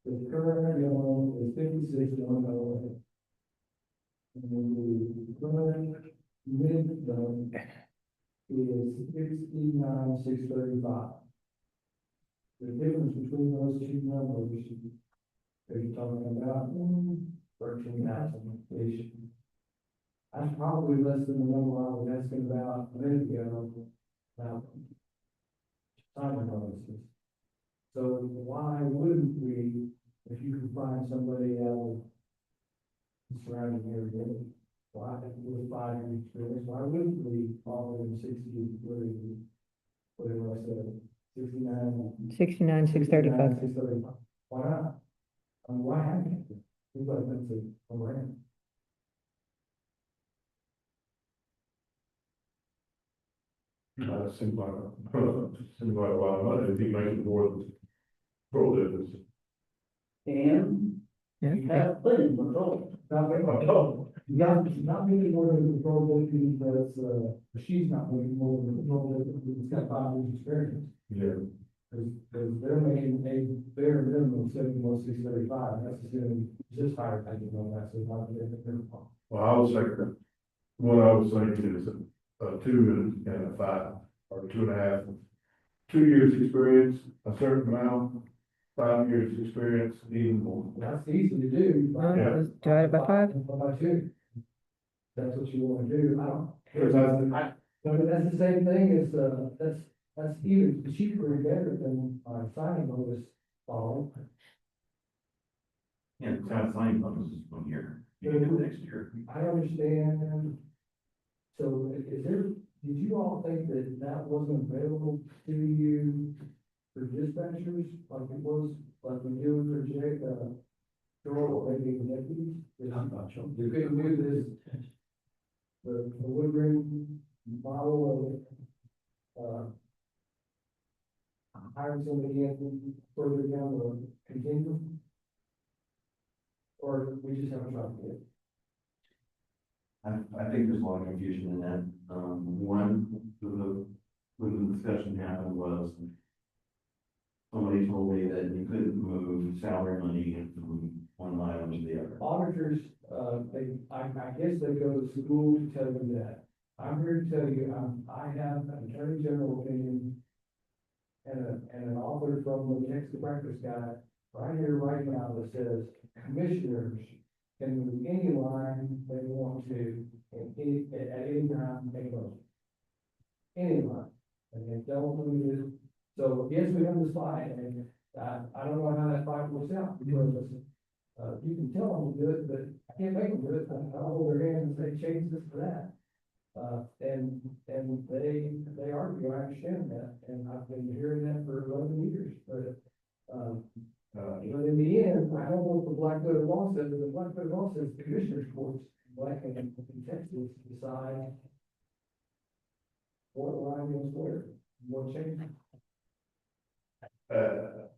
The current yellow is 56,108. And the current mid is 69,635. The difference between those two numbers, they're talking about 13,000 ish. That's probably less than the number I was asking about a minute ago, about signing bonuses. So why wouldn't we, if you could find somebody out of the surrounding area, why, with 5 years experience, why wouldn't we offer them 60, whatever I said, 69? 69,635. 635. Why not? I mean, why haven't you? Seems like that's a brand. Seems like, seems like a lot of money, if you make it more than pro business. And you have plenty of control. Not many more than the control deputy, but she's not making more than the control deputy, it's got 5 years experience. Yeah. Because they're making a bare minimum of 71,635, that's assuming just higher, I don't know, that's a lot of different. Well, I was thinking, what I was thinking is a 2 and a 5, or 2.5. 2 years experience, a certain amount, 5 years experience, even more. That's easy to do. Yeah. Divide it by 5. By 2. That's what you wanna do, I don't. Because But that's the same thing as, that's either cheaper or better than, signing bonus follow. Yeah, it's kind of funny, bonus is 1 year, you can do it next year. I understand. So is there, did you all think that that wasn't available to you for dispatchers, like it was, like we do for Joel or maybe executives? I'm not sure. You couldn't do this, the wood grain model of, hiring somebody in further down the continuum? Or we just haven't tried to get it? I think there's a lot of confusion in that. One, when the discussion happened was somebody told me that you couldn't move salary money from one line item to the other. Auditors, I guess they go to school to tell you that. I'm here to tell you, I have an attorney general opinion and an author from the Texas Practice Guide right here, right now, that says commissioners can move any line they want to at any time, make motion. Any line, and they don't move it. So yes, we have this fight, and I don't know how that fight works out, because you can tell them to do it, but I can't make them do it. I'll hold their hand and say, change this to that. And they argue, I understand that, and I've been hearing that for 11 years, but but in the end, I don't know what the Black Letter Law says, but the Black Letter Law says the commissioners courts, Black and in Texas, decide what line goes where, what change. And that's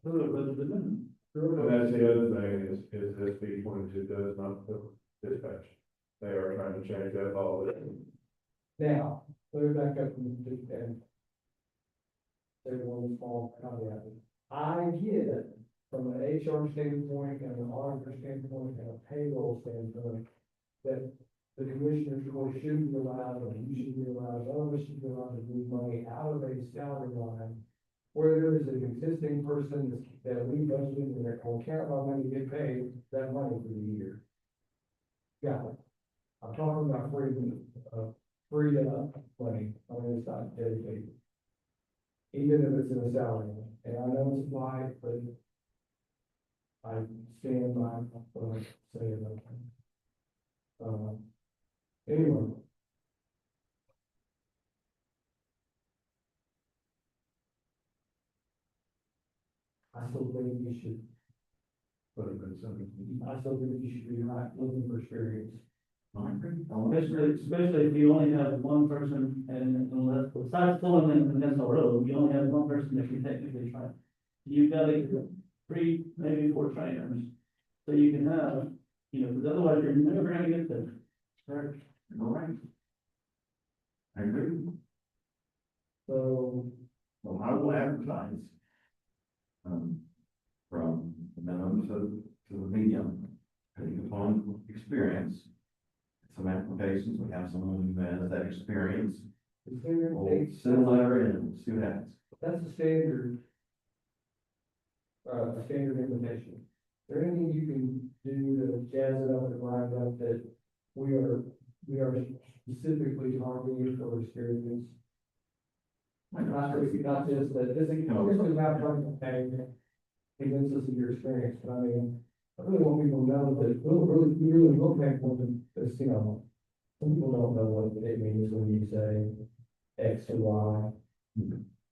the other thing is SB 22 does not cover dispatch. They are trying to change that law. Now, let me back up and say one small caveat. I get from an HR standpoint and an auditor standpoint and a payroll standpoint that the commissioners court should be allowed, or you should be allowed, all of us should be allowed to move money out of a salary line where there is an existing person that we budgeted and they're going to count on money to get paid that money for the year. Got it. I'm talking about free money, I mean, it's not dedicated. Even if it's in a salary, and I know it's why, but I stand by what I say about it. Anyway. I still think you should, I still think you should be not looking for experience. Especially if you only have one person, and unless, besides pulling in the road, you only have one person that can technically try. You've got to get 3, maybe 4 trainers, so you can have, because otherwise you're never gonna get there. Correct. All right. I agree. So, Well, I will advertise. From the minimum to the medium, depending upon experience. Some applications, we have someone who has that experience. is there, We'll send a letter and see what happens. that's a standard, invitation. Is there anything you can do to jazz it up and grind up that we are specifically targeting for experience? Not just that, this is not trying to pay, convince us of your experience, but I mean, I really want people to know that we really will pay for them, because, some people don't know what it means when you say X to Y.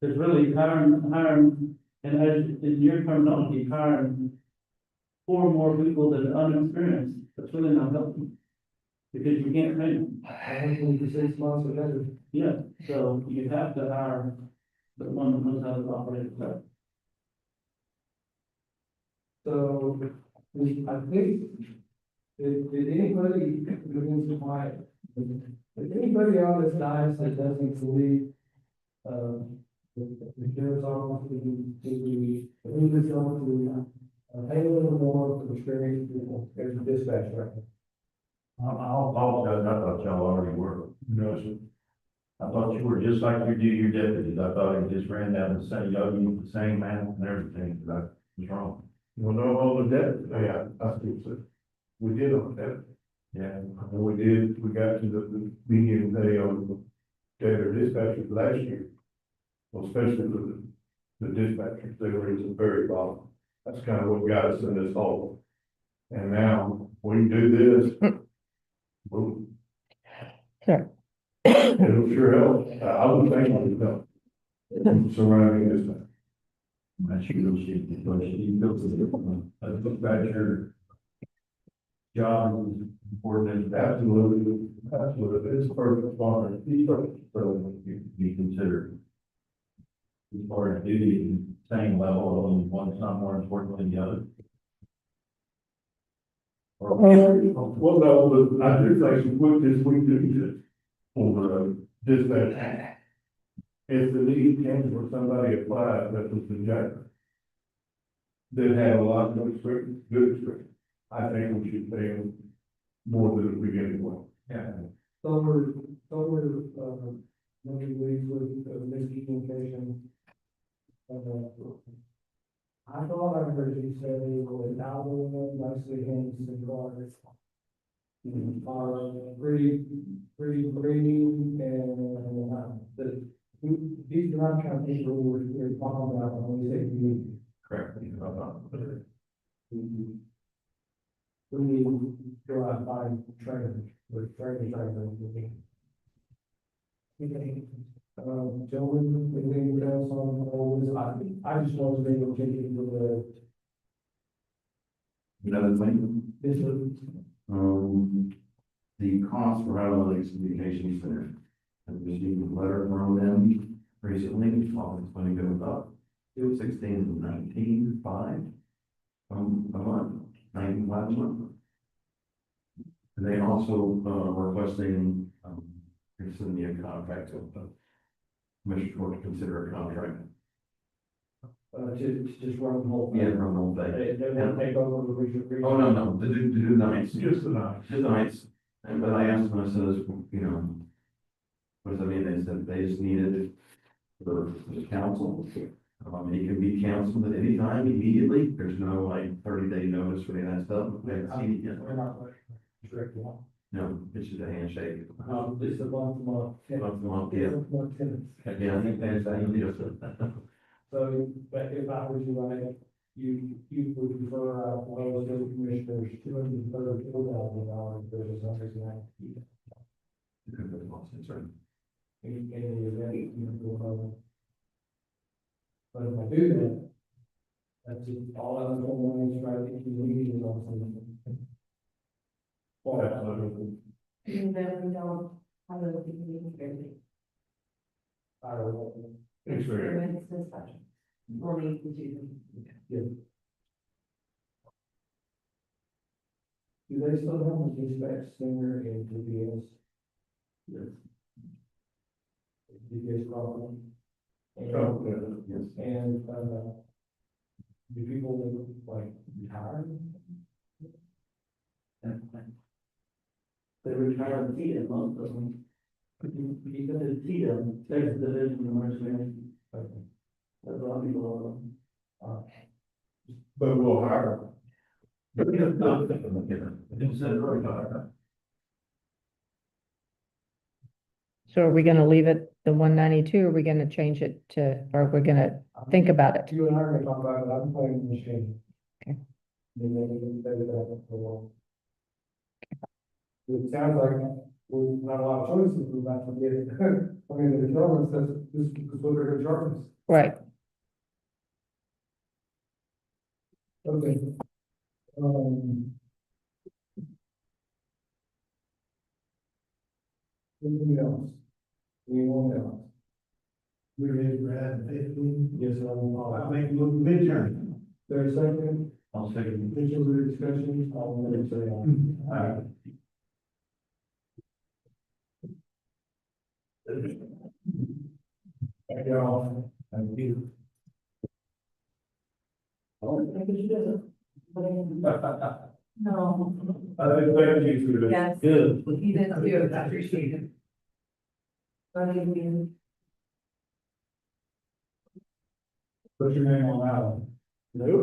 There's really hiring, and as in your terminology, hiring 4 more people that are unexperienced, that's really not helping. Because you can't train them. I want them for 6 months or better. Yeah, so you have to hire the one that knows how to operate the. So, I think, did anybody, if anybody on this dais that doesn't believe, the sheriff's office to move this on to, pay a little more for experienced people, there's a dispatch right now. I'll apologize, I thought y'all already were. No, sir. I thought you were just like you do your deputies. I thought it just ran down the same, y'all use the same math and everything, but I was wrong. Well, no, on the debt, yeah, I think so. We did on that. Yeah. And we got to the median pay on debtor dispatchers last year. Well, especially for the dispatchers, they were at the very bottom. That's kind of what got us in this hole. And now we can do this. Boom. Sure. It'll sure help. I would think it would help. Surrounding this. I should go see the question, you go to the, look about your job is important, Absolutely, absolutely. It's first responder. He's first responder. be considered. As far as duty, same level, and one's not more important than the other. Well, no, but I do think with this, we do this over dispatch. If the need came for somebody applied, that was the jack. That had a lot of experience, good experience. I think we should pay them more than the beginning one. Yeah. Maybe we would, miscommunication. I thought I heard you say without nicely hands and cars. Pretty green and, these are not kind of people we're talking about when we say we. Correct. We need to go out and find trainers, with trainers. Gentlemen, anything else on all this? I just want to be able to take into Another thing, this, the cost for analytics communications center. I received a letter from them recently, it's going to go up to 16,19,5 a month, 95 a month. And they also, requesting, send me a contract of, Commissioner Court to consider a contract. to just run the whole thing. Yeah, from the whole thing. They won't take over the region. Oh, no, to do nights. Just the night. Just nights, and but I asked them, I said, you know, what does that mean? They said they just needed it for the council. It can be canceled at any time immediately, there's no like 30-day notice for any of that stuff. We haven't seen it yet. We're not strict one. No, it's just a handshake. It's a month. Month to month, yeah. Month tenants. Yeah, I think that's, So, but if I was you, you would prefer, well, the commissioners, $234,000 versus $190,000. That's right. In the event, but if I do that, that's it, all I was going to try to get you meetings on something. Well, And then we don't have a meeting. I don't know. Experience. We'll need to do. Do they still have a dispatch center in DPS? Yes. DPS problem? Oh, yeah. Yes. And, do people like retire? They retire the Tita, most of them. You got the Tita, there's the division of emergency. That's a lot of people. But we'll hire. So are we gonna leave it the 192, or are we gonna change it to, or we're gonna think about it? You and I are gonna talk about it, I'm playing the machine. Okay. Maybe we can set it up for a while. It sounds like we've not a lot of choices, we're about to get it. I mean, the government says this is what they're gonna charge us. Right. Okay. Anything else? Anyone else? We're ready for that, 15. Yes, I make a little midterm. There's a second, I'll second. additional discussion, all in favor, say aye. Thank y'all. Thank you. No. Thank you for that. Yes. Good. You did too, I appreciate it. Put your name on that one. Nope.